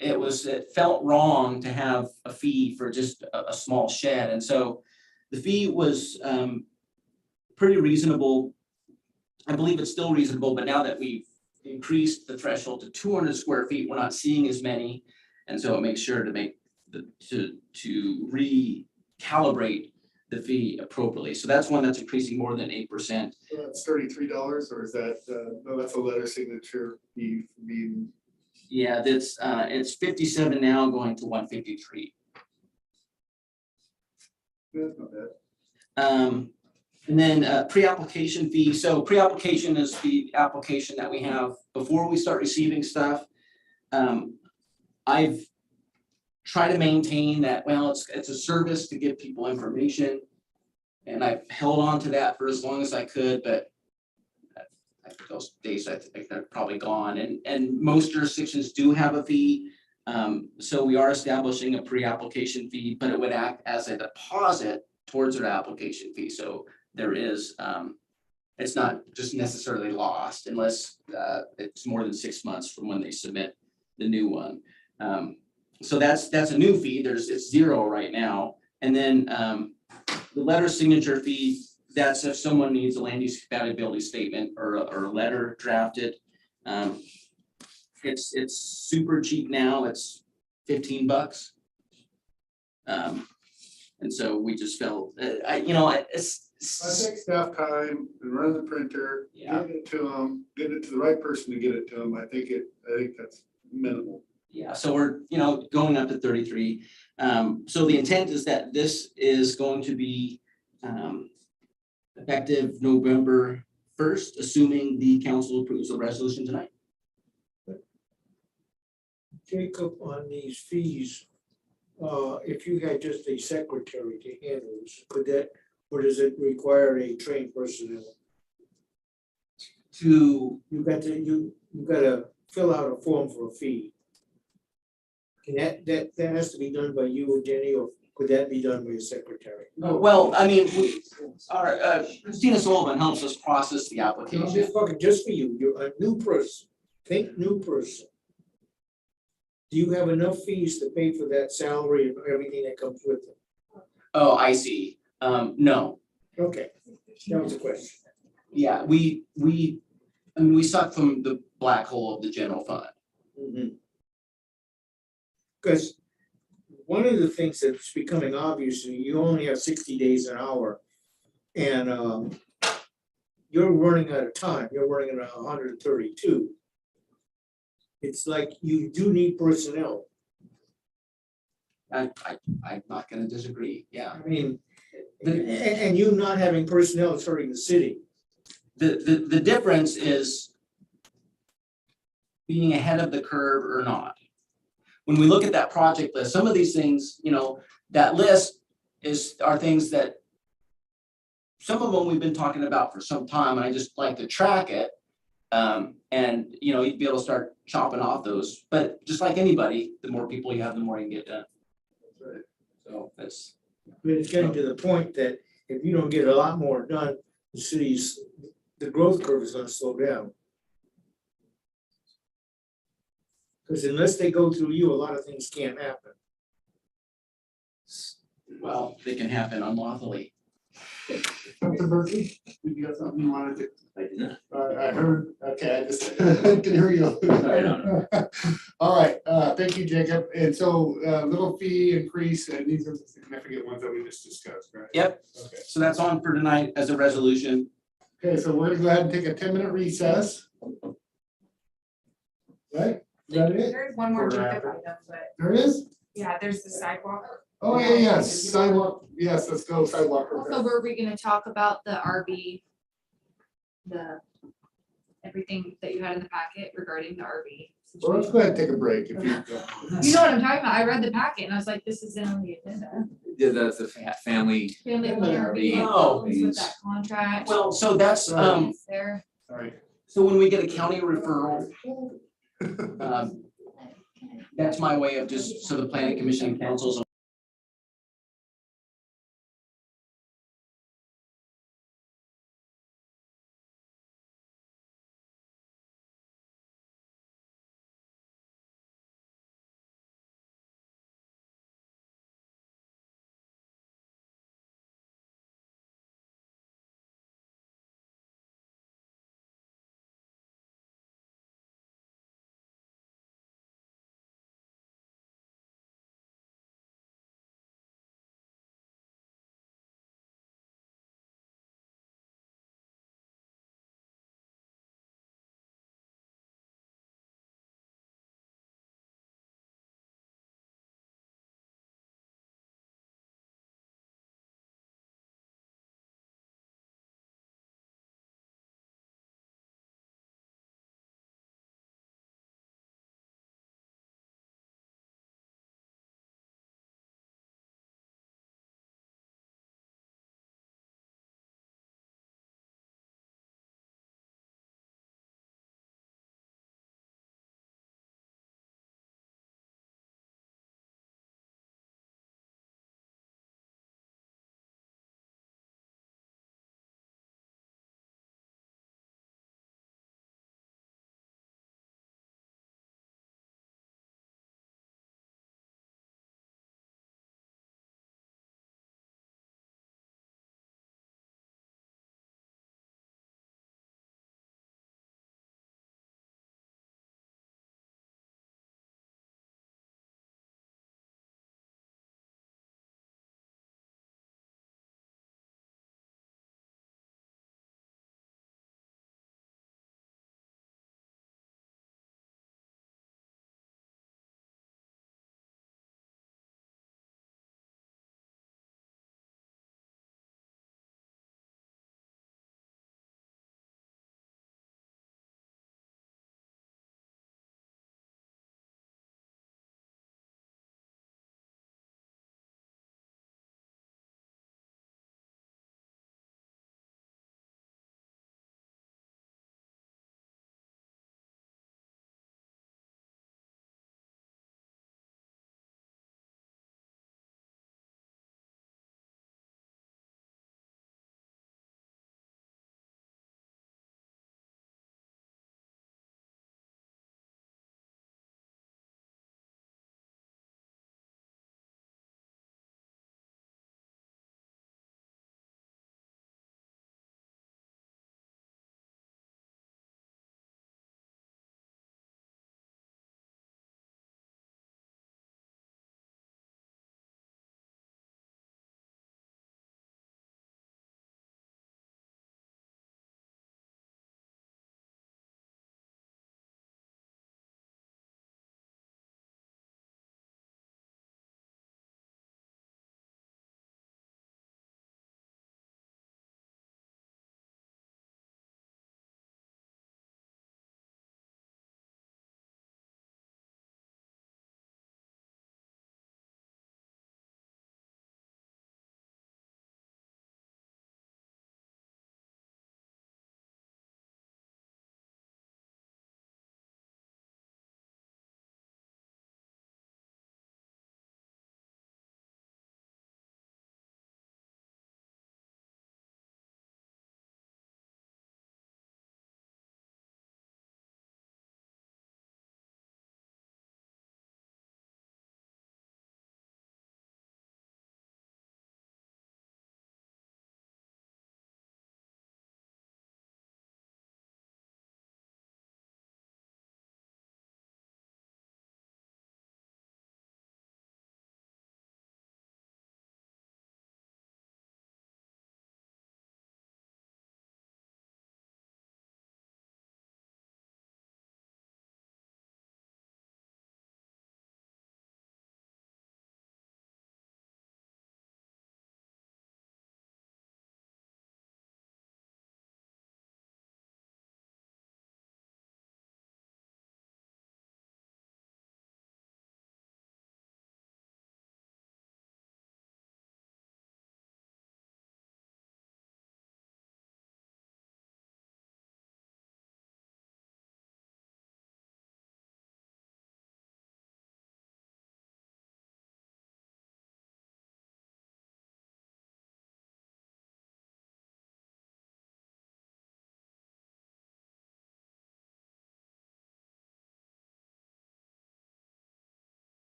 it felt wrong to have a fee for just a small shed. And so the fee was pretty reasonable. I believe it's still reasonable, but now that we've increased the threshold to 200 square feet, we're not seeing as many. And so it makes sure to recalibrate the fee appropriately. So that's one that's increasing more than 8%. So that's $33, or is that, no, that's a letter signature fee being. Yeah, that's it's 57 now, going to 153. That's not bad. And then pre-application fee. So pre-application is the application that we have before we start receiving stuff. I've tried to maintain that, well, it's a service to give people information, and I've held on to that for as long as I could, but those days I think they're probably gone. And most jurisdictions do have a fee. So we are establishing a pre-application fee, but it would act as a deposit towards their application fee. So there is, it's not just necessarily lost unless it's more than 6 months from when they submit the new one. So that's a new fee. It's zero right now. And then the letter signature fee, that's if someone needs a land use compatibility statement or a letter drafted. It's super cheap now. It's $15. And so we just felt, I take staff time and run the printer, Yeah. get it to them, get it to the right person to get it to them. I think that's minimal. Yeah, so we're, going up to 33. So the intent is that this is going to be effective November 1st, assuming the council approves the resolution tonight. Jacob, on these fees, if you had just a secretary to handle this, or does it require a trained personnel? You gotta fill out a form for a fee. Can that has to be done by you or Jenny, or could that be done by a secretary? Well, I mean, Christina Sullivan helps us process the I'm application. just talking just for you, you're a new person, think new person. Do you have enough fees to pay for that salary and everything that comes with it? Oh, I see. No. Okay, that was the question. Yeah, we suck from the black hole of the general fund. Because one of the things that's becoming obvious, you only have 60 days an hour, and you're running out of time. You're running at 132. It's like you do need personnel. I'm not gonna disagree, yeah. I mean, and you not having personnel is hurting the city. The difference is being ahead of the curve or not. When we look at that project list, some of these things, that list are things that some of them we've been talking about for some time, and I just like to track it. And you'd be able to start chopping off those, but just like anybody, the more people you have, the more you can get done. Right. So that's. But it's getting to the point that if you don't get a lot more done, the growth curve is gonna slow down. Because unless they go through you, a lot of things can't happen. Well, they can happen unlawfully. Dr. Berkey, did you have something you wanted to? I did not. I heard, okay, I just can hear you. All right, thank you, Jacob. And so little fee increase, and these are significant aggregate ones that we just discussed, right? Yep, Okay. so that's on for tonight as a resolution. Okay, so we're gonna go ahead and take a 10-minute recess. Right? Is that it? There's one more Or Jacob after? item, but There is? yeah, there's the sidewalk. Oh, yeah, yes, sidewalk, yes, let's go sidewalk Also, repair. were we gonna talk about the RV? The, everything that you had in the packet regarding the RV Well, let's situation? go ahead and take a break if you. You know what I'm talking about, I read the packet and I was like, this isn't on the agenda. Yeah, that's the family. Family Family RV, RV. oh, with that contract. Well, so that's, Is there, Sorry. so when we get a county referral, that's my way of just, so the planning commission and councils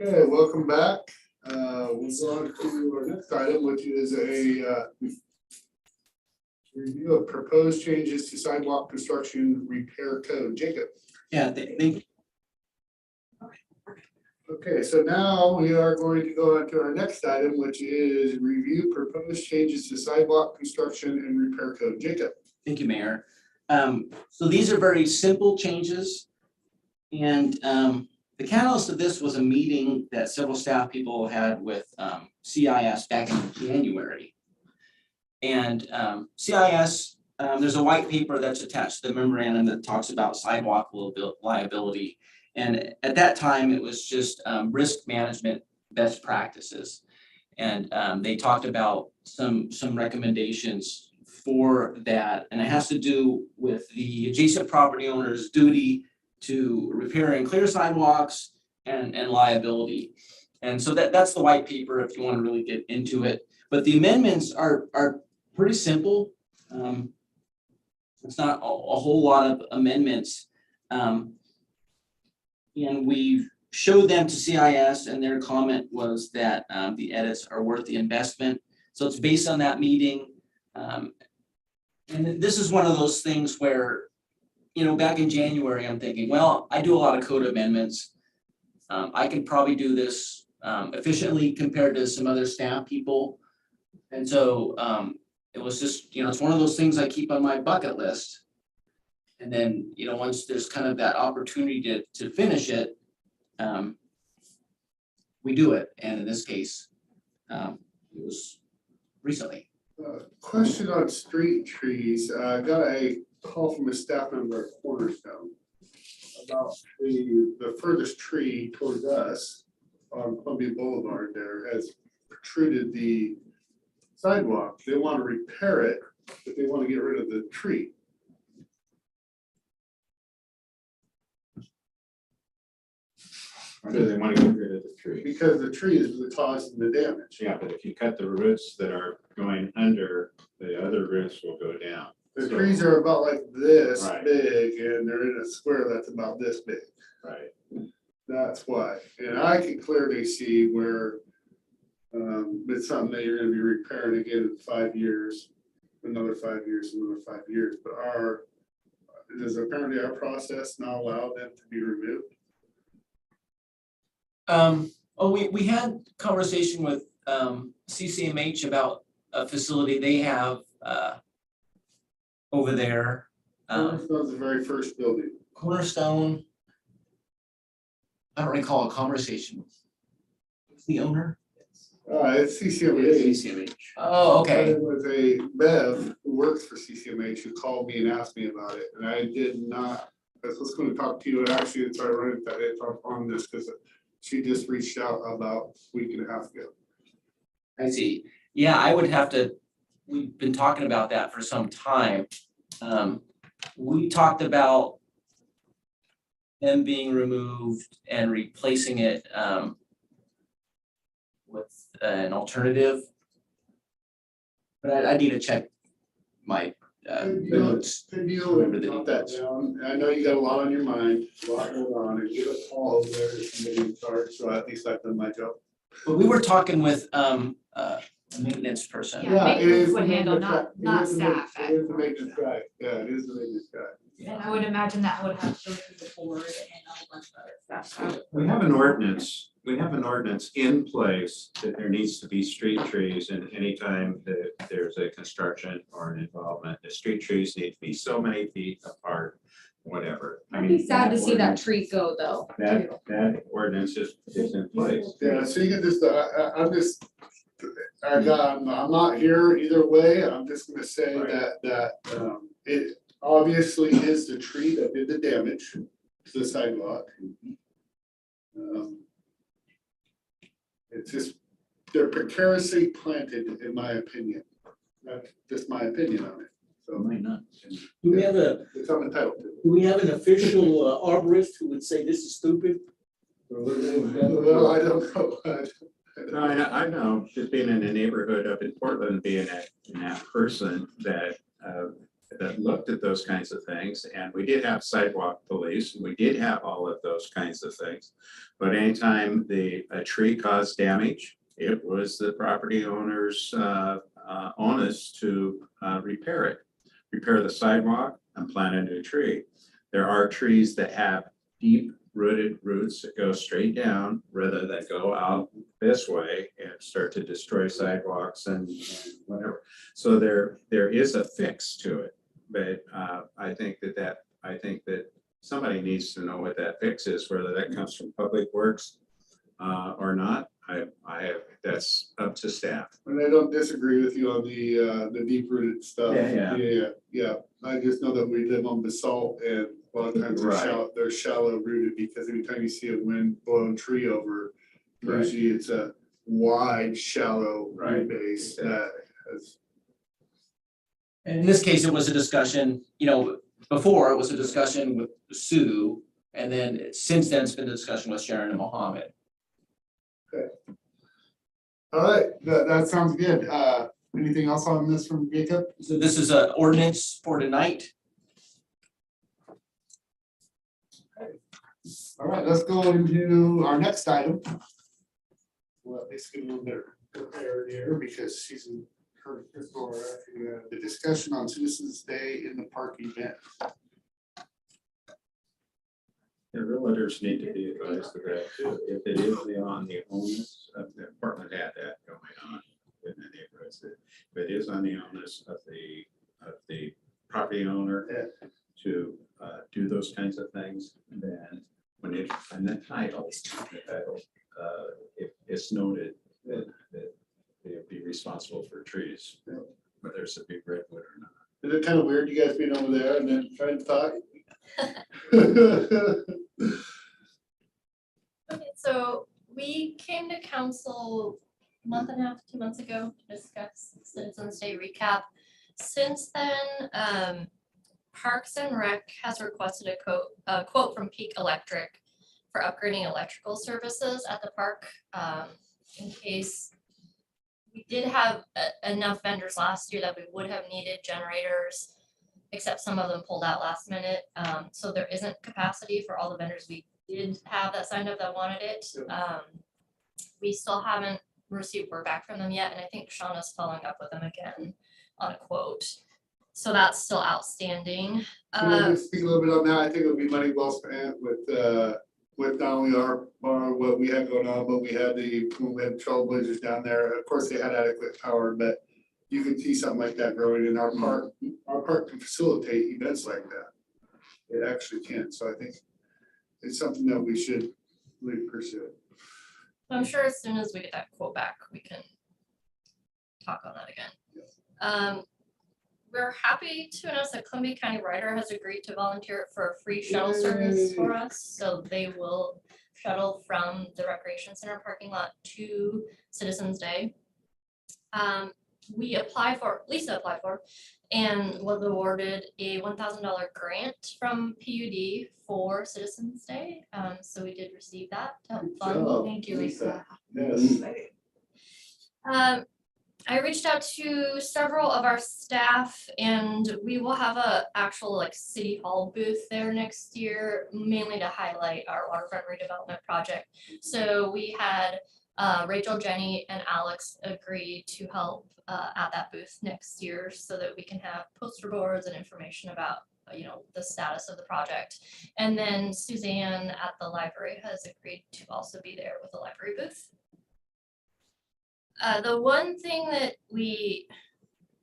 Okay, welcome back. We'll go on to our next item, which is a review of proposed changes to sidewalk construction repair code. Jacob. Yeah, they, Okay, so now we are going to go on to our next item, which is review proposed changes to sidewalk construction and repair code. Jacob. thank you, Mayor. So these are very simple changes. And the catalyst of this was a meeting that several staff people had with CIS back in January. And CIS, there's a white paper that's attached to the memorandum that talks about sidewalk liability. And at that time, it was just risk management best practices. And they talked about some recommendations for that. And it has to do with the adjacent property owner's duty to repair and clear sidewalks and liability. And so that's the white paper if you want to really get into it. But the amendments are pretty simple. It's not a whole lot of amendments. And we've showed them to CIS and their comment was that the edits are worth the investment. So it's based on that meeting. And this is one of those things where, you know, back in January, I'm thinking, well, I do a lot of code amendments. I could probably do this efficiently compared to some other staff people. And so it was just, you know, it's one of those things I keep on my bucket list. And then, you know, once there's kind of that opportunity to finish it, we do it. And in this case, it was recently. Question on street trees. I got a call from a staff member at Cornerstone about the furthest tree towards us on Columbia Boulevard there has protruded the sidewalk. They want to repair it, but they want to get rid of the tree. Why do they want to get rid of the tree? Because the tree is the cause of the damage. Yeah, but if you cut the roots that are going under, the other roots will go down. The So- trees are about like this Right. big and they're in a square that's about this big. Right. That's why. And I can clearly see where it's something that you're gonna be repairing again in 5 years, another 5 years, another 5 years. But does apparently our process not allow them to be removed? We had conversation with CCMH about a facility they have over there. That was the very first building. Cornerstone. I don't recall a conversation. Who's the owner? It's CCMH. CCMH. Oh, okay. It was a Bev who works for CCMH who called me and asked me about it, and I did not. I was going to talk to you, and actually, it's ironic that it's on this because she just reached out about a week and a half ago. I see. Yeah, I would have to, we've been talking about that for some time. We talked about them being removed and replacing it with an alternative. But I need to check my notes. Can you jot that down? I know you got a lot on your mind, a lot going on, and give a call over there to somebody in charge, so at least I've done my job. But we were talking with a maintenance person. Yeah, it maintenance is would the handle, maintenance not guy. It is the staff. It is the maintenance guy, yeah, it is the maintenance guy. And I would imagine that would have to go through the board and a bunch of other stuff. So We have an ordinance in place that there needs to be street trees, and anytime that there's a construction or an involvement, the street trees need to be so many feet apart, whatever. I I'd mean, be sad to see that ordinance- tree go though. That ordinance is in place. Yeah, so you can just, I'm not here either way, I'm just gonna say Right. that it obviously is the tree that did the damage to the sidewalk. It's just, they're precariously planted, in my opinion. That's just my opinion on it, so Might not. Do we have it's I'm entitled to. do we have an official arborist wwho would say this is stupid? Or what do we have? Well, I don't know. No, I know, just being in the neighborhood up in Portland, being that person that that looked at those kinds of things, and we did have sidewalk police, and we did have all of those kinds of things. But anytime a tree caused damage, it was the property owner's onus to repair the sidewalk and plant a new tree. There are trees that have deep rooted roots that go straight down rather than go out this way and start to destroy sidewalks and whatever. So there is a fix to it, but I think that somebody needs to know what that fix is, whether that comes from Public Works or not. That's up to staff. And I don't disagree with you on the deep rooted stuff. Yeah. I just know that we live on basalt and a lot of times they're shallow rooted because anytime you see a wind blown tree over, usually it's a wide, shallow root base that has. And in this case, it was a discussion, before it was a discussion with Sue, and then since then it's been a discussion with Sharon and Mohammed. All right, that sounds good. Anything else on this from Jacob? So this is an ordinance for tonight. All right, let's go into our next item. Well, at least get a little bit prepared here because she's heard it before. The discussion on Citizens Day in the Park event. The realtors need to be advised of that too. If it is on the onus of the apartment had that going on in the neighborhoods, if it is on the onus of the property owner to do those kinds of things, then when it's in the title, it's noted that they'll be responsible for trees, whether it's a big redwood or not. Is it kind of weird you guys being over there and then trying to talk? Okay, so we came to council a month and a half, 2 months ago to discuss Citizens Day recap. Since then, Parks and Rec has requested a quote from Peak Electric for upgrading electrical services at the park. In case we did have enough vendors last year that we would have needed generators, except some of them pulled out last minute. So there isn't capacity for all the vendors we did have that signed up that wanted it. We still haven't received word back from them yet, and I think Shauna's following up with them again on a quote. So that's still outstanding. Speak a little bit on that. I think it would be money well spent with not only our what we had going on, but we had trailblazers down there. Of course, they had adequate power, but you can see something like that growing in our park. Our park can facilitate events like that. It actually can. So I think it's something that we should really pursue. I'm sure as soon as we get that quote back, we can talk on that again. We're happy to announce that Columbia County Ryder has agreed to volunteer for a free shuttle service for us. So they will shuttle from the Recreation Center parking lot to Citizens Day. Lisa applied for, and was awarded a $1,000 grant from PUD for Citizens Day. So we did receive that to help fund. Thank you, Lisa. Yes. I reached out to several of our staff, and we will have a actual city hall booth there next year, mainly to highlight our waterfront redevelopment project. So we had Rachel, Jenny, and Alex agree to help at that booth next year so that we can have poster boards and information about the status of the project. And then Suzanne at the library has agreed to also be there with the library booth. The one thing that we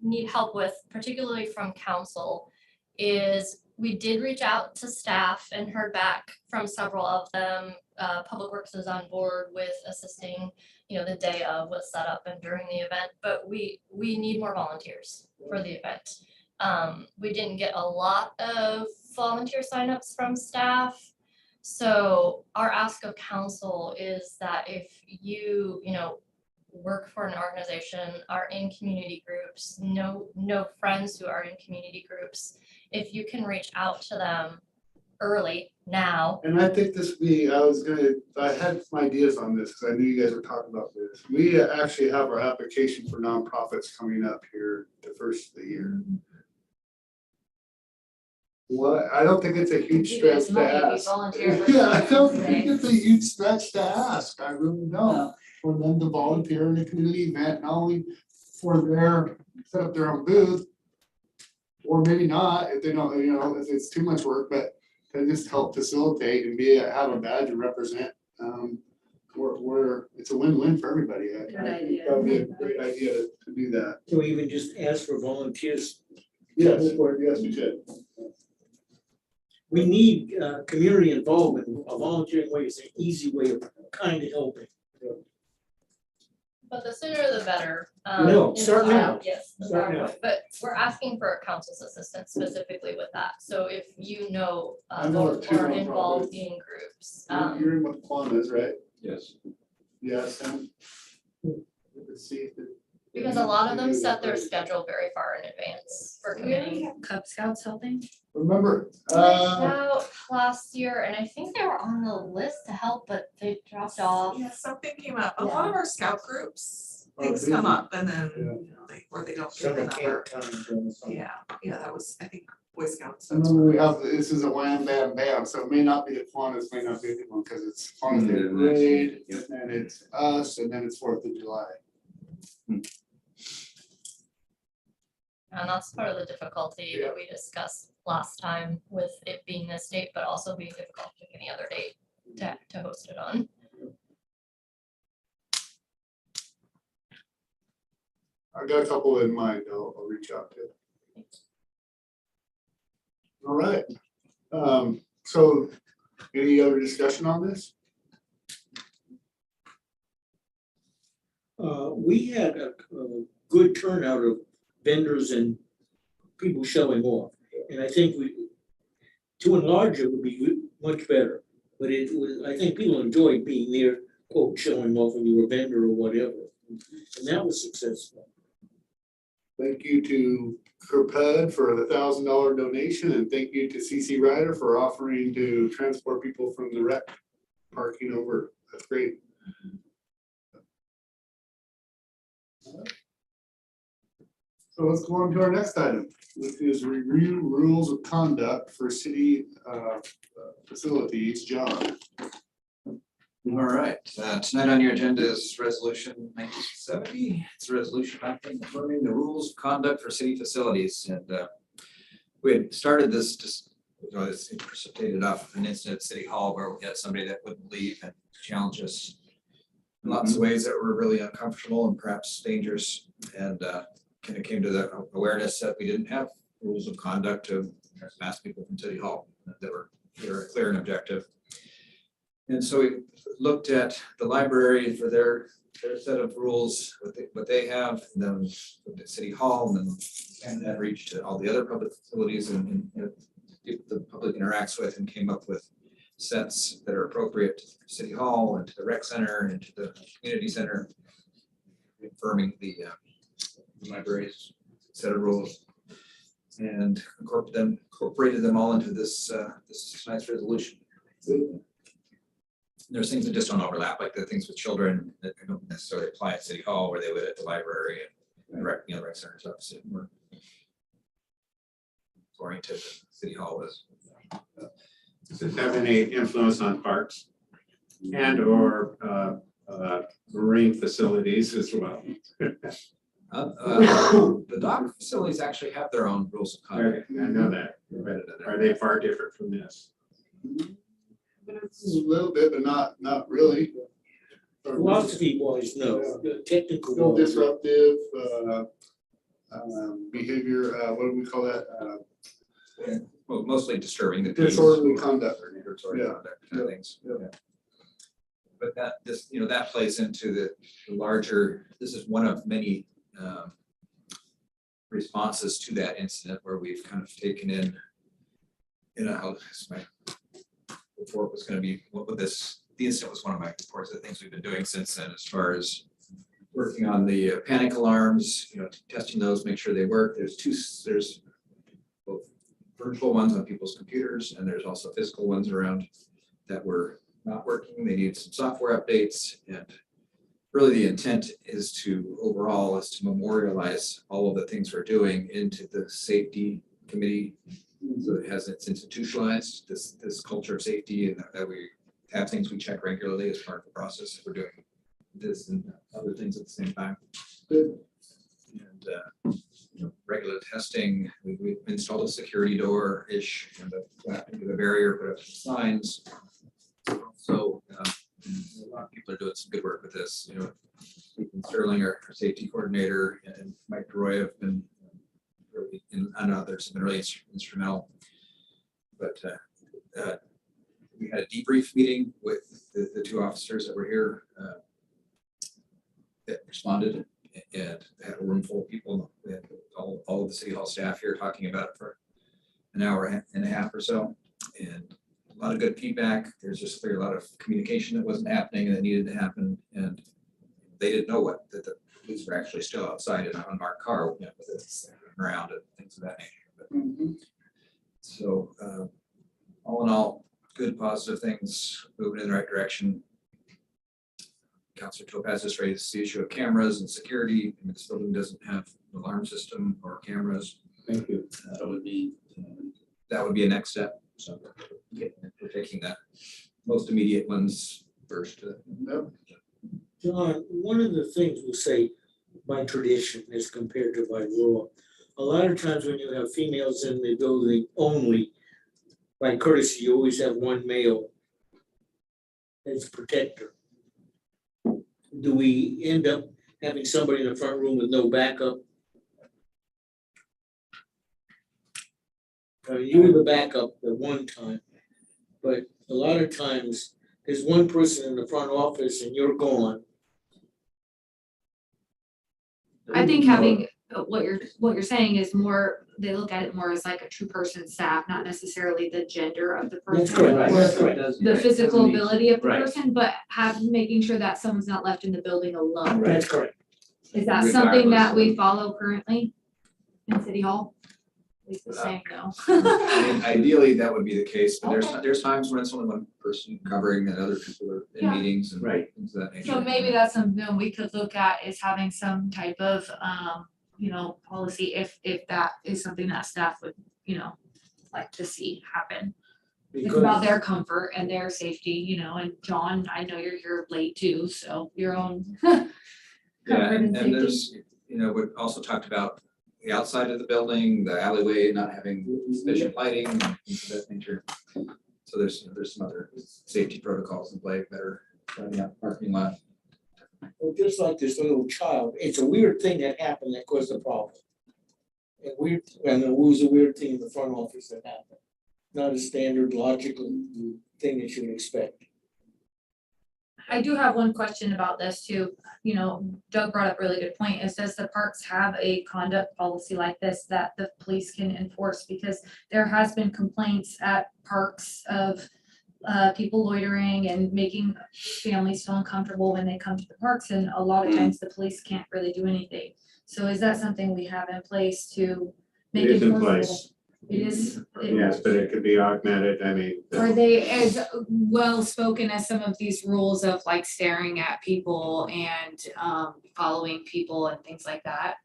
need help with, particularly from council, is we did reach out to staff and heard back from several of them. Public Works is on board with assisting, the day of with setup and during the event, but we need more volunteers for the event. We didn't get a lot of volunteer signups from staff. So our ask of council is that if you work for an organization, are in community groups, know friends who are in community groups, if you can reach out to them early now. And I think this would be, I had some ideas on this because I knew you guys were talking about this. We actually have our application for nonprofits coming up here the first of the year. Well, I don't think it's a huge You guys stretch to money if you ask. volunteer for Yeah, I don't something think today. it's a huge stretch to ask. I really don't. For them to volunteer in a community event, not only for their, set up their own booth. Or maybe not, if they don't, you know, if it's too much work, but to just help facilitate and have a badge and represent. It's a win-win for everybody. I think idea. That would be a great idea to do that. Can we even just ask for volunteers? Yes, yes, we should. We need community involvement. A volunteering way is an easy way of kind of helping. But the sooner the better. No, start now. Yes. Start now. But we're asking for a council's assistance specifically with that. So if you know, I know of two or nonprofits. involved in groups, You're in with Kiwanis, right? Yes. Yes, and. Let's see if it. because a lot of them set their schedule very far in advance for committee. Cub Scouts helping? Remember, Out last year, and I think they were on the list to help, but they dropped off. Yeah, something came up. A lot of our scout groups, Oh, things busy. come up and then, Yeah. you know, or they don't get the Summer number. camp time during the summer. Yeah, that was, I think, Boy Scouts. that's remember what we it have, was. this is a wham, bam, bam, so it may not be the Kiwanis, may not be the one, because it's Kiwanis Day Mm, Parade, yeah. and it's us, and then it's 4th of July. And that's part of the difficulty that we discussed last time with it being this date, but also being difficult to pick any other date to host it on. I got a couple in mind, I'll reach out to. All right, so any other discussion on this? We had a good turnout of vendors and people showing off. And I think to enlarge it would be much better. But it was, I think people enjoyed being there, quote, showing off when you were a vendor or whatever. And that was successful. Thank you to Kerped for the $1,000 donation, and thank you to CC Ryder for offering to transport people from the rec parking over. That's great. So let's go on to our next item, which is review rules of conduct for city facilities. John. All right, tonight on your agenda is resolution 1970. It's a resolution confirming the rules of conduct for city facilities. And we had started this just, you know, it's precipitated off an incident at City Hall where we had somebody that wouldn't leave and challenge us in lots of ways that were really uncomfortable and perhaps dangerous. And kind of came to the awareness that we didn't have rules of conduct to pass people from City Hall that were clear and objective. And so we looked at the library for their set of rules, what they have, and then looked at City Hall, and that reached to all the other public facilities and the public interacts with, and came up with sets that are appropriate to City Hall and to the rec center and to the community center, confirming the library's set of rules, and incorporated them all into this tonight's resolution. There's things that just don't overlap, like the things with children that don't necessarily apply at City Hall where they would at the library and rec centers obviously more oriented than City Hall is. Does it have any influence on parks and or marine facilities as well? The dock facilities actually have their own rules of conduct. I know that. Are they far different from this? A little bit, but not really. Philosophy wise, no. Technical. No wise, disruptive behavior, what do we call that? Well, mostly disturbing the peace. Disorderly conduct. Or disorderly Yeah. conduct kind of things. Yeah. Yeah. But that plays into the larger, this is one of many responses to that incident where we've kind of taken in, how my report was going to be, the incident was one of my reports, the things we've been doing since then, as far as working on the panic alarms, testing those, make sure they work. There's both virtual ones on people's computers, and there's also physical ones around that were not working. They need some software updates, and really the intent is to memorialize all of the things we're doing into the safety committee So it's institutionalized, this culture of safety, and that we have things we check regularly as part of the process. We're doing this and other things at the same time. Good. And, regular testing, we installed a security door-ish, and the barrier, put up some signs. So, a lot of people are doing some good work with this, Ethan Sterling, our safety coordinator, and Mike Roy have been really, and others have been really instrumental. But we had a debrief meeting with the two officers that were here that responded, and had a room full of people, and all of the city hall staff here talking about it for an hour and a half or so. And a lot of good feedback. There's just a lot of communication that wasn't happening and that needed to happen. And they didn't know that the police were actually still outside in an unmarked car, with it around and things of that nature. But, so all in all, good positive things, moving in the right direction. Councilor Topaz just raised the issue of cameras and security. I mean, this building doesn't have an alarm system or cameras. Thank you. That would be a next step. So we're taking that most immediate ones first. John, one of the things we'll say by tradition as compared to by law, a lot of times when you have females in the building only, by courtesy, you always have one male as protector. Do we end up having somebody in the front room with no backup? You were the backup at one time, but a lot of times there's one person in the front office and you're gone. I think having, what you're saying is more, they look at it more as like a two person staff, not necessarily the gender of the person. That's correct. That's correct. The physical ability of the Right. person, but making sure that someone's not left in the building alone. That's correct. Is that something that Regardless we of- follow currently in City Hall? Lisa's saying no. I mean, ideally, that would be the case, but Okay. there's times when it's only one person covering and other people are in Yeah. meetings and Right. things of that nature. So maybe that's something we could look at, is having some type of, policy if that is something that staff would, like to see happen. It's about their comfort and their safety, and John, I know you're here late too, so your own Yeah, comfort and and safety. there's, we also talked about the outside of the building, the alleyway not having sufficient lighting and things of that nature. So there's some other safety protocols in play that are running out parking lot. Well, just like this little child, it's a weird thing that happened that caused the problem. And it was a weird thing in the front office that happened. Not a standard logical thing that you would expect. I do have one question about this too. Doug brought up a really good point, is does the parks have a conduct policy like this that the police can enforce? Because there has been complaints at parks of people loitering and making families feel uncomfortable when they come to the parks, and a lot of times the police can't really do anything. So is that something we have in place to make It is in enforceable? place. It is. Yes, but it could be augmented. I mean. Are they as well spoken as some of these rules of like staring at people and following people and things like that?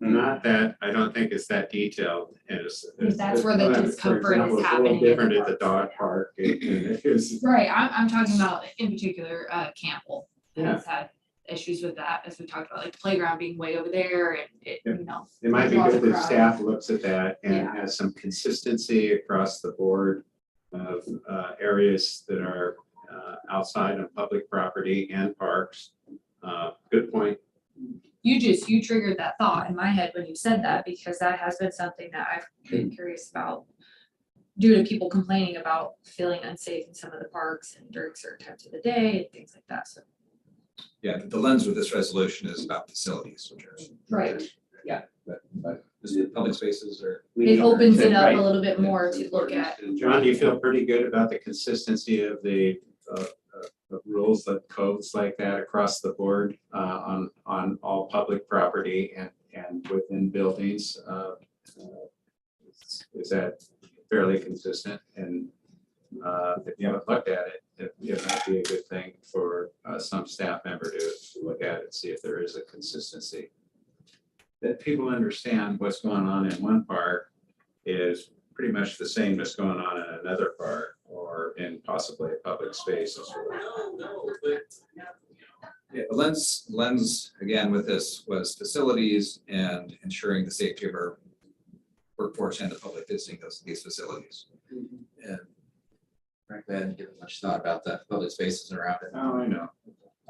Not that, I don't think it's that detailed. That's where the discomfort is happening in It's a little the different at the parks. dog park. and it is- Right, I'm talking about in particular, Campbell Yeah. has had issues with that, as we talked about, like the playground being way over there and it, Yeah. It might be draws good a if crowd. staff looks at that and Yeah. has some consistency across the board of areas that are outside of public property and parks. Good point. You triggered that thought in my head when you said that, because that has been something that I've been curious about due to people complaining about feeling unsafe in some of the parks and during certain times of the day and things like that, so. Yeah, the lens with this resolution is about facilities, which are. Right. But the public spaces are. It opens it up Right. a little bit more to look at. John, do you feel pretty good about the consistency of the rules, the codes like that across the board on all public property and within buildings? Is that fairly consistent? And if you haven't looked at it might be a good thing for some staff member to look at it, see if there is a consistency. That people understand what's going on in one park is pretty much the same as going on in another park or in possibly a public space as well. Yeah, the lens, again, with this was facilities and ensuring the safety of our workforce and the public visiting these facilities. And frankly, I didn't give much thought about the public spaces around it. Oh, I know.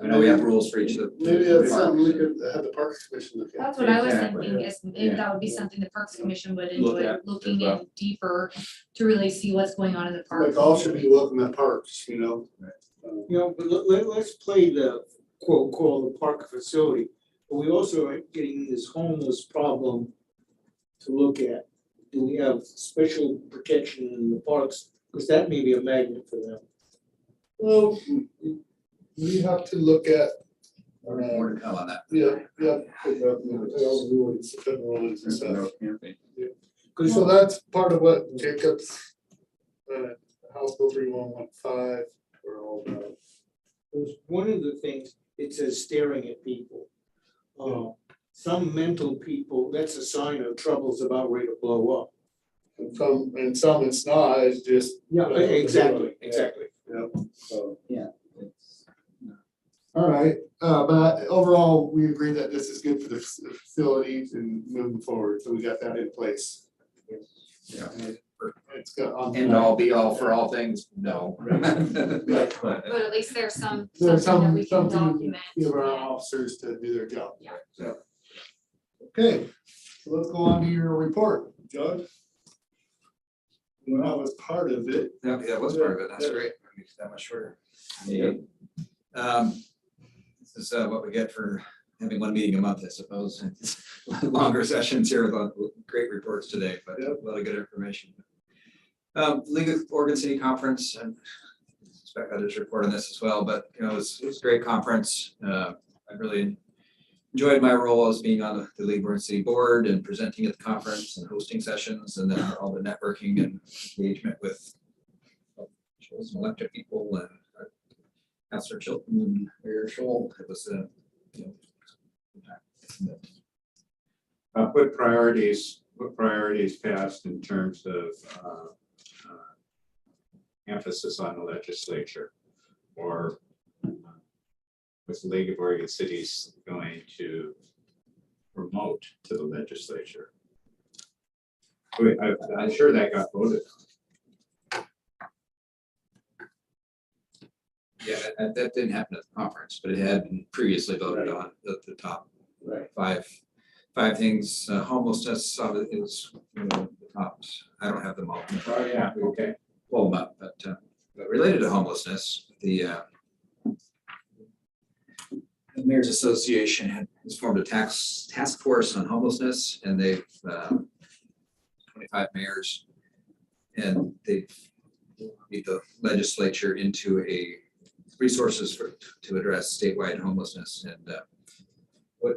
I know we have rules for each of the. Maybe that's something we could have the Parks Commission look at. That's what I was Exactly. thinking, is maybe that would be something the Parks Commission would Look enjoy at as looking well. in deeper to really see what's going on in the park. Like all should be welcome at parks, you know? You know, but let's play the quote, the park facility, but we also are getting this homeless problem to look at. Do we have special protection in the parks? Because that may be a magnet for them. Well, we have to look at, More to come on that. all the rules, federal rules and stuff. Because So that's part of what Jacob's, House Bill 3115, we're all about. one of the things, it says staring at people. Some mental people, that's a sign of trouble's about ready to blow up. And some it's not, it's just. Yeah, exactly. Yeah, so. Yeah. All right, but overall, we agree that this is good for the facilities and moving forward, so we got that in place. Yeah. And it's got on. End all be all for all things, no. But at least there's There's something that we can something to document. give our Yeah. officers to do their job. Yeah. So. Okay, so let's go on to your report, Judge. That was part of it. Yeah, that was part of it, that's great, makes it that much shorter. This is what we get for having one meeting a month, I suppose. Longer sessions here with great reports today, but a lot of good information. League of Oregon City Conference, and I expect I just report on this as well, but you know, it was a great conference. I really enjoyed my role as being on the League of Oregon City Board and presenting at the conference and hosting sessions, and then all the networking and engagement with elected people and Councilor Chilton and Mayor Scholl. It was What priorities passed in terms of emphasis on the legislature, or was the League of Oregon Cities going to promote to the legislature? I'm sure that got voted on. Yeah, that didn't happen at the conference, but it had been previously voted on at the top. Right. Five things, homelessness is one of the tops. I don't have them all. Oh, yeah, okay. Pull them up, but related to homelessness, the Mayor's Association has formed a task force on homelessness, and they've 25 mayors, and they've lead the legislature into a resources to address statewide homelessness. And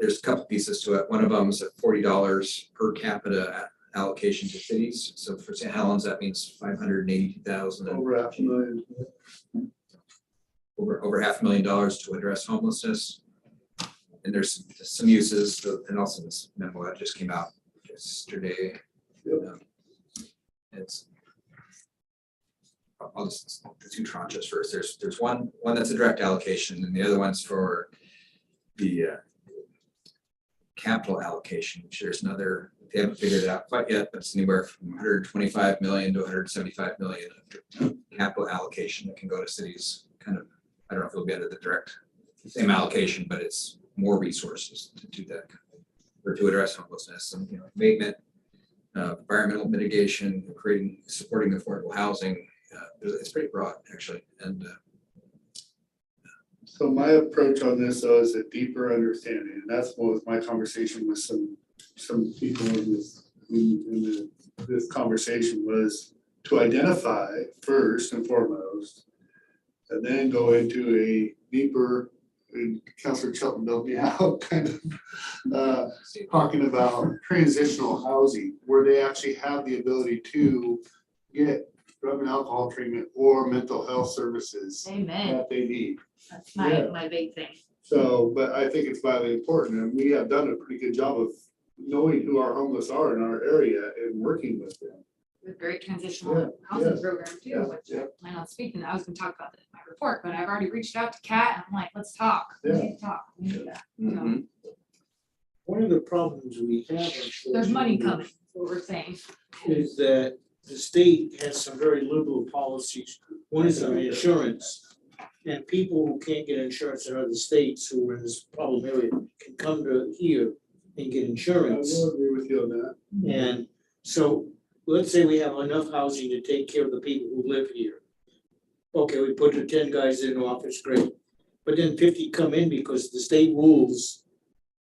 there's a couple pieces to it. One of them is a $40 per capita allocation to cities. So for St. Helens, that means $582,000. Over $500,000. Over $500,000 to address homelessness. And there's some uses, and also this memo that just came out yesterday. It's I'll just the two tranches first. There's one that's a direct allocation, and the other one's for the capital allocation, which there's another, they haven't figured it out quite yet, but it's anywhere from 125 million to 175 million of capital allocation that can go to cities. Kind of, I don't know if it'll be under the direct same allocation, but it's more resources to do that or to address homelessness and abatement, environmental mitigation, supporting affordable housing. It's pretty broad actually, and So my approach on this though is a deeper understanding, and that's what was my conversation with some people in this conversation was to identify first and foremost, and then go into a deeper, and Councilor Chilton built me out, kind of talking about transitional housing, where they actually have the ability to get drug and alcohol treatment or mental health services Amen. that they need. That's Yeah. my big thing. So, but I think it's vitally important, and we have done a pretty good job of knowing who our homeless are in our area and working with them. With great transitional housing yes, program too, yeah, which yeah. I plan on speaking, I was gonna talk about that in my report, but I've already reached out to Kat, and I'm like, let's talk, we Yeah. need to talk, we need that. So, Mhm. One of the problems we have. there's money unfortunately, coming, is what we're saying. is that the state has some very liberal policies. One is on insurance. And people who can't get insurance in other states who are in this problem area can come to here and get I insurance. will agree with you on that. And so let's say we have enough housing to take care of the people who live here. Okay, we put the 10 guys in office, great. But then 50 come in because the state rules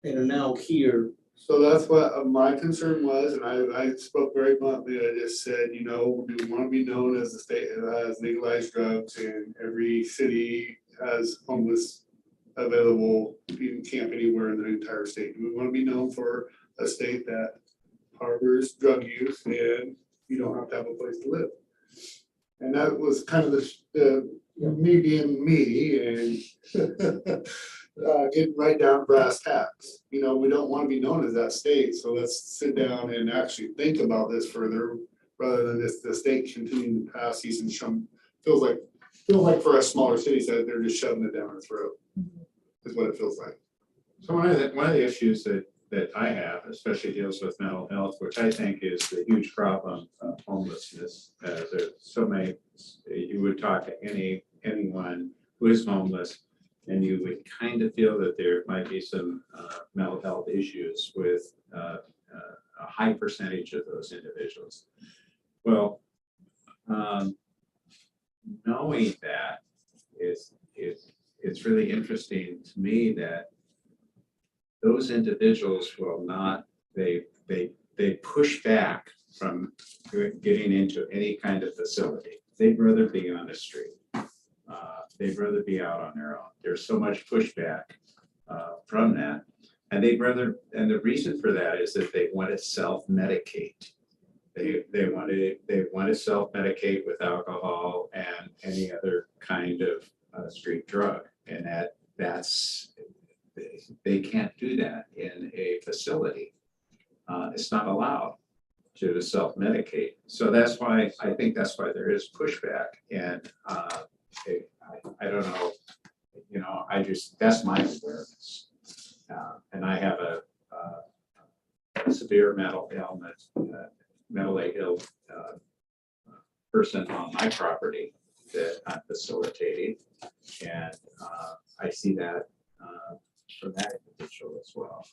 and are now here. So that's what my concern was, and I spoke very bluntly. I just said, you know, we want to be known as the state that has legalized drugs, and every city has homeless available. You can't anywhere in the entire state. We want to be known for a state that harbors drug use, and you don't have to have a place to live. And that was kind of the me being me and getting right down to brass tacks. You know, we don't want to be known as that state, so let's sit down and actually think about this further, rather than just the state continuing to pass these and some, feels like for us smaller cities that they're just shoving it down our throat, is what it feels like. So one of the issues that I have, especially deals with mental health, which I think is the huge problem of homelessness. There's so many, you would talk to anyone who is homeless, and you would kind of feel that there might be some mental health issues with a high percentage of those individuals. Well, knowing that it's really interesting to me that those individuals will not, they push back from getting into any kind of facility. They'd rather be on the street. They'd rather be out on their own. There's so much pushback from that. And and the reason for that is that they want to self-medicate. They want to self-medicate with alcohol and any other kind of street drug. And they can't do that in a facility. It's not allowed to self-medicate. So that's why, I think that's why there is pushback. And I don't know, you know, that's my awareness. And I have a severe mental illness, mentally ill person on my property that I'm facilitating. And I see that from that individual as well.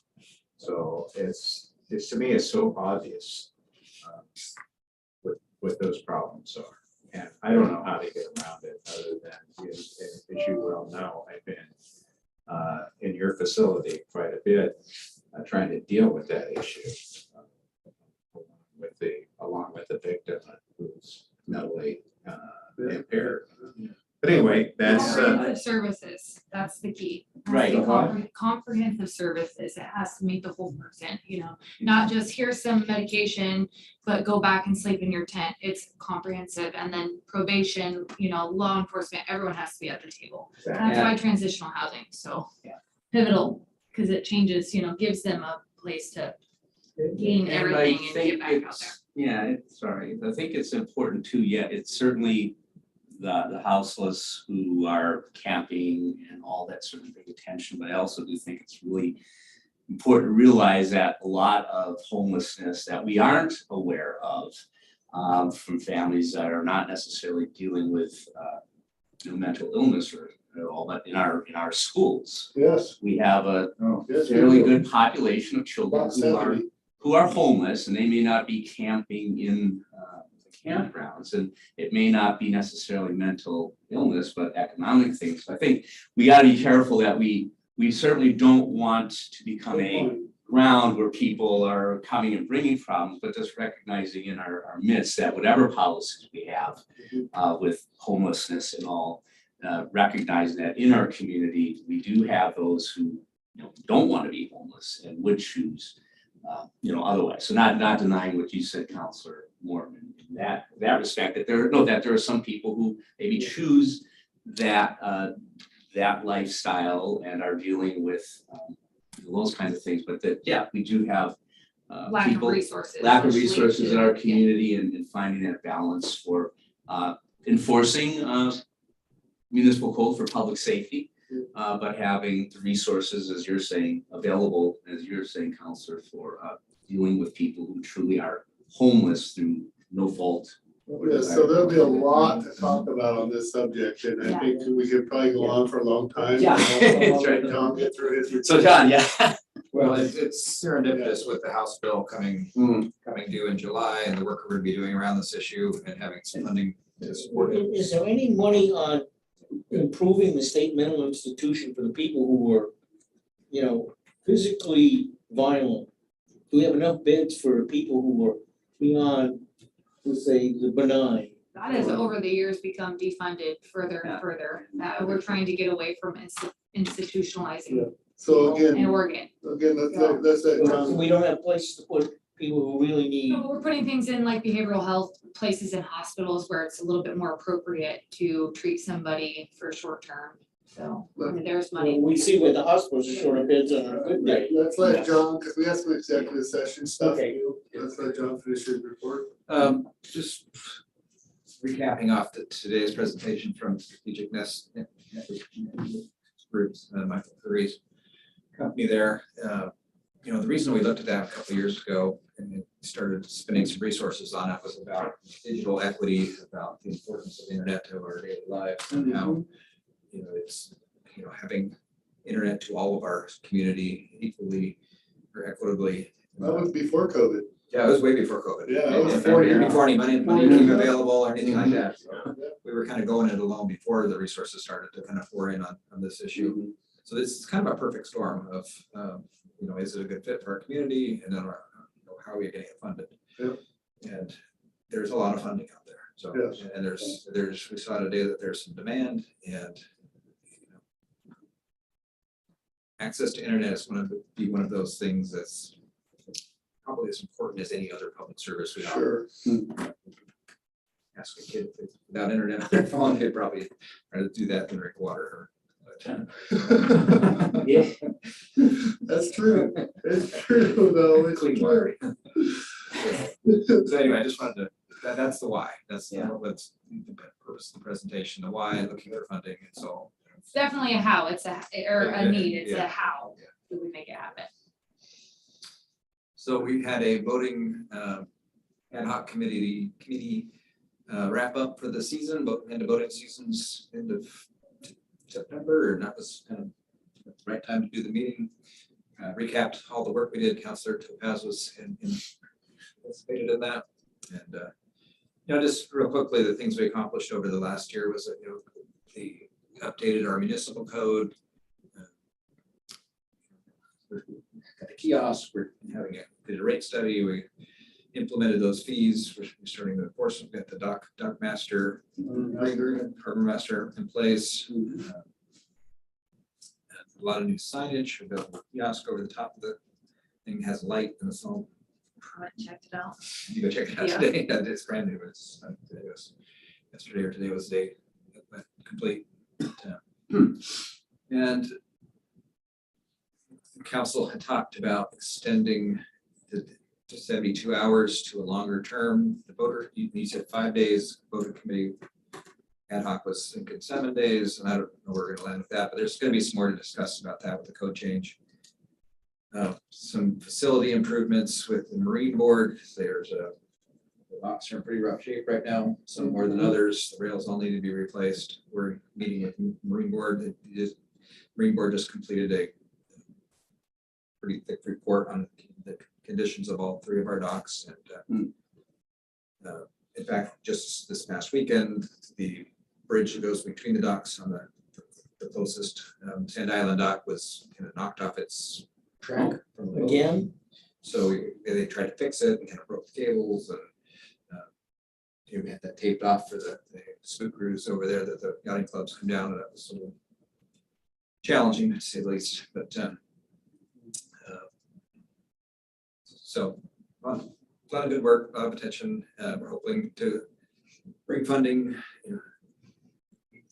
So it's to me, it's so obvious what those problems are. And I don't know how to get around it other than, as you well know, I've been in your facility quite a bit, trying to deal with that issue along with the victim who's mentally impaired. But anyway, that's Comprehensive services, that's the key. It has to be Right. Comprehensive services, it has to meet the whole person, you know, not just here's some medication, but go back and sleep in your tent. It's comprehensive, and then probation, you know, law enforcement, everyone has to be at the table. That's why transitional housing, so pivotal, because it changes, you know, gives them a place to gain And I everything and think get back out there. it's- Yeah, sorry, I think it's important too, yet it's certainly the houseless who are camping and all that sort of big attention, but I also do think it's really important to realize that a lot of homelessness that we aren't aware of from families that are not necessarily dealing with mental illness or at all, but in our schools, Yes. we have a Yes, we fairly do. good population of children About who are homeless, and they may not be camping in the campgrounds, and it may not be necessarily mental illness, but economic things. So I think we gotta be careful that we certainly don't want to become a ground where people are coming and bringing problems, but just recognizing in our midst that whatever policies we have with homelessness and all, recognizing that in our community, we do have those who don't want to be homeless and would choose otherwise. So not denying what you said, Counselor Morton, in that respect, that there are some people who maybe choose that lifestyle and are dealing with those kinds of things, but that, yeah, we do have Lack of people, resources. lack of especially, resources in too. our Yeah. community and finding that balance for enforcing municipal code for public safety, but having the resources, as you're saying, available, as you're saying, Counselor, for dealing with people who truly are homeless through no fault. Yeah, so there'll be a lot to talk about on this subject, and I Yeah. think we could probably go on for a long time. Yeah. I'll That's right. let John get through his. So John, yeah. Well, it's serendipitous with the House bill coming due in July and the work we're gonna be doing around this issue and having some funding to support it. Is there any money on improving the state mental institution for the people who are, physically violent? Do we have enough beds for people who are beyond, let's say, the benign? That has over the years become defunded further and further. We're trying to get away from institutionalizing So people in again, Oregon. let's let John. We don't have places to put people who really need. No, we're putting things in like behavioral health places and hospitals where it's a little bit more appropriate to treat somebody for short term. So I mean, there's money. We see where the hospitals are short of beds on a good day. Let's let John, because we have some executive session stuff. Okay. Let's let John finish his report. Just recapping off today's presentation from Strategic Nest Groups, Michael Curry's company there. The reason we looked at that a couple of years ago and started spending some resources on it was about digital equity, about the importance of the internet to our daily lives and how, it's, having internet to all of our community equally or equitably. That was before COVID. Yeah, it was way before COVID. Yeah, it was And 4 years. before any money became available or anything like that. So we were kind of going it alone before the resources started to kind of pour in on this issue. So this is kind of a perfect storm of, is it a good fit for our community? And then, how are we getting it funded? Yep. And there's a lot of funding out there. So, Yes. and we saw today that there's some demand and access to internet is be one of those things that's probably as important as any other public service we offer. Sure. Ask a kid if without internet on their phone, they'd probably try to do that and drink water. Yeah. That's true. It's true, though. It's Clean true. water. So anyway, I just wanted to, that's the why. That's what's the purpose of the presentation, the why, looking for funding and so. It's definitely a how, it's a need, it's a Yeah. how do we make it happen. So we had a voting ad hoc committee wrap up for the season, but end of voting season's end of September, and that was kind of the right time to do the meeting. Recapped all the work we did. Councilor Topaz was participated in that, and just real quickly, the things we accomplished over the last year was that we updated our municipal code. Got the kiosk, we're having did a rate study, we implemented those fees, we're starting to enforce them, get the dock master, harbor master in place. A lot of new signage, we built a kiosk over the top of the thing, has light and it's all, I haven't checked it out. you go check it out Yeah. today, it's brand new, it's, yesterday or today was the day it went complete. And the council had talked about extending to 72 hours to a longer term. The voter, you said 5 days, voter committee ad hoc was thinking 7 days, and I don't know where we're gonna land with that, but there's gonna be some more to discuss about that with the code change. Some facility improvements with the Marine Board. The locks are in pretty rough shape right now, some more than others. The rails all need to be replaced. We're meeting with Marine Board. Marine Board just completed a pretty thick report on the conditions of all 3 of our docks. And in fact, just this past weekend, the bridge that goes between the docks on the closest Sand Island dock was kind of knocked off its track from the boat. Again? So they tried to fix it and kind of broke the cables and we had that taped off for the spook cruise over there that the yachting clubs come down, and that was a little challenging to say the least, but so a lot of good work, a lot of attention. We're hoping to bring funding, the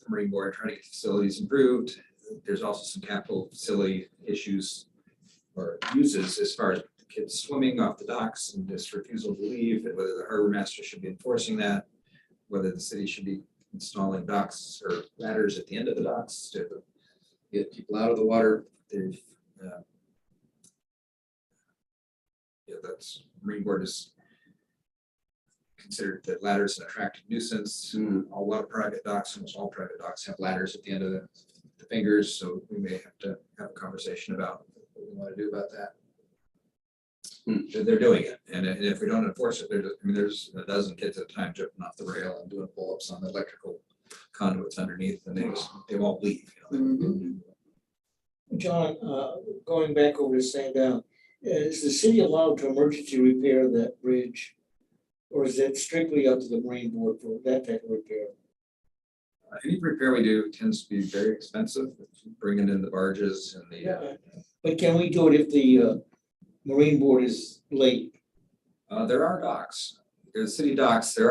Marine Board, trying to get facilities improved. There's also some capital facility issues or uses as far as kids swimming off the docks and just refusal to leave, and whether the harbor master should be enforcing that, whether the city should be installing docks or ladders at the end of the docks to get people out of the water. They've, that's, Marine Board is considered that ladders an attractive nuisance. A lot of private docks, almost all private docks have ladders at the end of the fingers, so we may have to have a conversation about what we want to do about that. They're doing it, and if we don't enforce it, there's a dozen kids at a time jumping off the rail and doing pull-ups on the electrical conduits underneath, and they won't leave. John, going back over to Sand Island, is the city allowed to emergency repair that bridge? Or is it strictly up to the Marine Board for that type of repair? Any repair we do tends to be very expensive, bringing in the barges and the. But can we do it if the Marine Board is late? There are docks. There's city docks. There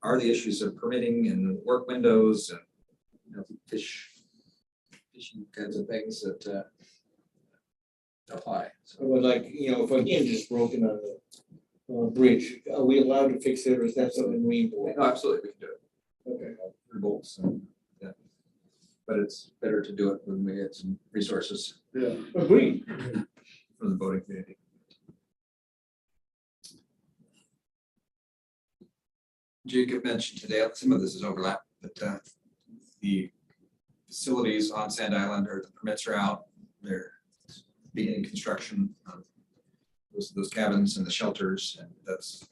are the issues of permitting and work windows and, you know, fishing kinds of things that apply. So, Or like, you know, if a hinge is broken on the bridge, are we allowed to fix it or is that something Marine Board? no, absolutely, we can do it. Okay. Through bolts and, yeah. But it's better to do it when we get some resources Yeah. Agreed. from the boating community. Jacob mentioned today, some of this is overlap, but the facilities on Sand Island, or the permits are out. They're beginning construction of those cabins and the shelters, and that's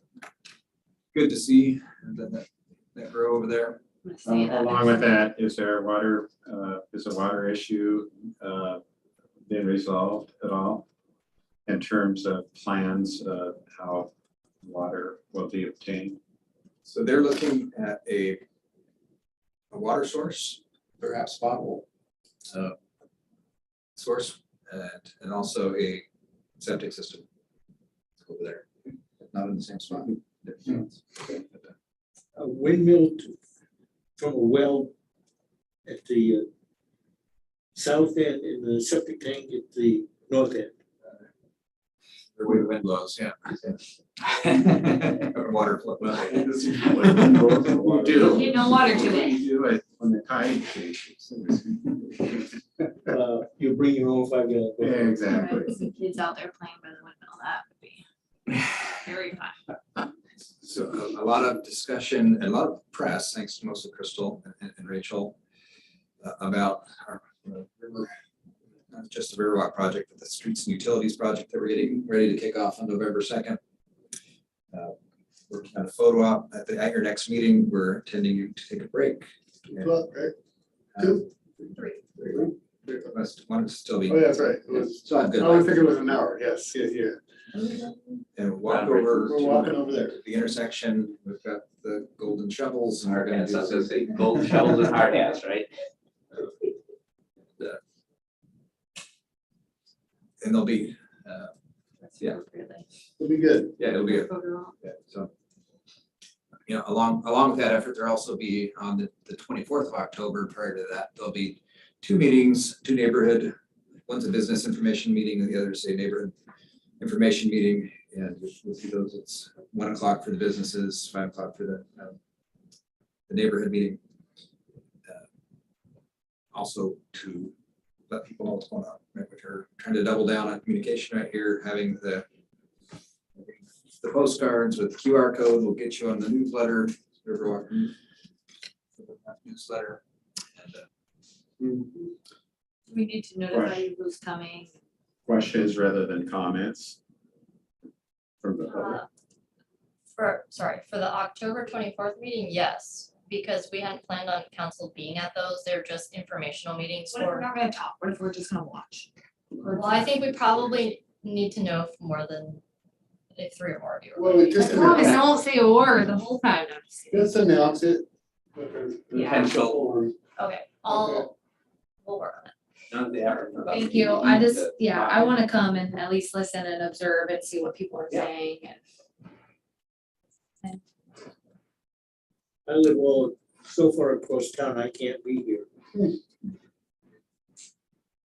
good to see that grow over there. Along with that, is there a water issue been resolved at all in terms of plans of how water will be obtained? So they're looking at a water source, perhaps potable source, and also a septic system over there, not in the same spot. A windmill from a well at the south end and the septic tank at the north end. The way the wind blows, yeah. Or water flow. We do. Get no water today. We do it when the tide changes. You bring your own 5 gallon. Yeah, exactly. Right, some kids out there playing by the windmill, that would be very fun. So a lot of discussion and a lot of press, thanks to mostly Crystal and Rachel, about our river, not just the Riverwalk project, but the streets and utilities project that we're getting ready to kick off on November 2nd. Working on a photo op at your next meeting. We're intending you to take a break. Well, right. Three. One is still be. Oh, yeah, that's right. It was, So I'm good. I would think it was an hour. Yes, yeah. And walk over We're walking over there. to the intersection. We've got the golden shovels and we're Hard gonna hats, do I was gonna say, gold shovels and hard hats, right? and they'll be, yeah. It'll be good. Yeah, it'll be good. Yeah, so, you know, along with that effort, there'll also be on the 24th of October, prior to that, there'll be two meetings, two neighborhood, one's a business information meeting and the other is a neighborhood information meeting. And we'll see those, it's 1 o'clock for the businesses, 5 o'clock for the neighborhood meeting. Also to let people know what's going on, right, which are trying to double down on communication right here, having the postcards with QR code will get you on the newsletter, Riverwalk newsletter. And, We need to notify you who's coming. Questions rather than comments from the public. For the October 24th meeting, yes, because we hadn't planned on council being at those. They're just informational meetings What if we're for, not gonna talk? What if we're just gonna watch? well, I think we probably need to know if more than if 3 or more of you are. Well, gonna we be just- there. Promise, I won't say a word the whole time. No, I'm just kidding. Just announce it. Potential. Okay, we'll work on it. None of the effort. Thank you. I just, yeah, I wanna come and at least listen and observe and see what people are saying and. I live all so far across town, I can't be here.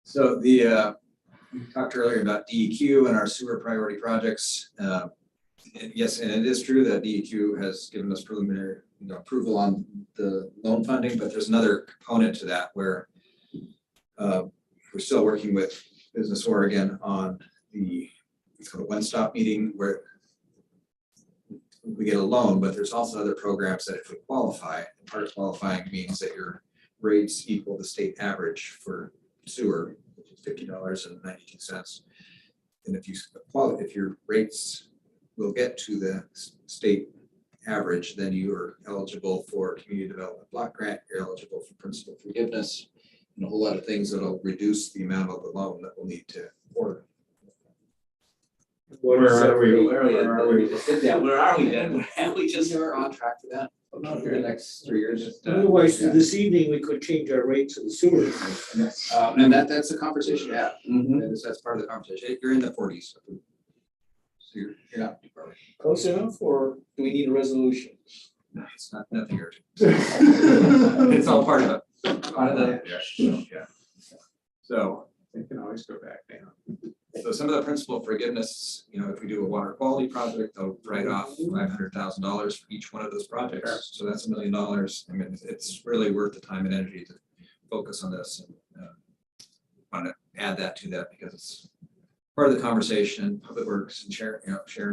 so the we talked earlier about DEQ and our sewer priority projects. Yes, and it is true that DEQ has given us preliminary, approval on the loan funding, but there's another component to that where we're still working with Business Oregon on it's called a one-stop meeting where we get a loan, but there's also other programs that if we qualify, and part of qualifying means that your rates equal the state average for sewer, which is $50.92. And if your rates will get to the state average, then you are eligible for community development block grant, you're eligible for principal forgiveness, and a whole lot of things that'll reduce the amount of the loan that we'll need to order. What is that rate? Where are we? Yeah, where are we then? Have we just? We're on track for that. Not for the next 3 years. Otherwise, this evening, we could change our rates of the sewer. And that's a conversation, yeah. Mhm. That's part of the conversation. You're in the 40s. So you're not too far. Close enough, or do we need a resolution? No, it's not, nothing urgent. It's all part of it. Yeah. So it can always go back down. So some of the principal forgiveness, if we do a water quality project, they'll write off $500,000 for each one of those projects. So that's $1 million. I mean, it's really worth the time and energy to focus on this. And want to add that to that because it's part of the conversation. Public Works and Sharon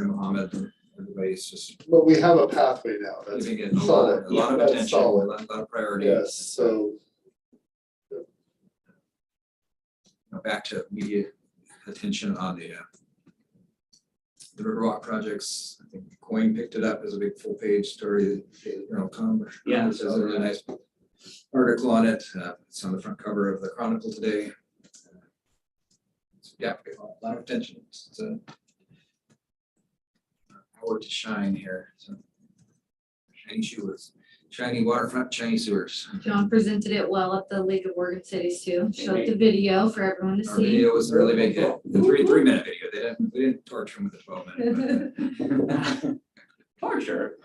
and Mohammed and everybody's just But we have a pathway now. That's giving it a solid. lot of That's attention, a solid. lot of priority. Yes, so Back to media attention on the Riverwalk projects. I think Coin picked it up as a big full page story. Yeah. There's a really nice article on it. It's on the front cover of the Chronicle today. Yeah, a lot of attention. It's a hour to shine here. So shiny sewers, shiny waterfront, shiny sewers. John presented it well at the League of Oregon Cities too, showed the video for everyone to Our see. video was a really big hit. The 3-minute video. We didn't torture him with the 12-minute. Torture.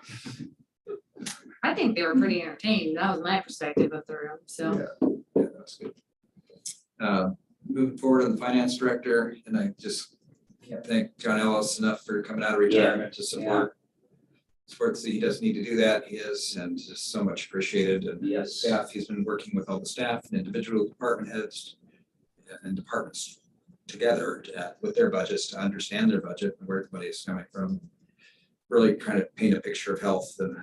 I think they were pretty entertained. That was my perspective of the room, so. Yeah, that's good. Moving forward on the finance director, and I just can't thank John Ellis enough for coming out of retirement to support. Supports that he does need to do that. He is, and just so much appreciated. And Yes. staff, he's been working with all the staff and individual department heads and departments together with their budgets to understand their budget and where the money is coming from. Really trying to paint a picture of health and,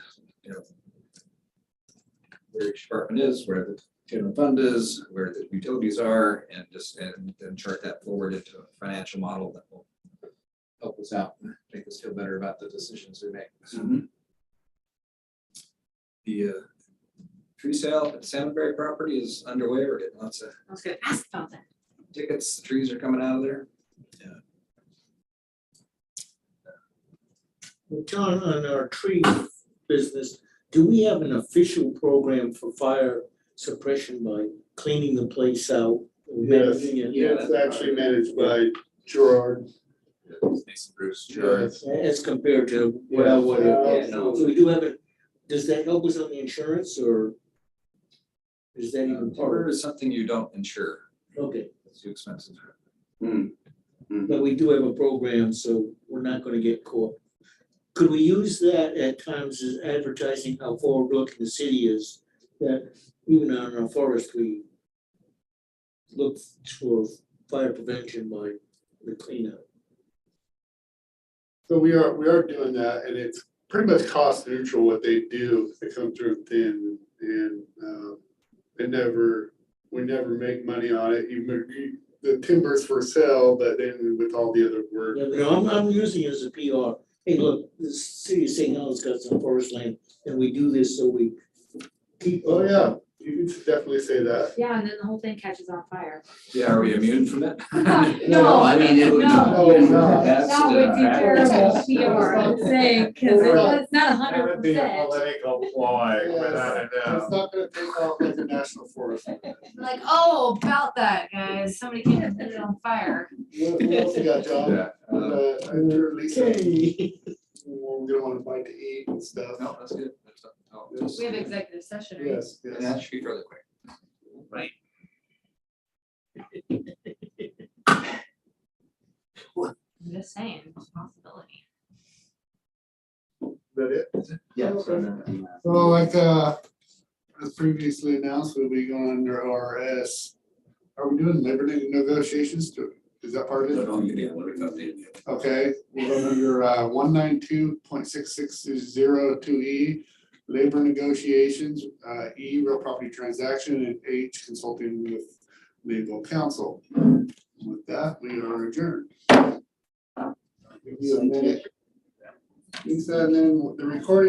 where each department is, where the general fund is, where the utilities are, and then chart that forward into a financial model that will help us out and make us feel better about the decisions we make. Mhm. The tree sale at the Salmonberry property is underway. We're getting lots of I was gonna ask about that. tickets. The trees are coming out of there. Well, John, on our tree business, do we have an official program for fire suppression by cleaning the place out? yes, Yeah, it's actually managed by Gerard. Mason Bruce, Jared. Yes. As compared to, Yeah, what, yeah, so we do have it, does that help us on the insurance, or is that even Timber part of is something you don't insure. it? Okay, It's too expensive. but we do have a program, so we're not gonna get caught. Could we use that at times as advertising how forward-looking the city is, that even on our forest, we look for fire prevention by the cleanup? So we are doing that, and it's pretty much cost neutral what they do. They come through thin, and we never make money on it. The timber's for sale, but then with all the other work. Yeah, but I'm using it as a PR. Hey, look, the city of St. Helens got some forest land, and we do this so we keep. Oh, yeah, you can definitely say that. Yeah, and then the whole thing catches on fire. Yeah, are we immune from it? No, I mean, it would. no. That's, That would be uh, terrible PR, I'm saying, cause it's not 100%. political ploy, It's not gonna take off like a national forest. Like, oh, about that, guys, somebody came and put it on fire. What else you got, John? Yeah. After Lisa, Okay. we're gonna want a bite to eat and stuff. No, that's good. We have executive session, right? Yes, And yes. that should be fairly quick. Right. just saying, it's a possibility. That it? Yeah. Well, like, as previously announced, we'll be going under ORS. Are we doing labor negotiations too? Is that part of it? Okay, we're going under 192.660(2)E, labor negotiations, E, real property transaction, and H, consulting with legal counsel. With that, we are adjourned. Give you a minute. Lisa, and then the recording